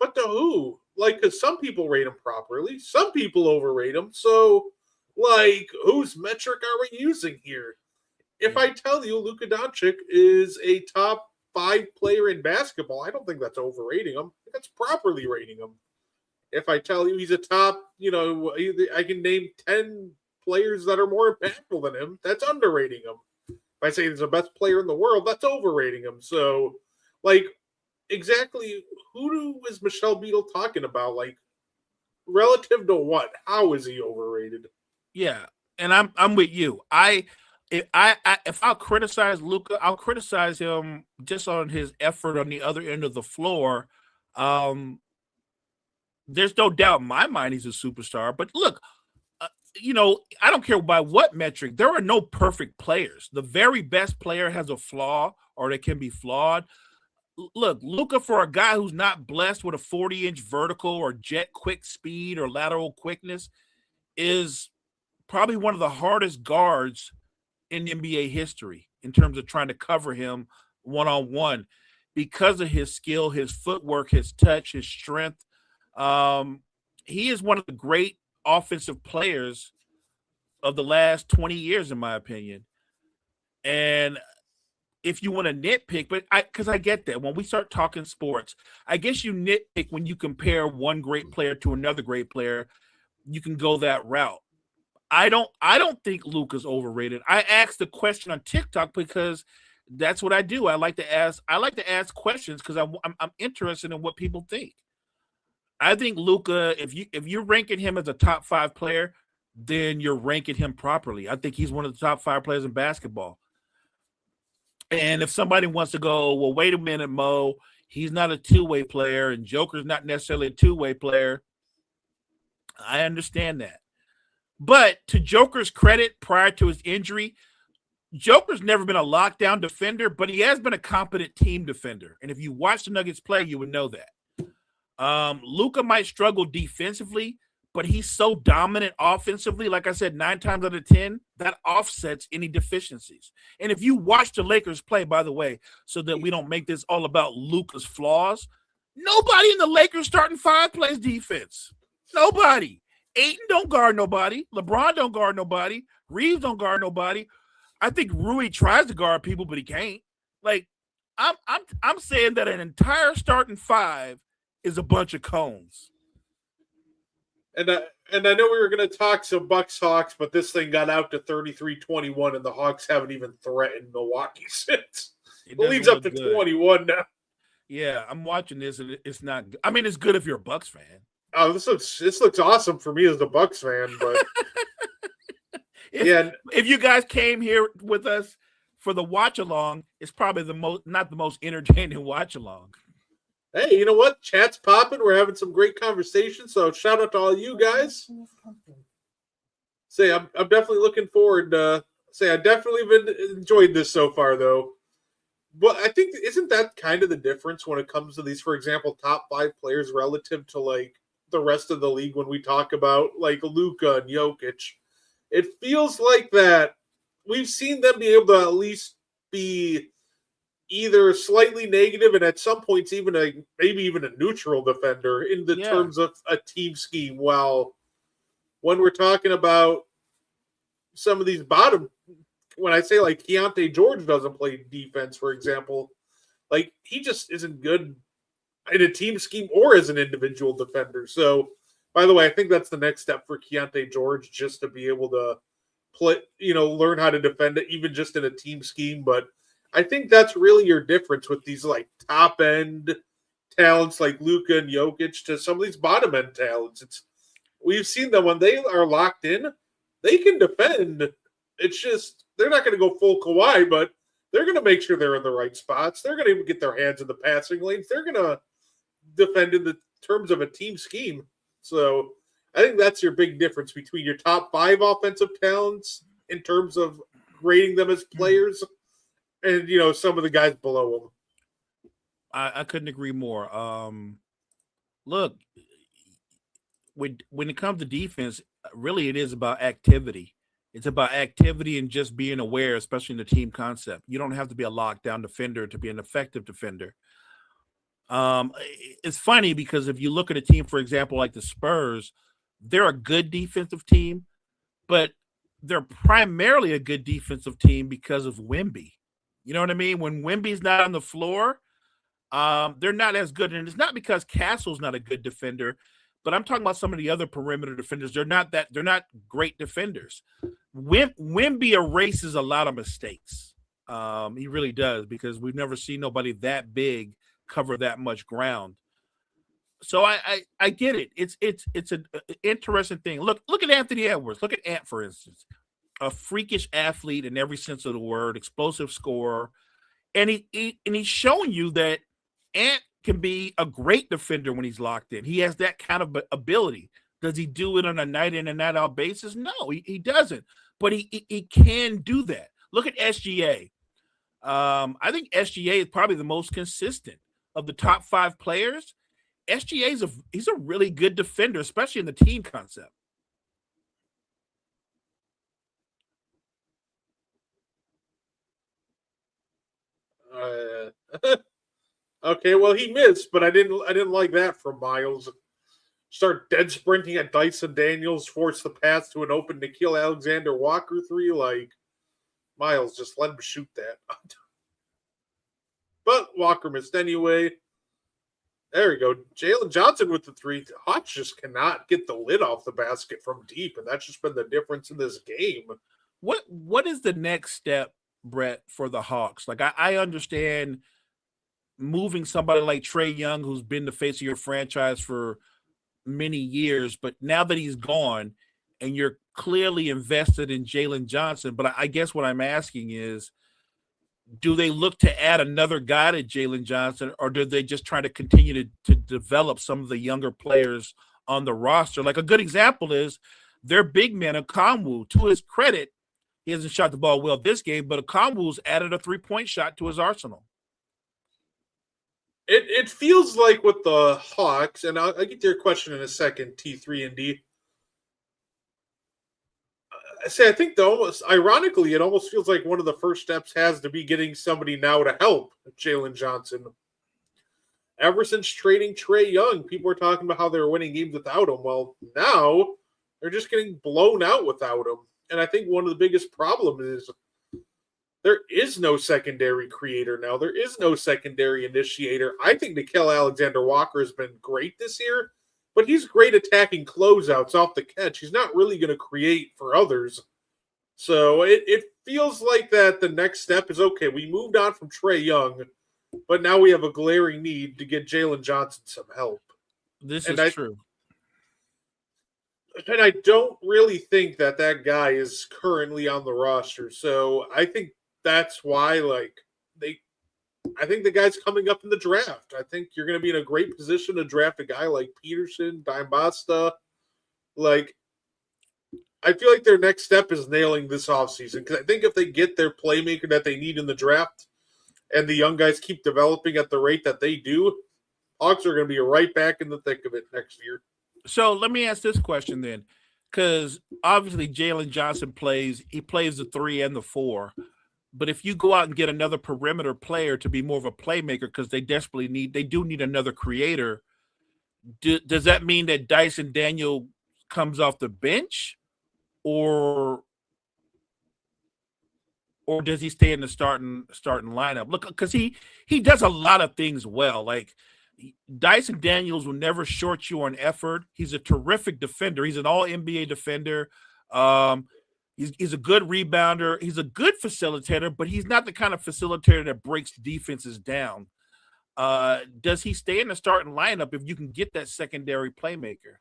but to who? Like, because some people rate him properly. Some people overrate him. So, like, whose metric are we using here? If I tell you Luka Doncic is a top 5 player in basketball, I don't think that's overrating him. That's properly rating him. If I tell you he's a top, I can name 10 players that are more impactful than him, that's underrating him. If I say he's the best player in the world, that's overrating him. So, like, exactly who is Michelle Beadle talking about? Like, relative to what? How is he overrated? Yeah, and I'm with you. If I'll criticize Luka, I'll criticize him just on his effort on the other end of the floor. There's no doubt in my mind he's a superstar. But look, I don't care by what metric. There are no perfect players. The very best player has a flaw, or they can be flawed. Look, Luka, for a guy who's not blessed with a 40-inch vertical or jet quick speed or lateral quickness, is probably one of the hardest guards in NBA history in terms of trying to cover him one-on-one because of his skill, his footwork, his touch, his strength. He is one of the great offensive players of the last 20 years, in my opinion. And if you want to nitpick, but because I get that when we start talking sports, I guess you nitpick when you compare one great player to another great player. You can go that route. I don't think Luka's overrated. I asked the question on TikTok because that's what I do. I like to ask questions because I'm interested in what people think. I think Luka, if you're ranking him as a top 5 player, then you're ranking him properly. I think he's one of the top 5 players in basketball. And if somebody wants to go, well, wait a minute, Mo, he's not a two-way player, and Joker's not necessarily a two-way player, I understand that. But to Joker's credit, prior to his injury, Joker's never been a lockdown defender, but he has been a competent team defender. And if you watch the Nuggets play, you would know that. Luka might struggle defensively, but he's so dominant offensively. Like I said, 9 times out of 10, that offsets any deficiencies. And if you watch the Lakers play, by the way, so that we don't make this all about Luka's flaws, nobody in the Lakers starting 5 plays defense. Nobody. Ayton don't guard nobody. LeBron don't guard nobody. Reeves don't guard nobody. I think Rui tries to guard people, but he can't. Like, I'm saying that an entire starting 5 is a bunch of cones. And I know we were going to talk some Bucks Hawks, but this thing got out to 33-21, and the Hawks haven't even threatened Milwaukee since. It leads up to good. 21 now. Yeah, I'm watching this, and it's not. I mean, it's good if you're a Bucks fan. Oh, this looks awesome for me as a Bucks fan, but if you guys came here with us for the watch along, it's probably not the most entertaining watch along. Hey, you know what? Chat's popping. We're having some great conversations. So shout out to all you guys. I'm definitely looking forward. I definitely enjoyed this so far, though. But I think isn't that kind of the difference when it comes to these, for example, top 5 players relative to like the rest of the league when we talk about like Luka and Jokic? It feels like that we've seen them be able to at least be either slightly negative and at some points even maybe even a neutral defender in the terms of a team scheme. While when we're talking about some of these bottom, when I say like Keontae George doesn't play defense, for example, like he just isn't good in a team scheme or as an individual defender. So, by the way, I think that's the next step for Keontae George, just to be able to play, learn how to defend it, even just in a team scheme. But I think that's really your difference with these like top end talents like Luka and Jokic to some of these bottom end talents. We've seen that when they are locked in, they can defend. It's just they're not going to go full Kawhi, but they're going to make sure they're in the right spots. They're going to get their hands in the passing lanes. They're going to defend in the terms of a team scheme. So I think that's your big difference between your top 5 offensive talents in terms of grading them as players and, some of the guys below them. I couldn't agree more. Look, when it comes to defense, really it is about activity. It's about activity and just being aware, especially in the team concept. You don't have to be a lockdown defender to be an effective defender. It's funny because if you look at a team, for example, like the Spurs, they're a good defensive team, but they're primarily a good defensive team because of Wemby. You know what I mean? When Wemby's not on the floor, they're not as good. And it's not because Castle's not a good defender, but I'm talking about some of the other perimeter defenders. They're not great defenders. Wemby erases a lot of mistakes. He really does, because we've never seen nobody that big cover that much ground. So I get it. It's an interesting thing. Look at Anthony Edwards. Look at Ant, for instance. A freakish athlete in every sense of the word, explosive scorer. And he's showing you that Ant can be a great defender when he's locked in. He has that kind of ability. Does he do it on a night in and night out basis? No, he doesn't. But he can do that. Look at SGA. I think SGA is probably the most consistent of the top 5 players. SGA he's a really good defender, especially in the team concept. Okay, well he missed, but I didn't like that from Miles. start dead sprinting at Dyson Daniels, force the pass to an open Nikhil Alexander Walker three. Like, Miles, just let him shoot that. But Walker missed anyway. There we go. Jalen Johnson with the three. Hawks just cannot get the lid off the basket from deep, and that's just been the difference in this game. What is the next step, Brett, for the Hawks? Like, I understand moving somebody like Trae Young, who's been the face of your franchise for many years, but now that he's gone and you're clearly invested in Jalen Johnson, but I guess what I'm asking is, do they look to add another guy to Jalen Johnson, or do they just try to continue to develop some of the younger players on the roster? Like, a good example is their big man, Okongwu. To his credit, he hasn't shot the ball well this game, but Okongwu's added a three-point shot to his arsenal. It feels like with the Hawks, and I'll get to your question in a second, T3 and D. I think ironically, it almost feels like one of the first steps has to be getting somebody now to help Jalen Johnson. Ever since trading Trae Young, people were talking about how they were winning games without him. Well, now they're just getting blown out without him. And I think one of the biggest problems is there is no secondary creator now. There is no secondary initiator. I think Nikhil Alexander Walker has been great this year, but he's great attacking closeouts off the catch. He's not really going to create for others. So it feels like that the next step is, okay, we moved on from Trae Young, but now we have a glaring need to get Jalen Johnson some help. This is true. And I don't really think that guy is currently on the roster. So I think that's why, I think the guy's coming up in the draft. I think you're going to be in a great position to draft a guy like Peterson, Dimebasta. Like, I feel like their next step is nailing this offseason, because I think if they get their playmaker that they need in the draft and the young guys keep developing at the rate that they do, Hawks are going to be right back in the thick of it next year. So let me ask this question then, because obviously Jalen Johnson plays the 3 and the 4. But if you go out and get another perimeter player to be more of a playmaker, because they do need another creator, does that mean that Dyson Daniel comes off the bench, or does he stay in the starting lineup? Look, because he does a lot of things well. Like, Dyson Daniels will never short you on effort. He's a terrific defender. He's an all-NBA defender. He's a good rebounder. He's a good facilitator, but he's not the kind of facilitator that breaks defenses down. Does he stay in the starting lineup if you can get that secondary playmaker?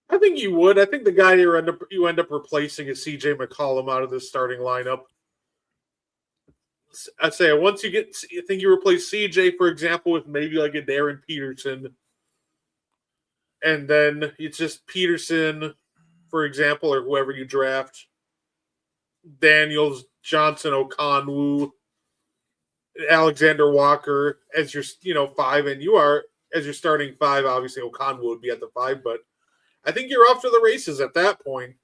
I think you would. I think the guy you end up replacing is CJ McCollum out of the starting lineup. I'd say once you replace CJ, for example, with maybe like a Darren Peterson, and then it's just Peterson, for example, or whoever you draft, Daniels, Johnson, Okongwu, Alexander Walker as your 5, and you are as your starting 5. Obviously, Okongwu would be at the 5, but I think you're off to the races at that point.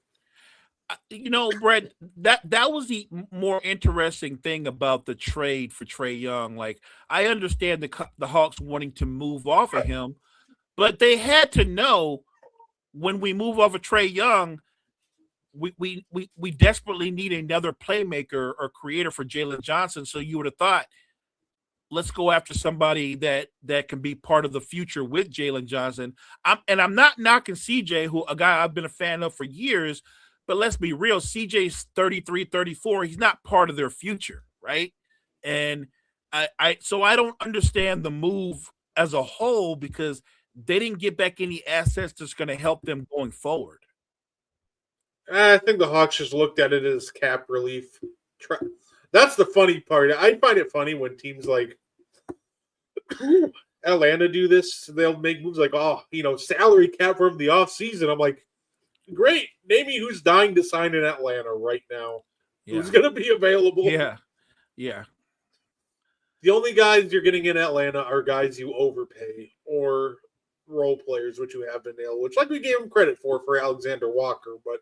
Brett, that was the more interesting thing about the trade for Trae Young. Like, I understand the Hawks wanting to move off of him, but they had to know when we move off of Trae Young, we desperately need another playmaker or creator for Jalen Johnson. So you would have thought, let's go after somebody that can be part of the future with Jalen Johnson. I'm not knocking CJ, who a guy I've been a fan of for years. But let's be real, CJ's 33, 34. He's not part of their future, right? And so I don't understand the move as a whole, because they didn't get back any assets that's going to help them going forward. I think the Hawks just looked at it as cap relief. That's the funny part. I find it funny when teams like Atlanta do this. They'll make moves like, salary cap for the offseason. I'm like, great. Name me who's dying to sign in Atlanta right now. Yeah. Who's going to be available? Yeah. The only guys you're getting in Atlanta are guys you overpay or role players, which you have been nailed, which we gave him credit for Alexander Walker. But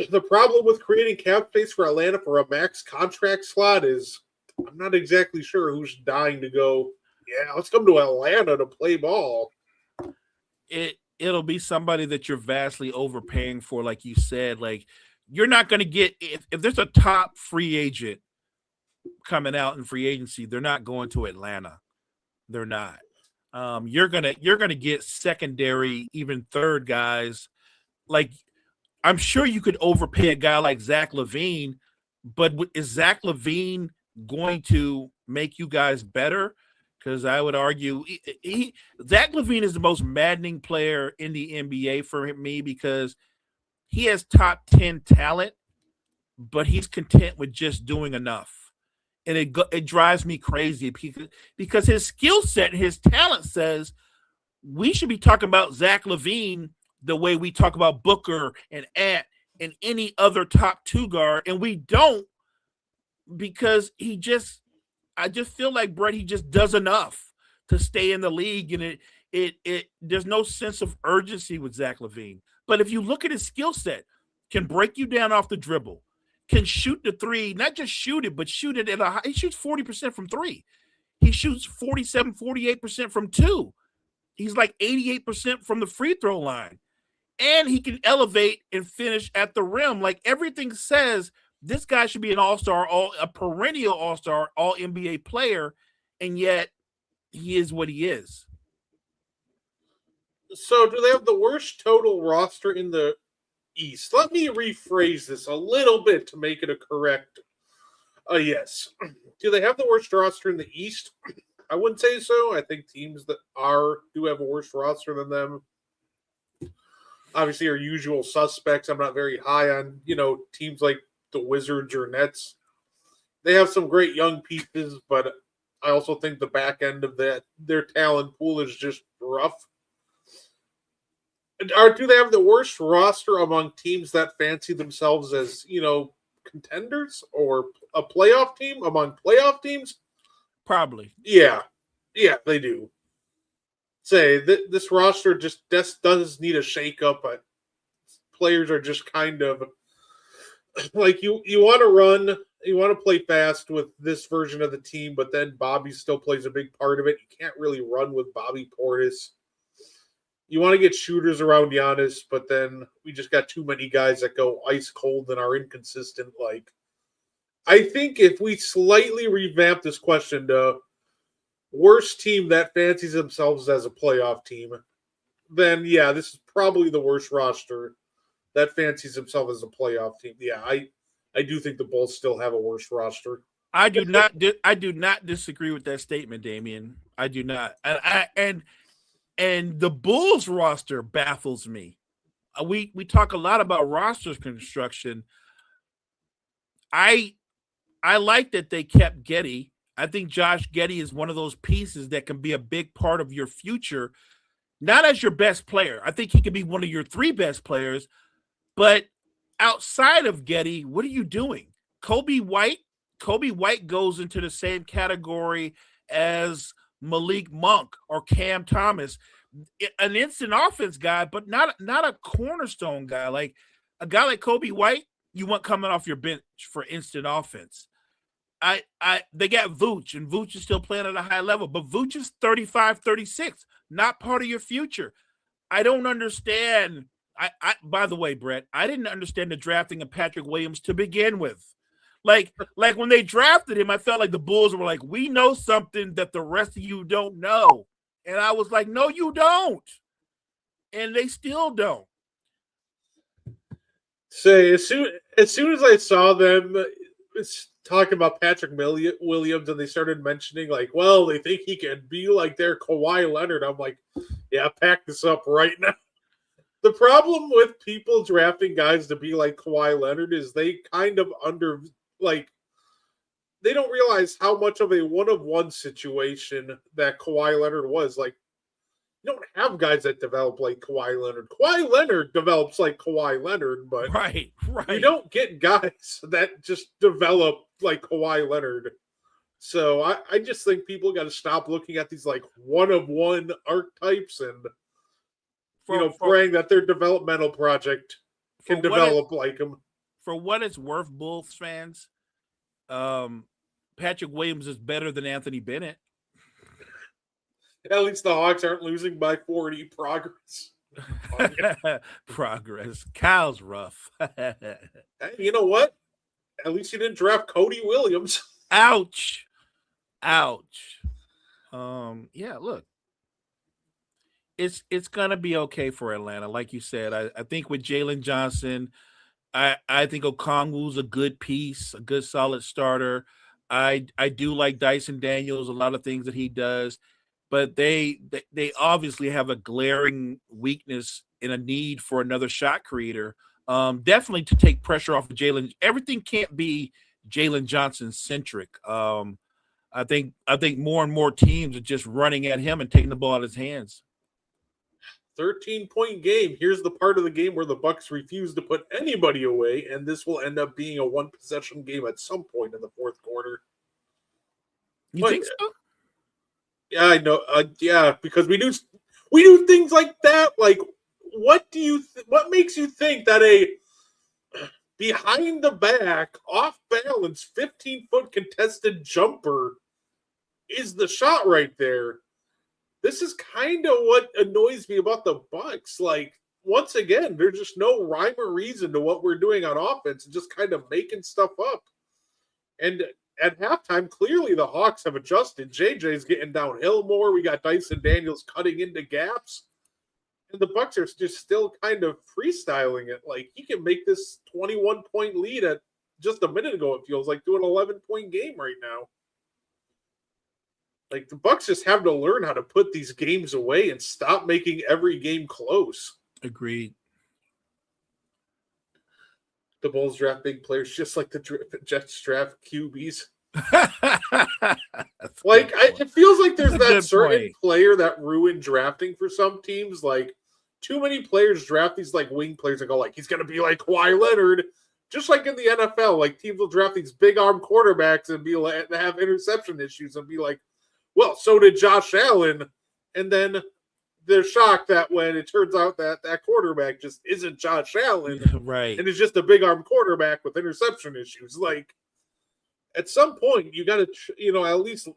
the problem with creating cap space for Atlanta for a max contract slot is I'm not exactly sure who's dying to go, let's come to Atlanta to play ball. it'll be somebody that you're vastly overpaying for, like you said. Like, you're not going to get, if there's a top free agent coming out in free agency, they're not going to Atlanta. They're not. You're gonna get secondary, even third guys. Like, I'm sure you could overpay a guy like Zach LaVine, but is Zach LaVine going to make you guys better? Because I would argue Zach LaVine is the most maddening player in the NBA for me, because he has top 10 talent, but he's content with just doing enough. And it drives me crazy because his skill set, his talent says we should be talking about Zach LaVine the way we talk about Booker and Ant and any other top 2 guard, and we don't, because I just feel like, Brett, he just does enough to stay in the league, and it there's no sense of urgency with Zach LaVine. But if you look at his skill set, can break you down off the dribble, can shoot the three, not just shoot it, but shoot it he shoots 40% from 3. He shoots 47, 48% from 2. He's like 88% from the free throw line. And he can elevate and finish at the rim. Like, everything says this guy should be an all-star, a perennial all-star, all-NBA player, and yet he is what he is. So do they have the worst total roster in the East? Let me rephrase this a little bit to make it a correct yes. Do they have the worst roster in the East? I wouldn't say so. I think teams that do have a worse roster than them obviously are usual suspects. I'm not very high on, teams like the Wizards or Nets. They have some great young pieces, but I also think the back end of their talent pool is just rough. Do they have the worst roster among teams that fancy themselves as, contenders or a playoff team among playoff teams? Probably. Yeah, they do. Say this roster just does need a shakeup, but players are just kind of like you want to run, you want to play fast with this version of the team, but then Bobby still plays a big part of it. You can't really run with Bobby Portis. You want to get shooters around Giannis, but then we just got too many guys that go ice cold and are inconsistent. Like, I think if we slightly revamp this question to worst team that fancies themselves as a playoff team, then yeah, this is probably the worst roster that fancies himself as a playoff team. Yeah, I do think the Bulls still have a worse roster. I do not disagree with that statement, Damian. I do not. And the Bulls roster baffles me. We talk a lot about roster construction. I like that they kept Giddey. I think Josh Giddey is one of those pieces that can be a big part of your future, not as your best player. I think he could be one of your 3 best players, but outside of Giddey, what are you doing? Kobe White goes into the same category as Malik Monk or Cam Thomas, an instant offense guy, but not a cornerstone guy. Like, a guy like Kobe White, you want coming off your bench for instant offense. They got Vooch, and Vooch is still playing at a high level, but Vooch is 35, 36, not part of your future. I don't understand. By the way, Brett, I didn't understand the drafting of Patrick Williams to begin with. Like when they drafted him, I felt like the Bulls were like, we know something that the rest of you don't know. And I was like, no, you don't. And they still don't. Say, as soon as I saw them talking about Patrick Williams, and they started mentioning, like, well, they think he can be like their Kawhi Leonard, I'm like, yeah, pack this up right now. The problem with people drafting guys to be like Kawhi Leonard is they kind of they don't realize how much of a one-of-one situation that Kawhi Leonard was. Like, you don't have guys that develop like Kawhi Leonard. Kawhi Leonard develops like Kawhi Leonard, but right. You don't get guys that just develop like Kawhi Leonard. So I just think people got to stop looking at these like one-of-one archetypes and praying that their developmental project can develop like him. For what it's worth, Bulls fans, Patrick Williams is better than Anthony Bennett. At least the Hawks aren't losing by 40 progress. Progress. Kyle's rough. Hey, you know what? At least you didn't draft Cody Williams. Ouch. Ouch. Yeah, look. It's gonna be okay for Atlanta. Like you said, I think with Jalen Johnson, I think Okongwu's a good piece, a good solid starter. I do like Dyson Daniels, a lot of things that he does, but they obviously have a glaring weakness and a need for another shot creator. Definitely to take pressure off of Jalen. Everything can't be Jalen Johnson centric. I think more and more teams are just running at him and taking the ball out of his hands. 13-point game. Here's the part of the game where the Bucks refuse to put anybody away, and this will end up being a one-possession game at some point in the fourth quarter. You think so? Yeah, I know. Yeah, because we do things like that. Like, what makes you think that a behind the back, off balance, 15-foot contested jumper is the shot right there? This is kind of what annoys me about the Bucks. Like, once again, there's just no rhyme or reason to what we're doing on offense and just kind of making stuff up. And at halftime, clearly the Hawks have adjusted. JJ's getting downhill more. We got Dyson Daniels cutting into gaps. And the Bucks are just still kind of freestyling it. Like, he can make this 21-point lead at just a minute ago, it feels like, to an 11-point game right now. Like, the Bucks just have to learn how to put these games away and stop making every game close. Agreed. The Bulls draft big players just like the Jets draft QBs. Like, it feels like there's that certain player that ruined drafting for some teams. Like, too many players draft these like wing players and go like, he's going to be like Kawhi Leonard. Just like in the NFL, like teams will draft these big arm quarterbacks and be like, have interception issues and be like, well, so did Josh Allen. And then they're shocked that when it turns out that that quarterback just isn't Josh Allen. Right. And it's just a big arm quarterback with interception issues. Like, at some point, you got to,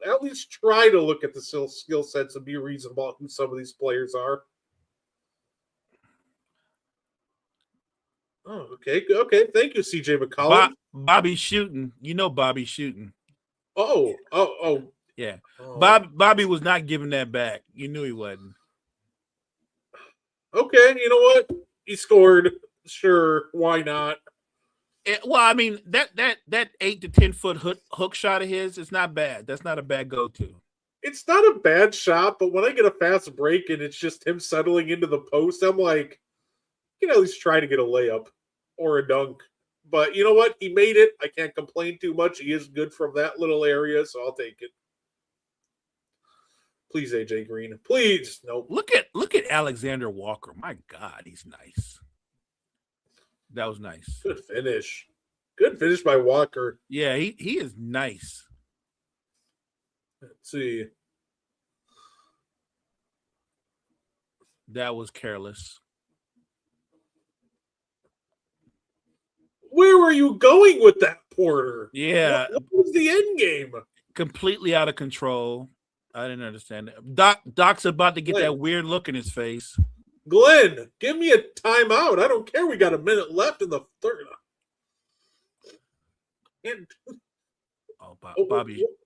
at least try to look at the skill sets and be reasonable about who some of these players are. Oh, okay. Okay. Thank you, CJ McCollum. Bobby's shooting. Bobby's shooting. Oh. Yeah. Oh. Bobby was not giving that back. You knew he wasn't. Okay. You know what? He scored. Sure. Why not? Well, I mean, that 8 to 10 foot hook shot of his is not bad. That's not a bad go-to. It's not a bad shot, but when I get a fast break and it's just him settling into the post, I'm like, you can at least try to get a layup or a dunk. But you know what? He made it. I can't complain too much. He is good from that little area, so I'll take it. Please, AJ Green. Please. Nope. Look at Alexander Walker. My God, he's nice. That was nice. Good finish. Good finish by Walker. Yeah, he is nice. Let's see. That was careless. Where were you going with that, Porter? Yeah. What was the end game? Completely out of control. I didn't understand that. Doc's about to get that weird look in his face. Glenn, give me a timeout. I don't care. We got a minute left in the third.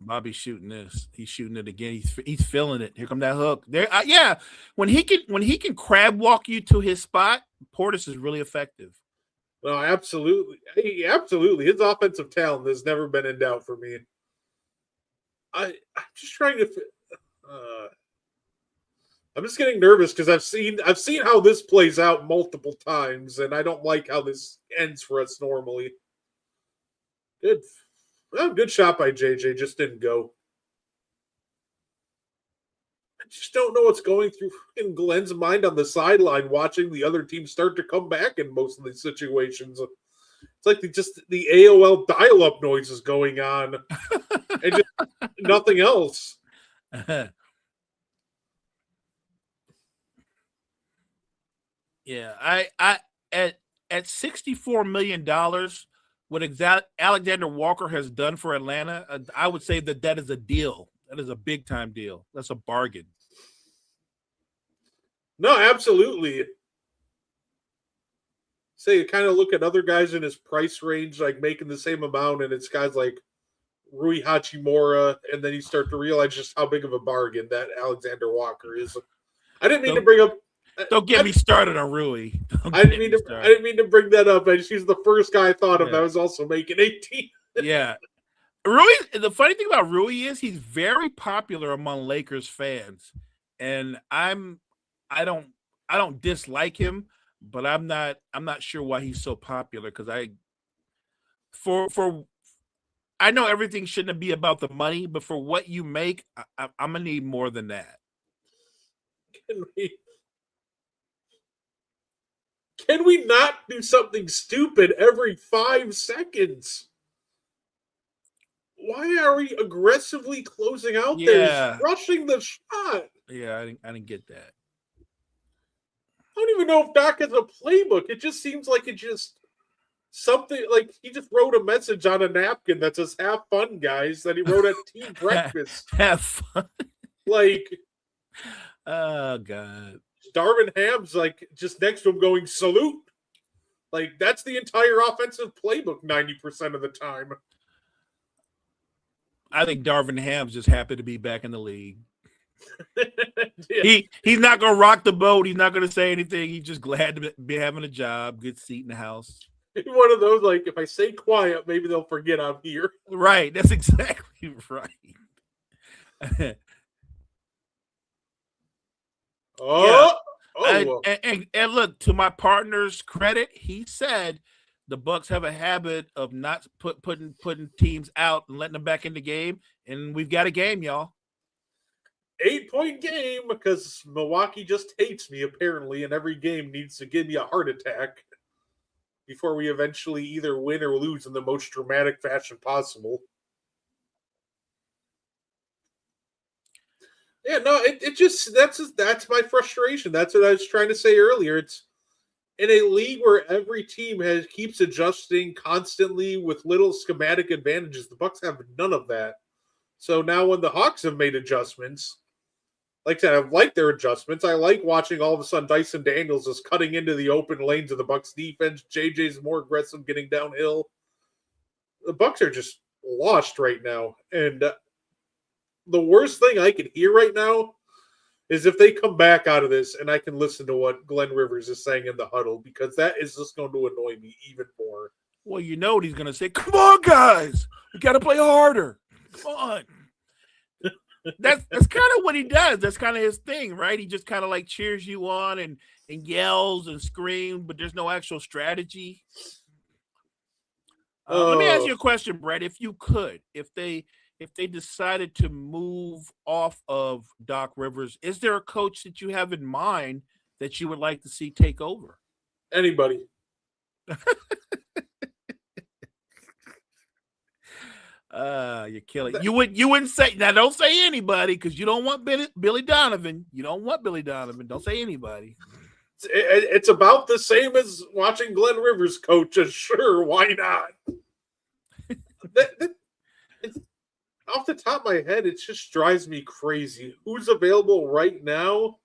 Bobby's shooting this. He's shooting it again. He's feeling it. Here come that hook. There, yeah. When he can crab walk you to his spot, Portis is really effective. No, absolutely. Absolutely. His offensive talent has never been in doubt for me. I'm just trying to. I'm just getting nervous because I've seen how this plays out multiple times, and I don't like how this ends for us normally. Good shot by JJ. Just didn't go. I just don't know what's going through in Glenn's mind on the sideline, watching the other team start to come back in most of these situations. It's like the AOL dial-up noise is going on, and just nothing else. Yeah, I at $64 million, what Alexander Walker has done for Atlanta, I would say that is a deal. That is a big time deal. That's a bargain. No, absolutely. say, kind of look at other guys in his price range, like making the same amount, and it's guys like Rui Hachimura, and then you start to realize just how big of a bargain that Alexander Walker is. I didn't mean to bring up. Don't get me started on Rui. I didn't mean to bring that up, and she's the first guy I thought of that was also making 18. Yeah. Rui, the funny thing about Rui is he's very popular among Lakers fans. And I don't dislike him, but I'm not sure why he's so popular, because I know everything shouldn't be about the money, but for what you make, I'm gonna need more than that. Can we not do something stupid every 5 seconds? Why are we aggressively closing out there, rushing the shot? Yeah, I didn't get that. I don't even know if Doc has a playbook. It just seems like something like he just wrote a message on a napkin that says "Have fun, guys." That he wrote at team breakfast. Have fun. Like, oh god. Darvin Ham's like just next to him going salute. Like, that's the entire offensive playbook 90% of the time. I think Darvin Ham's just happy to be back in the league. Yeah. He's not gonna rock the boat. He's not gonna say anything. He's just glad to be having a job, good seat in the house. One of those, like, if I say quiet, maybe they'll forget I'm here. Right. That's exactly right. And look, to my partner's credit, he said the Bucks have a habit of not putting teams out and letting them back in the game, and we've got a game, y'all. 8-point game, because Milwaukee just hates me apparently, and every game needs to give me a heart attack before we eventually either win or lose in the most dramatic fashion possible. Yeah, no, it just that's my frustration. That's what I was trying to say earlier. It's in a league where every team keeps adjusting constantly with little schematic advantages. The Bucks have none of that. So now when the Hawks have made adjustments, like I said, I like their adjustments. I like watching all of a sudden Dyson Daniels is cutting into the open lanes of the Bucks defense. JJ's more aggressive getting downhill. The Bucks are just lost right now. And the worst thing I can hear right now is if they come back out of this and I can listen to what Glenn Rivers is saying in the huddle, because that is just going to annoy me even more. Well, you know what he's going to say. Come on, guys. We got to play harder. Come on. That's kind of what he does. That's kind of his thing, right? He just kind of like cheers you on and yells and screams, but there's no actual strategy. Let me ask you a question, Brett. If you could, if they decided to move off of Doc Rivers, is there a coach that you have in mind that you would like to see take over? Anybody. You're killing. You wouldn't say now. Don't say anybody, because you don't want Billy Donovan. You don't want Billy Donovan. Don't say anybody. It's about the same as watching Glenn Rivers coach. Sure, why not? Off the top of my head, it just drives me crazy. Who's available right now?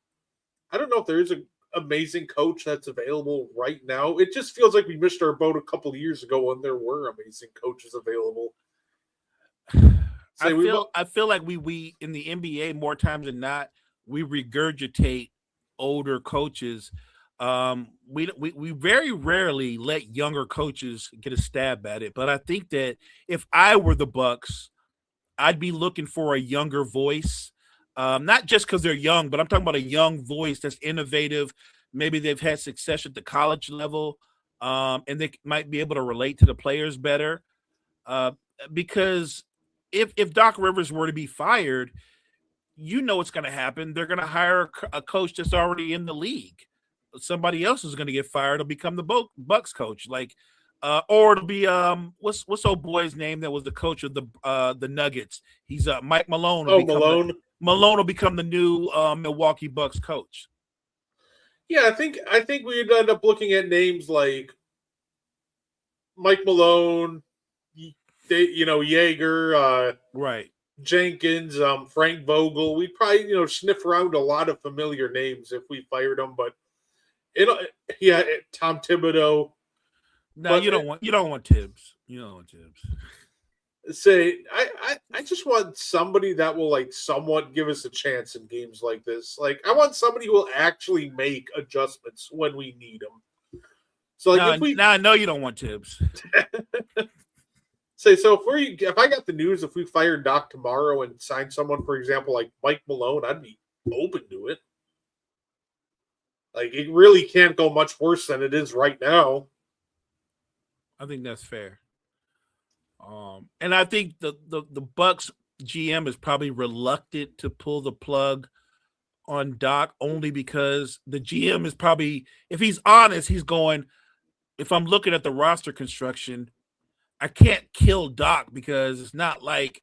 I don't know if there is an amazing coach that's available right now. It just feels like we missed our boat a couple of years ago when there were amazing coaches available. I feel like we in the NBA more times than not, we regurgitate older coaches. We very rarely let younger coaches get a stab at it. But I think that if I were the Bucks, I'd be looking for a younger voice, not just because they're young, but I'm talking about a young voice that's innovative. Maybe they've had success at the college level, and they might be able to relate to the players better. Because if Doc Rivers were to be fired, you know what's going to happen. They're going to hire a coach that's already in the league. Somebody else is going to get fired. It'll become the Bucks coach, or it'll be what's old boy's name that was the coach of the Nuggets. He's Mike Malone. Malone. Malone will become the new Milwaukee Bucks coach. Yeah, I think we'd end up looking at names like Mike Malone, Yeager, right, Jenkins, Frank Vogel. We'd probably sniff around a lot of familiar names if we fired them, but Tom Thibodeau. No, But you don't want Tibbs. You don't want Tibbs. say I just want somebody that will like somewhat give us a chance in games like this. Like I want somebody who will actually make adjustments when we need them. So like Now I know you don't want Tibbs. if I got the news if we fired Doc tomorrow and signed someone, for example, like Mike Malone, I'd be open to it. Like it really can't go much worse than it is right now. I think that's fair. And I think the Bucks GM is probably reluctant to pull the plug on Doc only because the GM is probably, if he's honest, he's going, if I'm looking at the roster construction, I can't kill Doc because it's not like,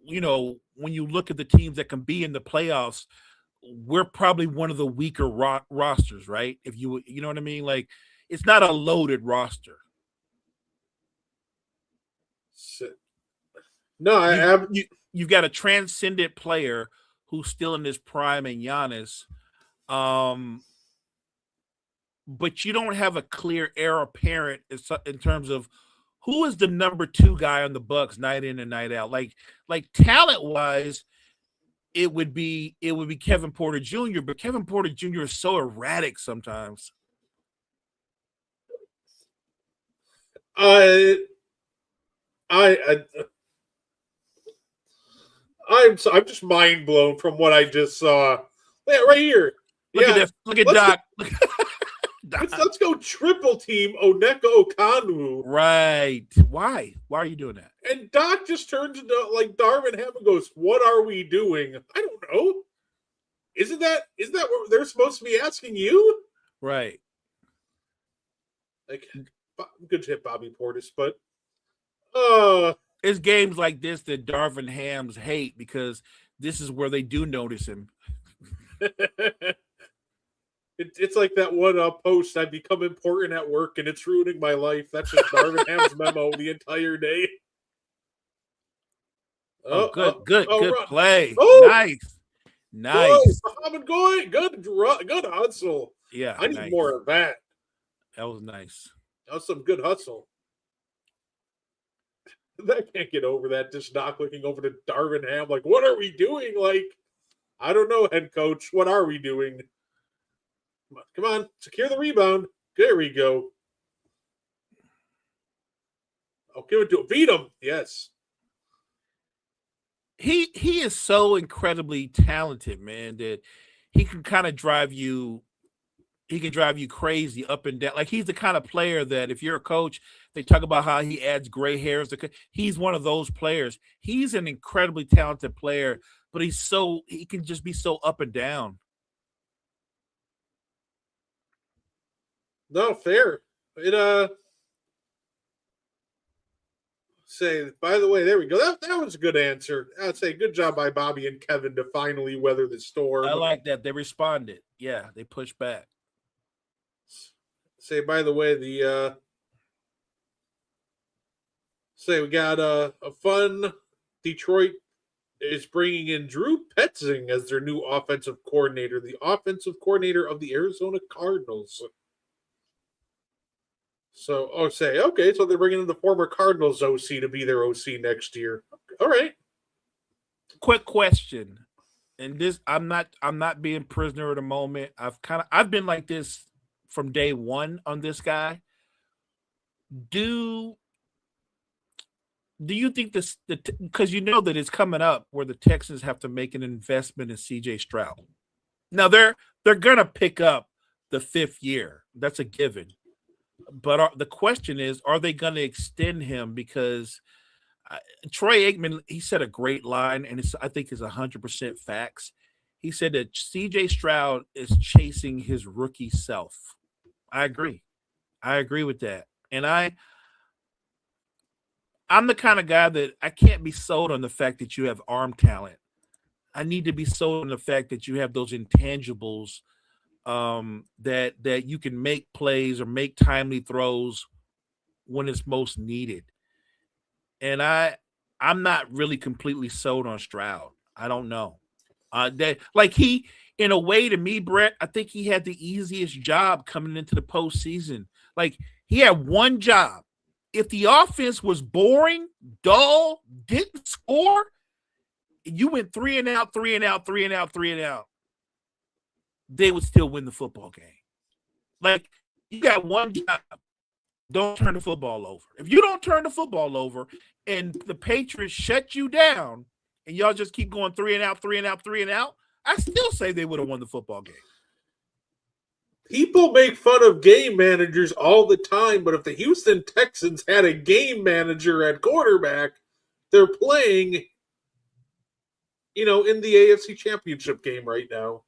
when you look at the teams that can be in the playoffs, we're probably one of the weaker rosters, right? If you know what I mean? Like, it's not a loaded roster. No, you've got a transcendent player who's still in his prime in Giannis, but you don't have a clear heir apparent in terms of who is the number 2 guy on the Bucks night in and night out. Like talent wise, it would be Kevin Porter Jr., but Kevin Porter Jr. is so erratic sometimes. I'm just mind blown from what I just saw. Yeah, right here. Look at this. Look at Doc. Let's go triple team Oneka Okanu. Right. Why? Why are you doing that? And Doc just turns into like Darvin Ham and goes, "What are we doing?" I don't know. Isn't that what they're supposed to be asking you? Right. Like, good hit, Bobby Portis, but it's games like this that Darvin Hams hate because this is where they do notice him. It's like that one post, "I've become important at work and it's ruining my life." That's just Darvin Ham's memo the entire day. Good run. play. Oh! Nice. Muhammad Goy, good hustle. Yeah, I need more of that. That was nice. That was some good hustle. I can't get over that. Just Doc looking over to Darvin Ham, like, "What are we doing?" Like, I don't know, head coach. What are we doing? Come on, secure the rebound. There we go. I'll give it to him. Beat him. Yes. He is so incredibly talented, man, that he can kind of drive you. He can drive you crazy up and down. Like, he's the kind of player that if you're a coach, they talk about how he adds gray hairs. He's one of those players. He's an incredibly talented player, but he can just be so up and down. No, fair. Say, by the way, there we go. That was a good answer. I'd say good job by Bobby and Kevin to finally weather the storm. I like that. They responded. Yeah, they pushed back. Say, by the way, we got a fun Detroit is bringing in Drew Petzing as their new offensive coordinator, the offensive coordinator of the Arizona Cardinals. So, okay, so they're bringing in the former Cardinals OC to be their OC next year. All right. Quick question, and this I'm not being prisoner of the moment. I've been like this from day one on this guy. Do you think this? Because you know that it's coming up where the Texans have to make an investment in C.J. Stroud. Now they're gonna pick up the 5th year. That's a given. But the question is, are they going to extend him? Because Troy Aikman, he said a great line, and I think is 100% facts. He said that C.J. Stroud is chasing his rookie self. I agree. I agree with that. And I'm the kind of guy that I can't be sold on the fact that you have arm talent. I need to be sold on the fact that you have those intangibles that you can make plays or make timely throws when it's most needed. And I'm not really completely sold on Stroud. I don't know. In a way, to me, Brett, I think he had the easiest job coming into the postseason. Like, He had one job. If the offense was boring, dull, didn't score, you went 3 and out, 3 and out, 3 and out, 3 and out, they would still win the football game. Like, you got one job. Don't turn the football over. If you don't turn the football over and the Patriots shut you down and y'all just keep going 3 and out, 3 and out, 3 and out, I still say they would have won the football game. People make fun of game managers all the time, but if the Houston Texans had a game manager at quarterback, they're playing, in the AFC Championship game right now.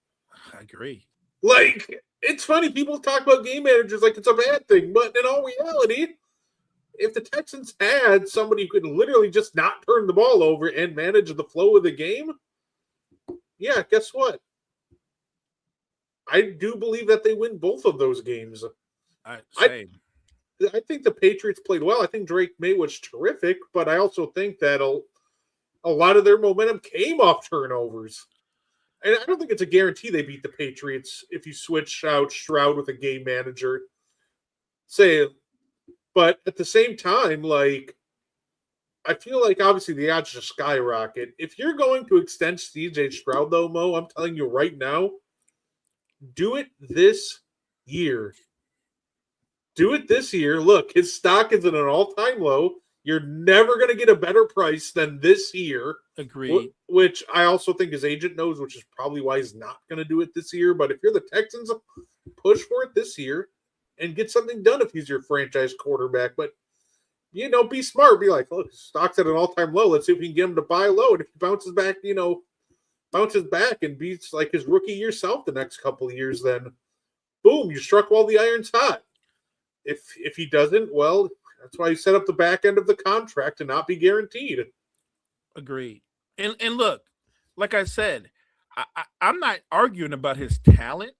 I agree. Like, it's funny, people talk about game managers like it's a bad thing, but in all reality, if the Texans had somebody who could literally just not turn the ball over and manage the flow of the game, yeah, guess what? I do believe that they win both of those games. Same. I think the Patriots played well. I think Drake May was terrific, but I also think that a lot of their momentum came off turnovers. And I don't think it's a guarantee they beat the Patriots if you switch out Stroud with a game manager. But at the same time, like, I feel like obviously the odds just skyrocket. If you're going to extend CJ Stroud, though, Mo, I'm telling you right now, do it this year. Do it this year. Look, his stock is at an all-time low. You're never going to get a better price than this year. Agreed. Which I also think his agent knows, which is probably why he's not going to do it this year. But if you're the Texans, push for it this year and get something done if he's your franchise quarterback. But, be smart. Be like, look, stock's at an all-time low. Let's see if we can get him to buy low. And if he bounces back and beats like his rookie year self the next couple of years, then boom, you struck while the iron's hot. If he doesn't, well, that's why you set up the back end of the contract to not be guaranteed. Agreed. And look, like I said, I'm not arguing about his talent.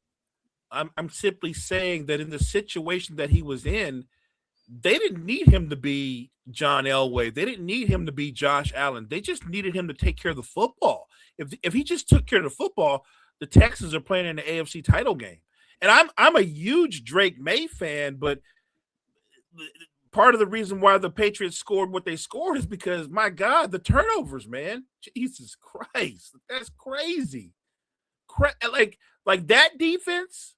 I'm simply saying that in the situation that he was in, they didn't need him to be John Elway. They didn't need him to be Josh Allen. They just needed him to take care of the football. If he just took care of the football, the Texans are playing in the AFC title game. And I'm a huge Drake May fan, but part of the reason why the Patriots scored what they scored is because, my God, the turnovers, man. Jesus Christ, that's crazy. Like that defense.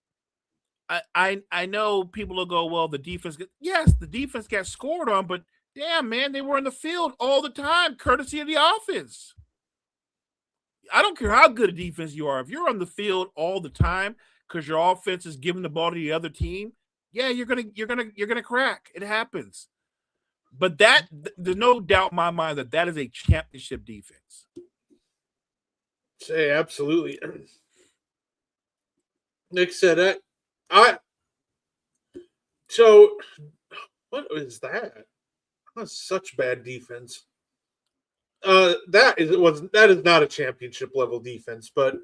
I know people will go, well, the defense. Yes, the defense got scored on, but damn, man, they were in the field all the time, courtesy of the offense. I don't care how good a defense you are. If you're on the field all the time because your offense is giving the ball to the other team, yeah, you're gonna crack. It happens. But there's no doubt in my mind that is a championship defense. Say absolutely. Nick said so what is that? That's such bad defense. That is not a championship level defense, but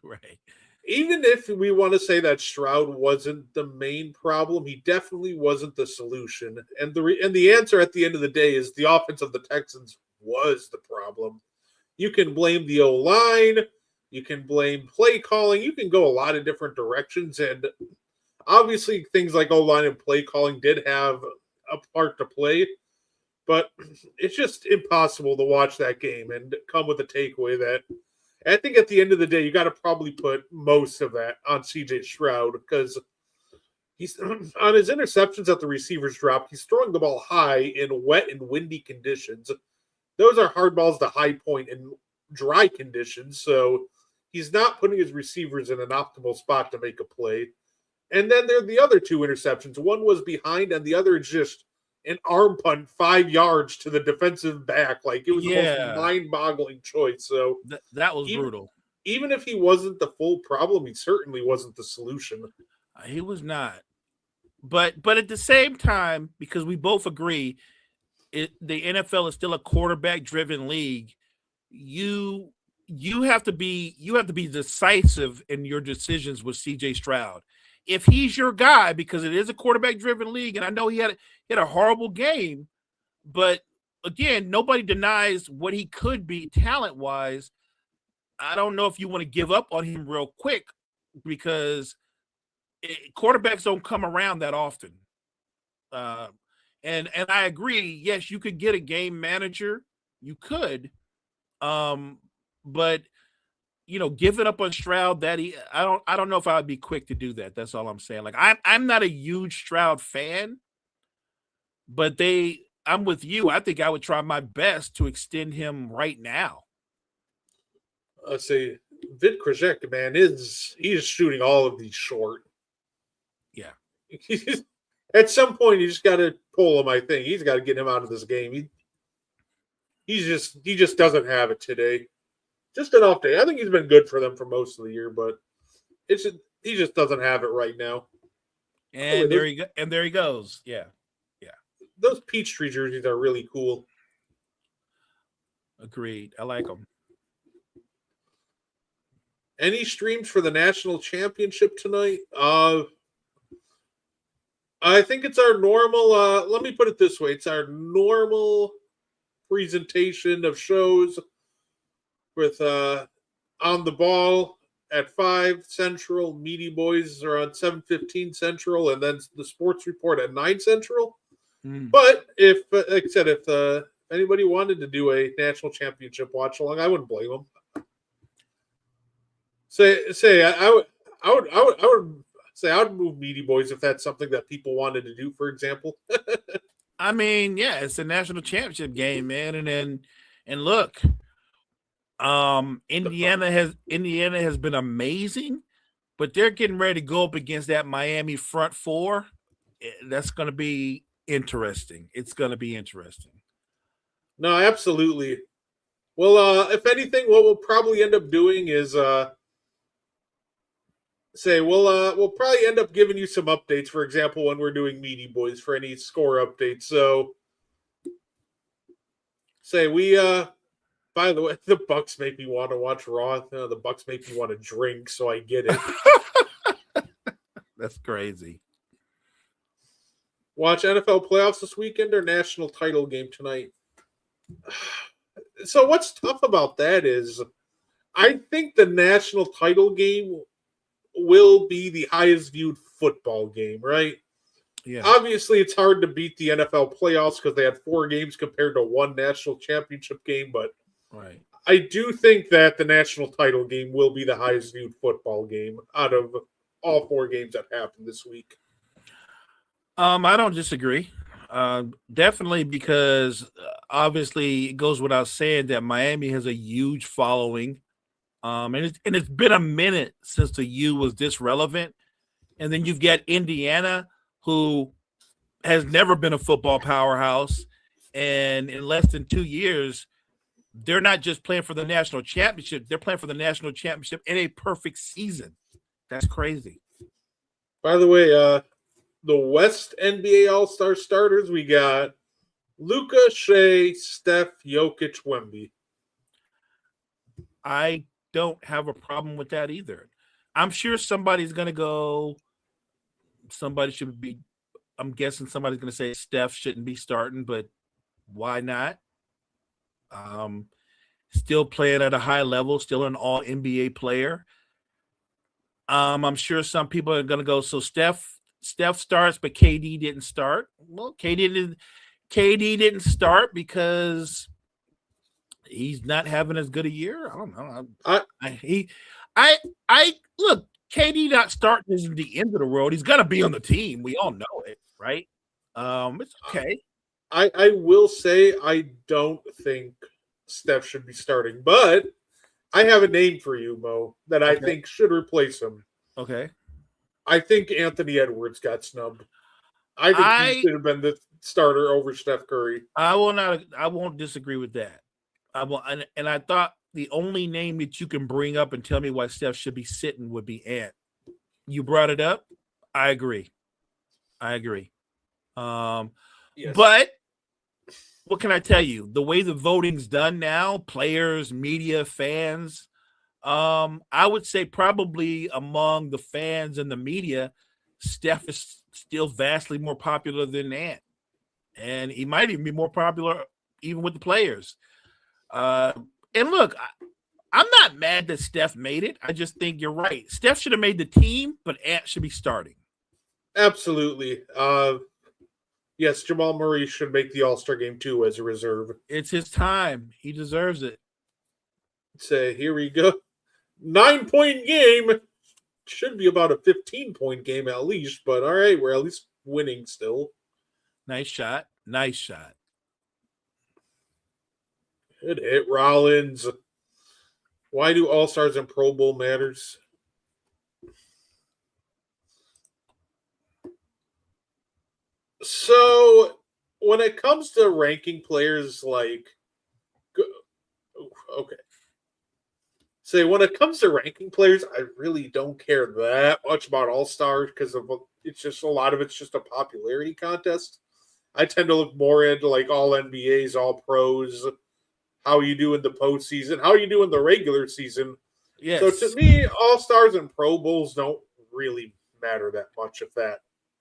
right. Even if we want to say that Stroud wasn't the main problem, he definitely wasn't the solution. And the answer at the end of the day is the offense of the Texans was the problem. You can blame the O-line, you can blame play calling, you can go a lot of different directions, and obviously things like O-line and play calling did have a part to play. But it's just impossible to watch that game and come with a takeaway that I think at the end of the day, you got to probably put most of that on CJ Stroud because he's on his interceptions that the receivers drop. He's throwing the ball high in wet and windy conditions. Those are hard balls to high point in dry conditions. So he's not putting his receivers in an optimal spot to make a play. And then there are the other two interceptions. One was behind and the other is just an arm punt 5 yards to the defensive back. Like, it was the most mind-boggling choice. So that was brutal. Even if he wasn't the full problem, he certainly wasn't the solution. He was not. But at the same time, because we both agree, the NFL is still a quarterback-driven league. You have to be decisive in your decisions with CJ Stroud. If he's your guy, because it is a quarterback-driven league, and I know he had a horrible game, but again, nobody denies what he could be talent-wise. I don't know if you want to give up on him real quick because quarterbacks don't come around that often. And I agree. Yes, you could get a game manager. You could, but giving up on Stroud, I don't know if I would be quick to do that. That's all I'm saying. Like I'm not a huge Stroud fan, but I'm with you. I think I would try my best to extend him right now. Let's see. Vid Krajek, man, he's shooting all of these short. Yeah. At some point, you just got to pull him. I think he's got to get him out of this game. He just doesn't have it today. Just an off day. I think he's been good for them for most of the year, but he just doesn't have it right now. And there he goes. Yeah. Those Peachtree jerseys are really cool. Agreed. I like them. Any streams for the national championship tonight? I think it's our normal. Let me put it this way: it's our normal presentation of shows with On the Ball at 5 Central. Meaty Boys are on 7:15 Central, and then the Sports Report at 9 Central. But if, like I said, if anybody wanted to do a national championship watch along, I wouldn't blame them. I would say I would move Meaty Boys if that's something that people wanted to do, for example. I mean, yeah, it's a national championship game, man, and look, Indiana has been amazing, but they're getting ready to go up against that Miami front four. That's going to be interesting. It's going to be interesting. No, absolutely. Well, if anything, what we'll probably end up doing is we'll probably end up giving you some updates. For example, when we're doing Meaty Boys for any score updates. So, by the way, the Bucks make me want to watch Raw. The Bucks make me want to drink, so I get it. That's crazy. Watch NFL playoffs this weekend or national title game tonight. So what's tough about that is I think the national title game will be the highest viewed football game, right? Yeah. Obviously, it's hard to beat the NFL playoffs because they had 4 games compared to 1 national championship game, but right. I do think that the national title game will be the highest viewed football game out of all 4 games that happened this week. I don't disagree. Definitely, because obviously it goes without saying that Miami has a huge following. And it's been a minute since the U was this relevant. And then you've got Indiana, who has never been a football powerhouse. And in less than 2 years, they're not just playing for the national championship. They're playing for the national championship in a perfect season. That's crazy. By the way, the West NBA All-Star starters, we got Luka, Shea, Steph, Jokic, Wemby. I don't have a problem with that either. I'm sure somebody's going to go. Somebody should be. I'm guessing somebody's going to say Steph shouldn't be starting, but why not? Still playing at a high level, still an all NBA player. I'm sure some people are going to go, so Steph starts, but KD didn't start. Well, KD didn't start because he's not having as good a year. I don't know. I look, KD not starting isn't the end of the world. He's gonna be on the team. We all know it, right? It's okay. I will say I don't think Steph should be starting, but I have a name for you, Mo, that I think should replace him. Okay. I think Anthony Edwards got snubbed. I think he should have been the starter over Steph Curry. I won't disagree with that. And I thought the only name that you can bring up and tell me why Steph should be sitting would be Ant. You brought it up. I agree. Yes. But what can I tell you? The way the voting's done now, players, media, fans, I would say probably among the fans and the media, Steph is still vastly more popular than Ant. And he might even be more popular even with the players. And look, I'm not mad that Steph made it. I just think you're right. Steph should have made the team, but Ant should be starting. Absolutely. Yes, Jamal Murray should make the All-Star game too as a reserve. It's his time. He deserves it. Say, here we go. 9-point game. Should be about a 15-point game at least, but all right, we're at least winning still. Nice shot. Nice shot. Good hit, Rollins. Why do All-Stars and Pro Bowl matters? So, when it comes to ranking players, like, okay. Say, when it comes to ranking players, I really don't care that much about All-Stars because of it's just a lot of it's just a popularity contest. I tend to look more into like all NBAs, all pros, how you do in the postseason, how you do in the regular season. Yes. So to me, All-Stars and Pro Bowls don't really matter that much if that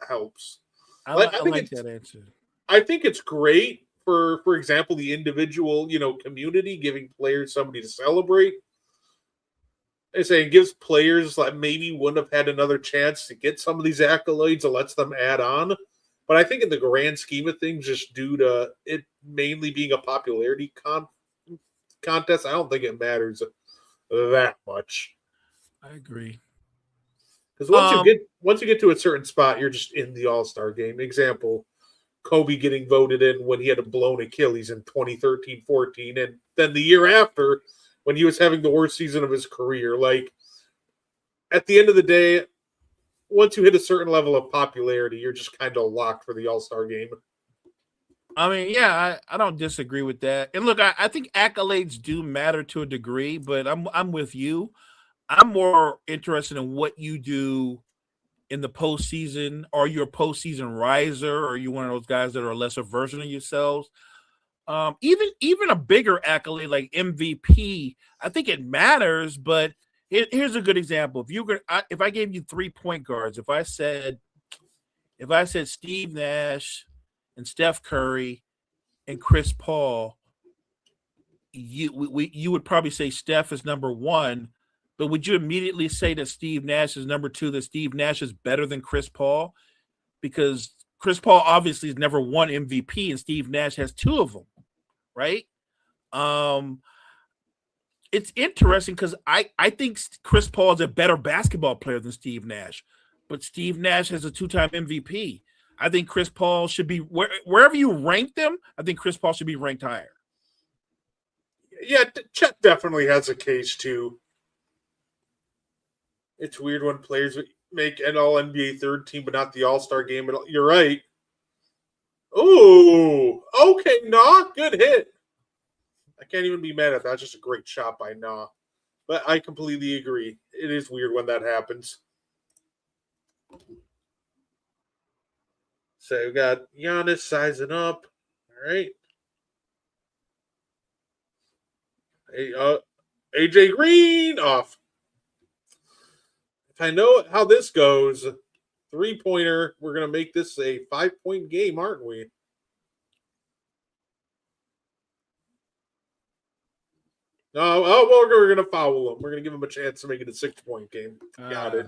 helps. I think like it's- that answer. I think it's great for example, the individual, community giving players somebody to celebrate. I say it gives players that maybe wouldn't have had another chance to get some of these accolades. It lets them add on. But I think in the grand scheme of things, just due to it mainly being a popularity contest, I don't think it matters that much. I agree. Because once you get to a certain spot, you're just in the All-Star game. Example, Kobe getting voted in when he had a blown Achilles in 2013-14, and then the year after when he was having the worst season of his career. Like, at the end of the day, once you hit a certain level of popularity, you're just kind of locked for the All-Star game. I mean, yeah, I don't disagree with that. And look, I think accolades do matter to a degree, but I'm with you. I'm more interested in what you do in the postseason. Are you a postseason riser? Or are you one of those guys that are a lesser version of yourselves? Even a bigger accolade like MVP, I think it matters. But here's a good example. If I gave you 3 point guards, if I said Steve Nash and Steph Curry and Chris Paul, you would probably say Steph is number one. But would you immediately say that Steve Nash is number two, that Steve Nash is better than Chris Paul? Because Chris Paul obviously has never won MVP and Steve Nash has 2 of them, right? It's interesting because I think Chris Paul is a better basketball player than Steve Nash, but Steve Nash has a 2-time MVP. I think Chris Paul should be, wherever you rank them, I think Chris Paul should be ranked higher. Yeah, Chet definitely has a case too. It's weird when players make an All-NBA third team, but not the All-Star game. You're right. Ooh, okay, Nah, good hit. I can't even be mad at that. That's just a great shot by Nah. But I completely agree. It is weird when that happens. So we got Giannis sizing up. All right. Hey, AJ Green off. I know how this goes. 3-pointer. We're going to make this a 5-point game, aren't we? No, well, we're going to foul him. We're going to give him a chance to make it a 6-point game. Got it.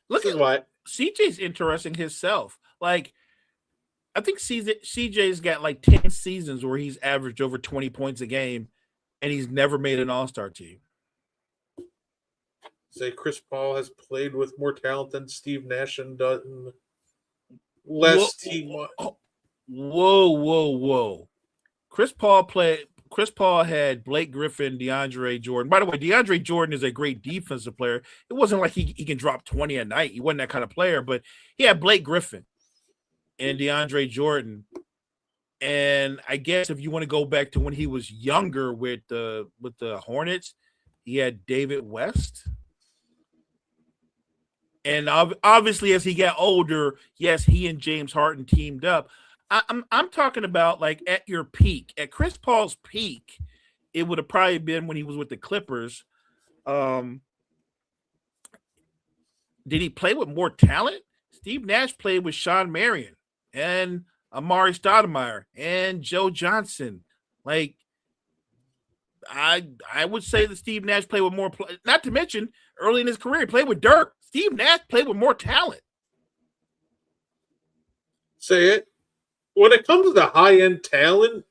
Look at what CJ's interesting himself. Like, I think CJ's got like 10 seasons where he's averaged over 20 points a game. And he's never made an All-Star team. Say Chris Paul has played with more talent than Steve Nash and done less team. Whoa. Chris Paul had Blake Griffin, DeAndre Jordan. By the way, DeAndre Jordan is a great defensive player. It wasn't like he can drop 20 a night. He wasn't that kind of player, but he had Blake Griffin and DeAndre Jordan. And I guess if you want to go back to when he was younger with the Hornets, he had David West. And obviously, as he got older, yes, he and James Harden teamed up. I'm talking about like at your peak, at Chris Paul's peak, it would have probably been when he was with the Clippers. Did he play with more talent? Steve Nash played with Sean Marion and Amari Stoudemire and Joe Johnson. Like, I would say that Steve Nash played with more. Not to mention, early in his career, he played with Dirk. Steve Nash played with more talent. Say it. When it comes to the high-end talent,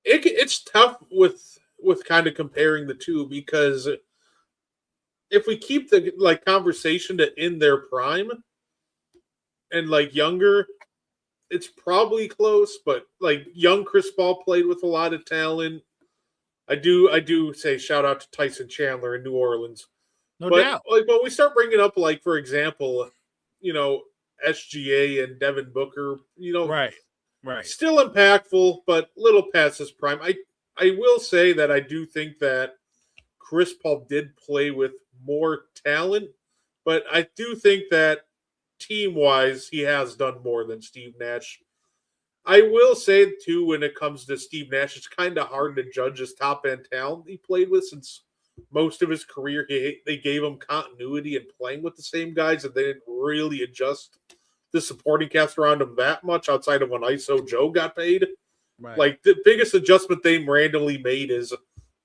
it's tough with kind of comparing the two, because if we keep the conversation to in their prime and younger, it's probably close. But young Chris Paul played with a lot of talent. I do say shout out to Tyson Chandler in New Orleans. No doubt. When we start bringing up for example, SGA and Devin Booker, Right. still impactful, but little past his prime. I will say that I do think that Chris Paul did play with more talent, but I do think that team-wise, he has done more than Steve Nash. I will say, too, when it comes to Steve Nash, it's kind of hard to judge his top-end talent he played with, since most of his career, they gave him continuity and playing with the same guys, and they didn't really adjust the supporting cast around him that much outside of when ISO Joe got paid. Right. The biggest adjustment they randomly made is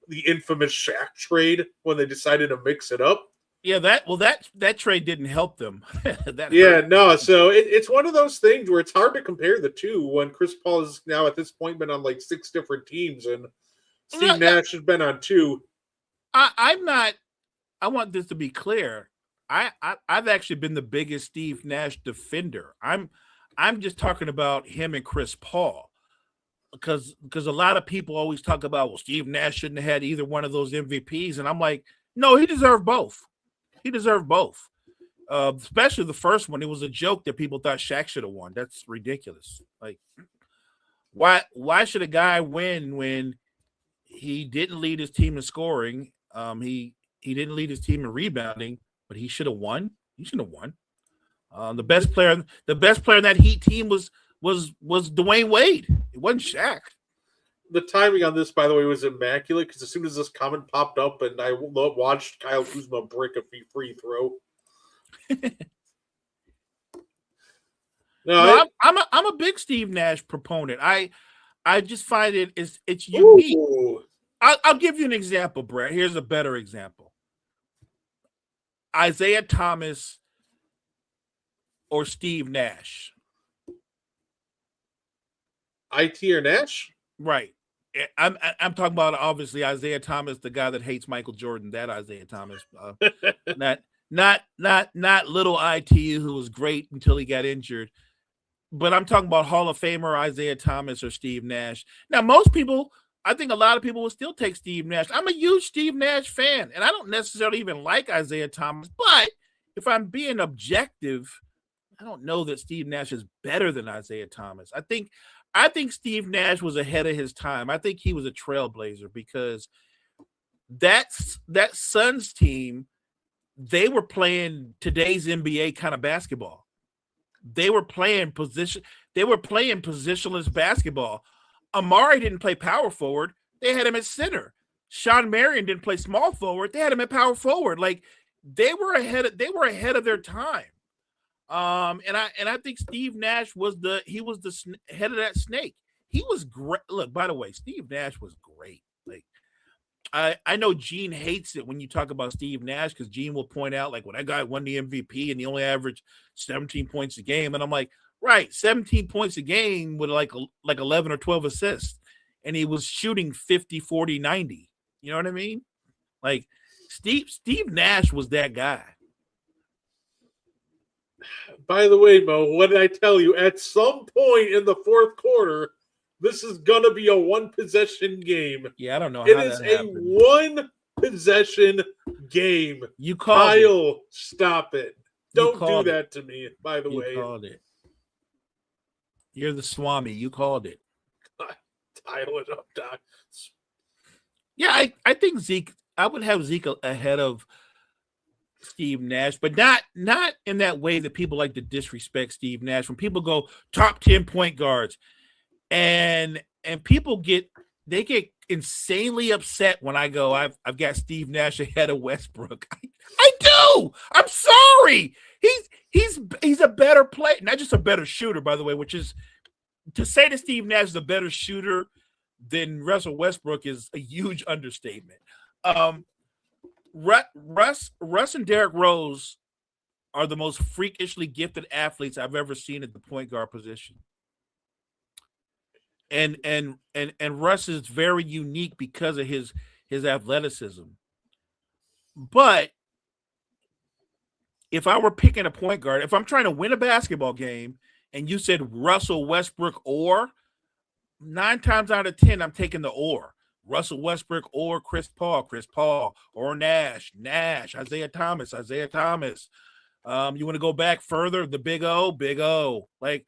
the infamous Shaq trade when they decided to mix it up. Yeah, that trade didn't help them. So it's one of those things where it's hard to compare the two when Chris Paul is now at this point been on 6 different teams and Steve Nash has been on 2. I'm not. I want this to be clear. I've actually been the biggest Steve Nash defender. I'm just talking about him and Chris Paul, because a lot of people always talk about, well, Steve Nash shouldn't have had either one of those MVPs, and I'm like, no, he deserved both. He deserved both. Especially the first one. It was a joke that people thought Shaq should have won. That's ridiculous. Why should a guy win when he didn't lead his team in scoring? He didn't lead his team in rebounding, but he should have won. He should have won. The best player in that Heat team was Dwayne Wade. It wasn't Shaq. The timing on this, by the way, was immaculate, because as soon as this comment popped up and I watched Kyle Kuzma brick a free throw. I'm a big Steve Nash proponent. I just find it's unique. Ooh. I'll give you an example, Brett. Here's a better example. Isaiah Thomas or Steve Nash. IT or Nash? Right. I'm talking about, obviously, Isaiah Thomas, the guy that hates Michael Jordan. That Isaiah Thomas, not little IT, who was great until he got injured. But I'm talking about Hall of Famer Isaiah Thomas or Steve Nash. Now, I think a lot of people will still take Steve Nash. I'm a huge Steve Nash fan, and I don't necessarily even like Isaiah Thomas. But if I'm being objective, I don't know that Steve Nash is better than Isaiah Thomas. I think Steve Nash was ahead of his time. I think he was a trailblazer, because that Suns team, they were playing today's NBA kind of basketball. They were playing positionless basketball. Amari didn't play power forward. They had him at center. Sean Marion didn't play small forward. They had him at power forward. They were ahead of their time. And I think Steve Nash was the head of that snake. He was great. Look, by the way, Steve Nash was great. I know Gene hates it when you talk about Steve Nash, because Gene will point out, when that guy won the MVP and he only averaged 17 points a game, and I'm like, right, 17 points a game with like 11 or 12 assists, and he was shooting 50, 40, 90. You know what I mean? Steve Nash was that guy. By the way, Mo, what did I tell you? At some point in the fourth quarter, this is gonna be a one-possession game. Yeah, I don't know how it that is happened. a one-possession game. You called Kyle, it. stop it. Don't do that it. to me, by the way. You called it. You're the Swami. You called it. Dial it up, Doc. Yeah, I think Zeke, I would have Zeke ahead of Steve Nash, but not in that way that people like to disrespect Steve Nash. When people go top 10 point guards, and people get insanely upset when I go, I've got Steve Nash ahead of Westbrook. I do. I'm sorry. He's a better player, not just a better shooter, by the way, which is to say that Steve Nash is a better shooter than Russell Westbrook is a huge understatement. Russ and Derrick Rose are the most freakishly gifted athletes I've ever seen at the point guard position. And Russ is very unique because of his athleticism. But if I were picking a point guard, if I'm trying to win a basketball game and you said Russell Westbrook or 9 times out of 10, I'm taking the or. Russell Westbrook or Chris Paul, or Nash, Isaiah Thomas. You want to go back further? The Big O. Like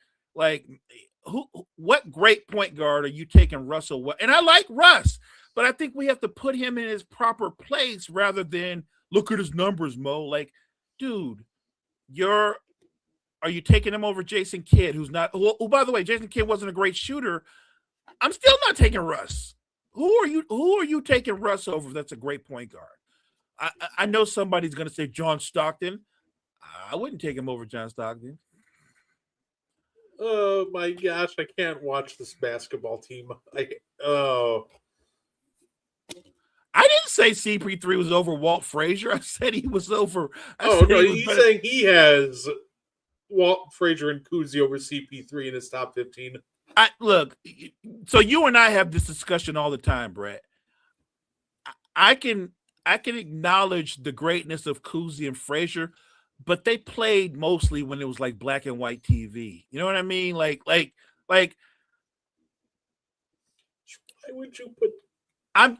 what great point guard are you taking Russell? And I like Russ, but I think we have to put him in his proper place rather than look at his numbers, Mo. Like, dude, are you taking him over Jason Kidd, who's not? Oh, by the way, Jason Kidd wasn't a great shooter. I'm still not taking Russ. Who are you taking Russ over? That's a great point guard. I know somebody's going to say John Stockton. I wouldn't take him over John Stockton. Oh my gosh, I can't watch this basketball team. I didn't say CP3 was over Walt Frazier. I said he was over. He's saying he has Walt Frazier and Kuzi over CP3 in his top 15. Look, so you and I have this discussion all the time, Brett. I can acknowledge the greatness of Kuzi and Frazier, but they played mostly when it was like black and white TV. You know what I mean? Like. Why would you put? I'm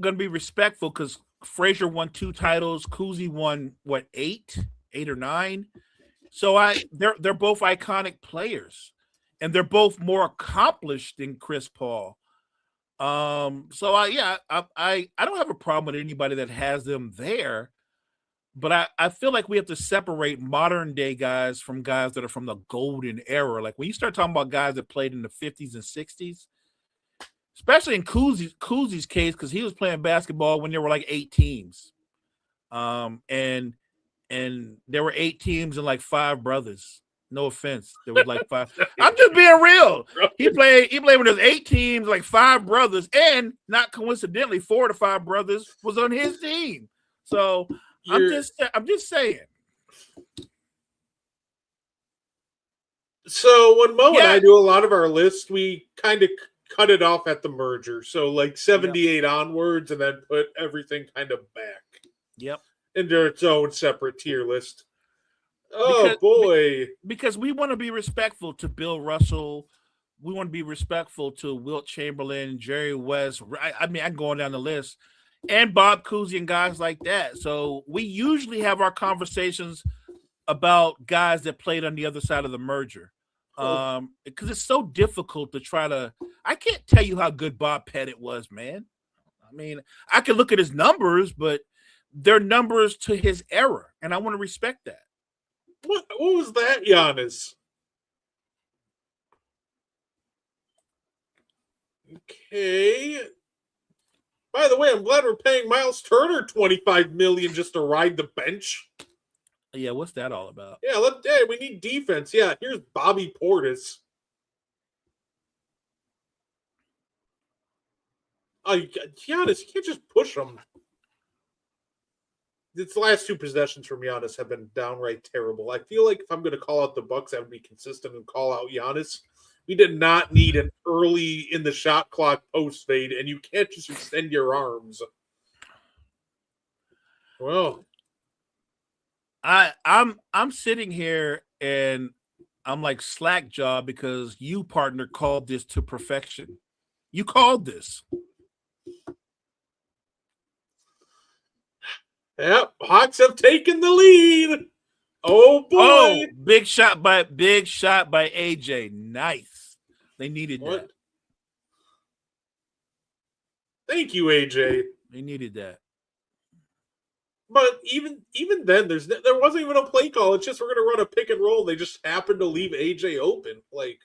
gonna be respectful because Frazier won 2 titles. Kuzi won 8 or 9. So they're both iconic players. And they're both more accomplished than Chris Paul. So I don't have a problem with anybody that has them there, but I feel like we have to separate modern day guys from guys that are from the golden era. Like when you start talking about guys that played in the 50s and 60s, especially in Kuzi's case, because he was playing basketball when there were like 8 teams. And there were 8 teams and like 5 brothers. No offense. There was like 5. I'm just being real. He played when there's 8 teams, like 5 brothers, and not coincidentally, 4 to 5 brothers was on his team. So I'm just saying. So when Mo and I do a lot of our lists, we kind of cut it off at the merger. So like 78 onwards, and then put everything kind of back. Yep. Into its own separate tier list. Oh, boy. Because we want to be respectful to Bill Russell. We want to be respectful to Wilt Chamberlain, Jerry West. I mean, I'm going down the list. And Bob Cousy and guys like that. So we usually have our conversations about guys that played on the other side of the merger. Because it's so difficult to try to – I can't tell you how good Bob Pettit was, man. I mean, I can look at his numbers, but they're numbers to his era, and I want to respect that. What was that, Giannis? Okay. By the way, I'm glad we're paying Miles Turner $25 million just to ride the bench. Yeah, what's that all about? Yeah, we need defense. Yeah, here's Bobby Portis. Oh, Giannis, you can't just push him. Its last 2 possessions from Giannis have been downright terrible. I feel like if I'm going to call out the Bucks, I would be consistent and call out Giannis. We did not need an early in the shot clock post fade, and you can't just extend your arms. Well, I'm sitting here and I'm like slack job because you, partner, called this to perfection. You called this. Yep, Hawks have taken the lead. Oh boy! Oh, big shot by AJ. Nice. They needed that. Thank you, AJ. They needed that. But even then, there wasn't even a play call. It's just we're gonna run a pick and roll. They just happened to leave AJ open. Like,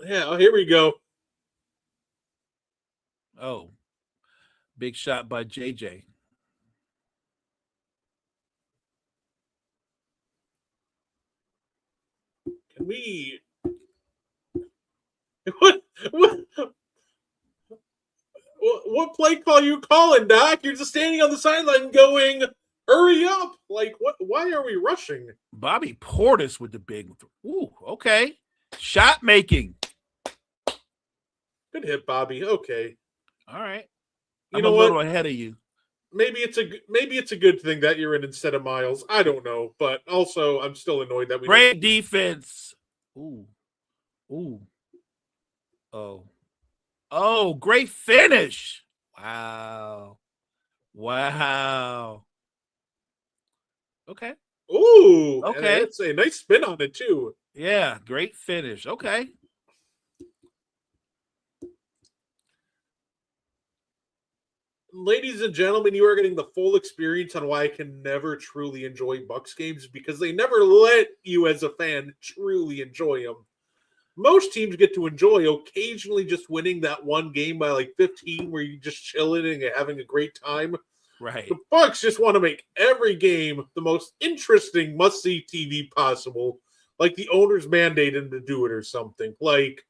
here we go. Oh. Big shot by JJ. Can we? What play call are you calling, Doc? You're just standing on the sideline going, Hurry up! Like, what? Why are we rushing? Bobby Portis with the big. Ooh, okay. Shot making. Good hit, Bobby. Okay. All right. You I'm know a what? little ahead of you. Maybe it's a good thing that you're in instead of Miles. I don't know, but also I'm still annoyed that we Great defense. Ooh. Oh, great finish. Wow. Okay. Ooh, Okay. and that's a nice spin on it too. Yeah, great finish. Okay. Ladies and gentlemen, you are getting the full experience on why I can never truly enjoy Bucks games because they never let you as a fan truly enjoy them. Most teams get to enjoy occasionally just winning that one game by like 15 where you just chilling and having a great time. Right. The Bucks just want to make every game the most interesting must-see TV possible, like the owners mandated them to do it or something. Like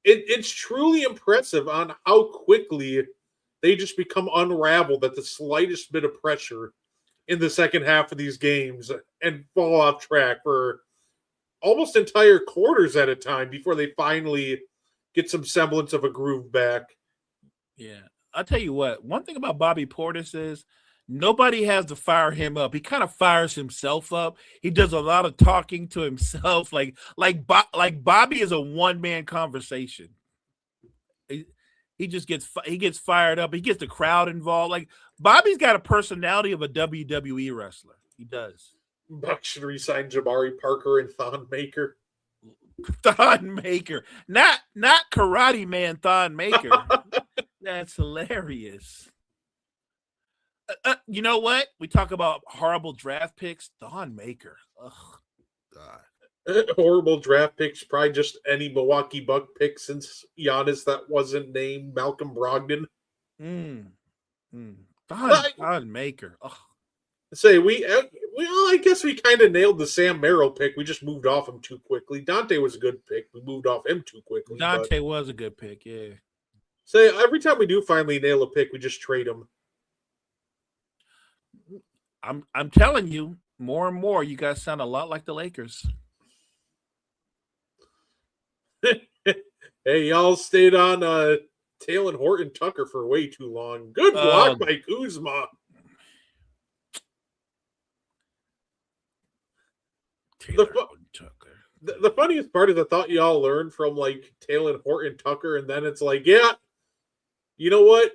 it's truly impressive on how quickly they just become unraveled at the slightest bit of pressure in the second half of these games and fall off track for almost entire quarters at a time before they finally get some semblance of a groove back. Yeah. I'll tell you what, one thing about Bobby Portis is nobody has to fire him up. He kind of fires himself up. He does a lot of talking to himself. Like Bobby is a one-man conversation. He just gets fired up. He gets the crowd involved. Like Bobby's got a personality of a WWE wrestler. He does. Bucks should resign Jabari Parker and Thon Maker. Thon Maker, not Karate Man Thon Maker. That's hilarious. You know what? We talk about horrible draft picks. Thon Maker. Ugh, God. Horrible draft picks. Probably just any Milwaukee Buck pick since Giannis that wasn't named Malcolm Brogdon. Thon Maker. Ugh. Say I guess we kind of nailed the Sam Merrill pick. We just moved off him too quickly. Dante was a good pick. We moved off him too quickly. Dante was a good pick. Yeah. Say every time we do finally nail a pick, we just trade him. I'm telling you, more and more, you guys sound a lot like the Lakers. Hey, y'all stayed on Taylor Horton Tucker for way too long. Good block by Kuzma. The funniest part is I thought y'all learned from like Taylor Horton Tucker, and then it's like, yeah, you know what?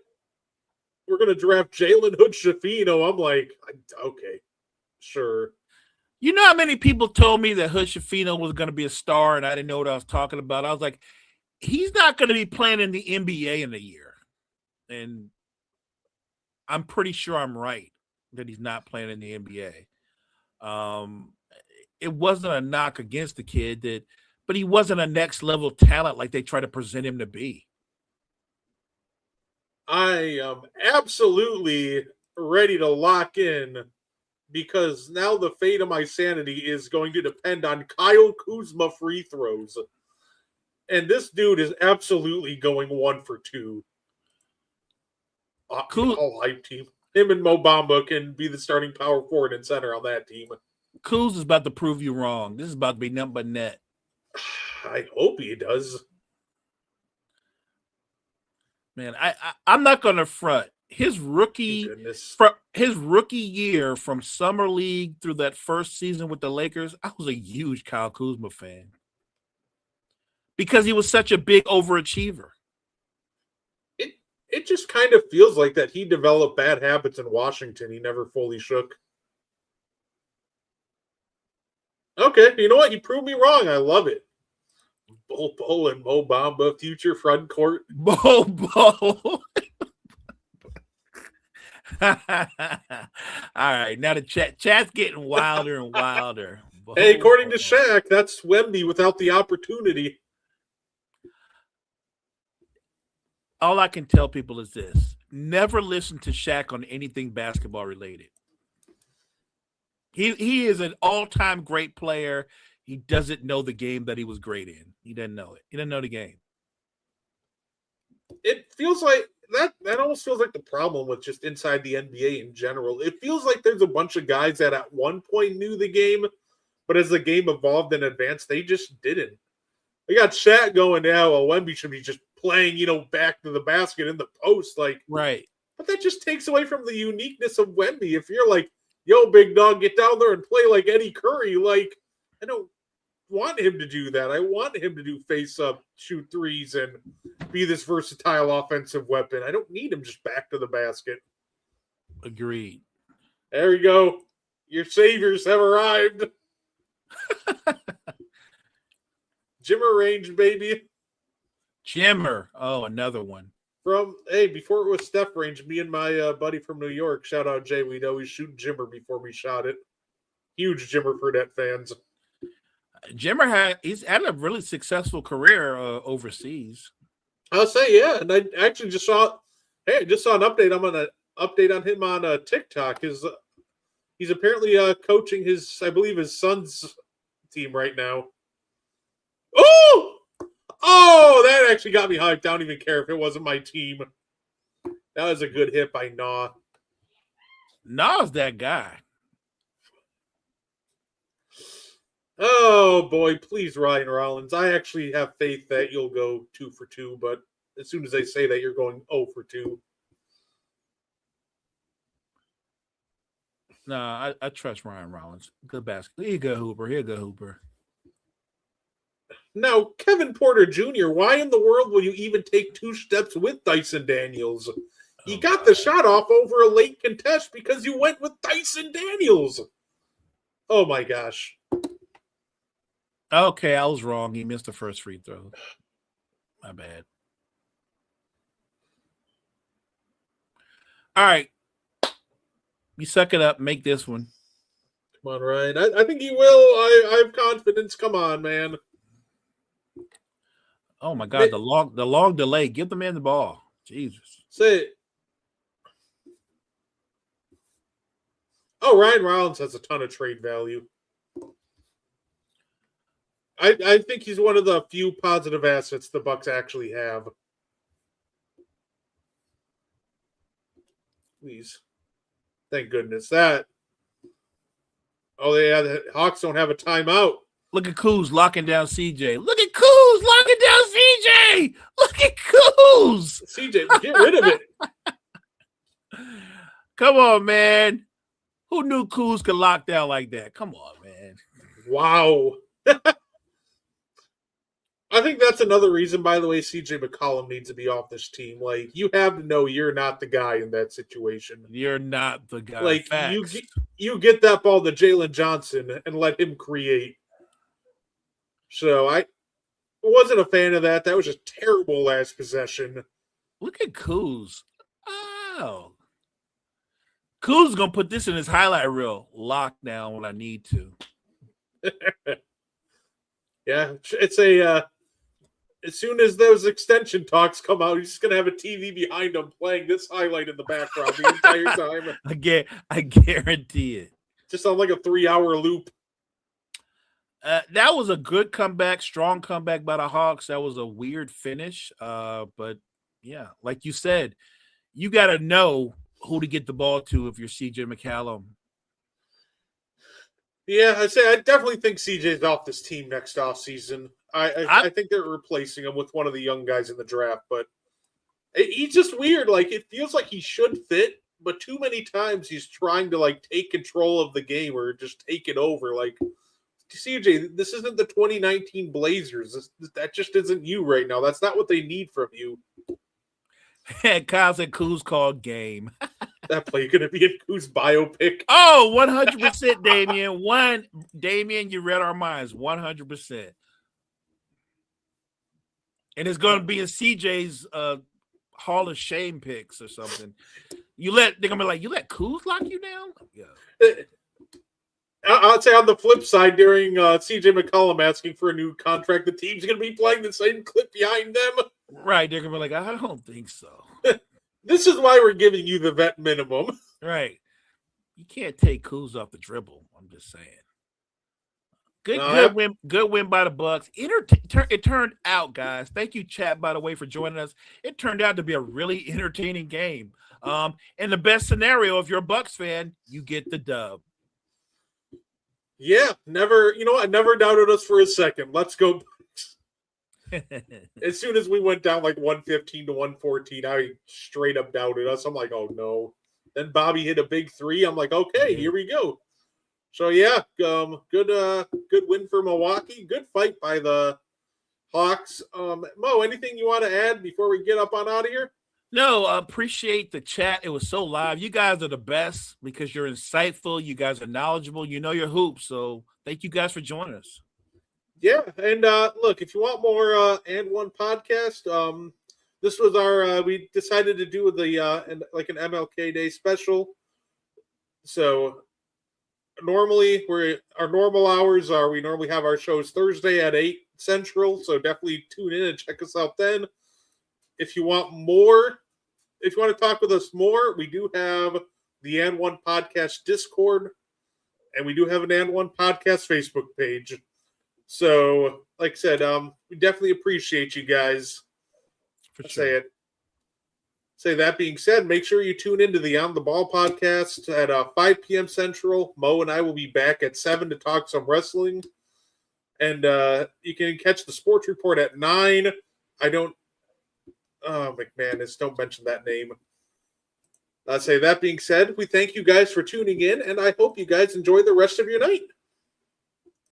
We're gonna draft Jalen Hood Shafino. I'm like, okay, sure. You know how many people told me that Hood Shafino was going to be a star, and I didn't know what I was talking about. I was like, he's not going to be playing in the NBA in a year, and I'm pretty sure I'm right that he's not playing in the NBA. It wasn't a knock against the kid, but he wasn't a next level talent like they try to present him to be. I am absolutely ready to lock in because now the fate of my sanity is going to depend on Kyle Kuzma free throws. And this dude is absolutely going 1 for 2. All hype team. Him and Mo Bamba can be the starting power forward and center on that team. Kuz is about to prove you wrong. This is about to be nothing but net. I hope he does. Man, I'm not going to front. His rookie year from summer league through that first season with the Lakers, I was a huge Kyle Kuzma fan because he was such a big overachiever. It just kind of feels like that he developed bad habits in Washington. He never fully shook. Okay, you know what? You proved me wrong. I love it. Bo and Mo Bamba, future front court. Bo. All right, now the chat's getting wilder and wilder. Hey, according to Shaq, that's Wemby without the opportunity. All I can tell people is this: never listen to Shaq on anything basketball related. He is an all-time great player. He doesn't know the game that he was great in. He doesn't know it. He doesn't know the game. It feels like that almost feels like the problem with just inside the NBA in general. It feels like there's a bunch of guys that at one point knew the game, but as the game evolved and advanced, they just didn't. They got Shaq going now. Wemby should be just playing, back to the basket in the post, like Right. But that just takes away from the uniqueness of Wemby. If you're like, yo, big dog, get down there and play like Eddie Curry, like I don't want him to do that. I want him to do face up, shoot threes, and be this versatile offensive weapon. I don't need him just back to the basket. Agreed. There we go. Your saviors have arrived. Jimmer range, baby. Jimmer. Oh, another one. Before it was Steph range, me and my buddy from New York, shout out Jay, we'd always shoot Jimmer before we shot it. Huge Jimmer Fredette fans. Jimmer he's had a really successful career overseas. I'll say, yeah, and I actually just saw an update. I'm gonna update on him on TikTok. He's apparently coaching his son's team right now. Oh, that actually got me hyped. I don't even care if it wasn't my team. That was a good hit by Nah. Nah's that guy. Oh boy, please, Ryan Rollins. I actually have faith that you'll go 2 for 2, but as soon as they say that, you're going 0 for 2. Nah, I trust Ryan Rollins. Good basket. Here you go, Hooper. Now, Kevin Porter Jr., why in the world will you even take 2 steps with Dyson Daniels? You got the shot off over a late contest because you went with Dyson Daniels. Oh my gosh. Okay, I was wrong. He missed the first free throw. My bad. All right. You suck it up. Make this one. Come on, Ryan. I think he will. I have confidence. Come on, man. Oh my God, the long delay. Give the man the ball. Jesus. Say it. Oh, Ryan Rollins has a ton of trade value. I think he's one of the few positive assets the Bucks actually have. Please. Thank goodness that. Oh, yeah, the Hawks don't have a timeout. Look at Kuz locking down CJ. Look at Kuz locking down CJ. Look at Kuz. CJ, get rid of it. Come on, man. Who knew Kuz could lock down like that? Come on, man. Wow. I think that's another reason, by the way, CJ McCollum needs to be off this team. Like, you have to know you're not the guy in that situation. You're not the guy. Like, Facts. you get that ball to Jalen Johnson and let him create. So I wasn't a fan of that. That was just terrible last possession. Look at Kuz. Oh. Kuz is going to put this in his highlight reel. Lockdown when I need to. Yeah, it's as soon as those extension talks come out, he's just going to have a TV behind him playing this highlight in the background the entire time. I guarantee it. Just on like a 3-hour loop. That was a good comeback, strong comeback by the Hawks. That was a weird finish. But, yeah, like you said, you got to know who to get the ball to if you're CJ McCollum. Yeah, I definitely think CJ's off this team next offseason. I think they're replacing him with one of the young guys in the draft, but he's just weird. Like, it feels like he should fit, but too many times he's trying to, like, take control of the game or just take it over. Like, CJ, this isn't the 2019 Blazers. That just isn't you right now. That's not what they need from you. Kyle said Kuz called game. That play going to be in Kuz biopic. Oh, 100%, Damian. Damian, you read our minds. 100%. And it's going to be in CJ's Hall of Shame picks or something. They're going to be like, you let Kuz lock you down? Yeah. I'd say on the flip side, during CJ McCollum asking for a new contract, the team's going to be playing the same clip behind them. Right. They're going to be like, I don't think so. This is why we're giving you the vet minimum. Right. You can't take Kuz off the dribble. I'm just saying. Good win by the Bucks. It turned out, guys. Thank you, chat, by the way, for joining us. It turned out to be a really entertaining game. In the best scenario, if you're a Bucks fan, you get the dub. Yeah, never. You know what? I never doubted us for a second. Let's go. As soon as we went down like 115 to 114, I straight up doubted us. I'm like, oh no. Then Bobby hit a big three. I'm like, okay, here we go. So yeah, good win for Milwaukee. Good fight by the Hawks. Mo, anything you want to add before we get up on out of here? No, I appreciate the chat. It was so live. You guys are the best because you're insightful. You guys are knowledgeable. You know your hoops. So thank you guys for joining us. Yeah, and look, if you want more and one podcast, this was our we decided to do like an MLK Day special. So normally our normal hours are we normally have our shows Thursday at 8 Central. So definitely tune in and check us out then. If you want more, if you want to talk with us more, we do have the And One Podcast Discord, and we do have an And One Podcast Facebook page. So, like I said, we definitely appreciate you guys. For sure. Say that being said, make sure you tune into the On the Ball podcast at 5 p.m. Central. Mo and I will be back at 7 to talk some wrestling. And you can catch the Sports Report at 9. McManus, don't mention that name. Say that being said, we thank you guys for tuning in, and I hope you guys enjoy the rest of your night.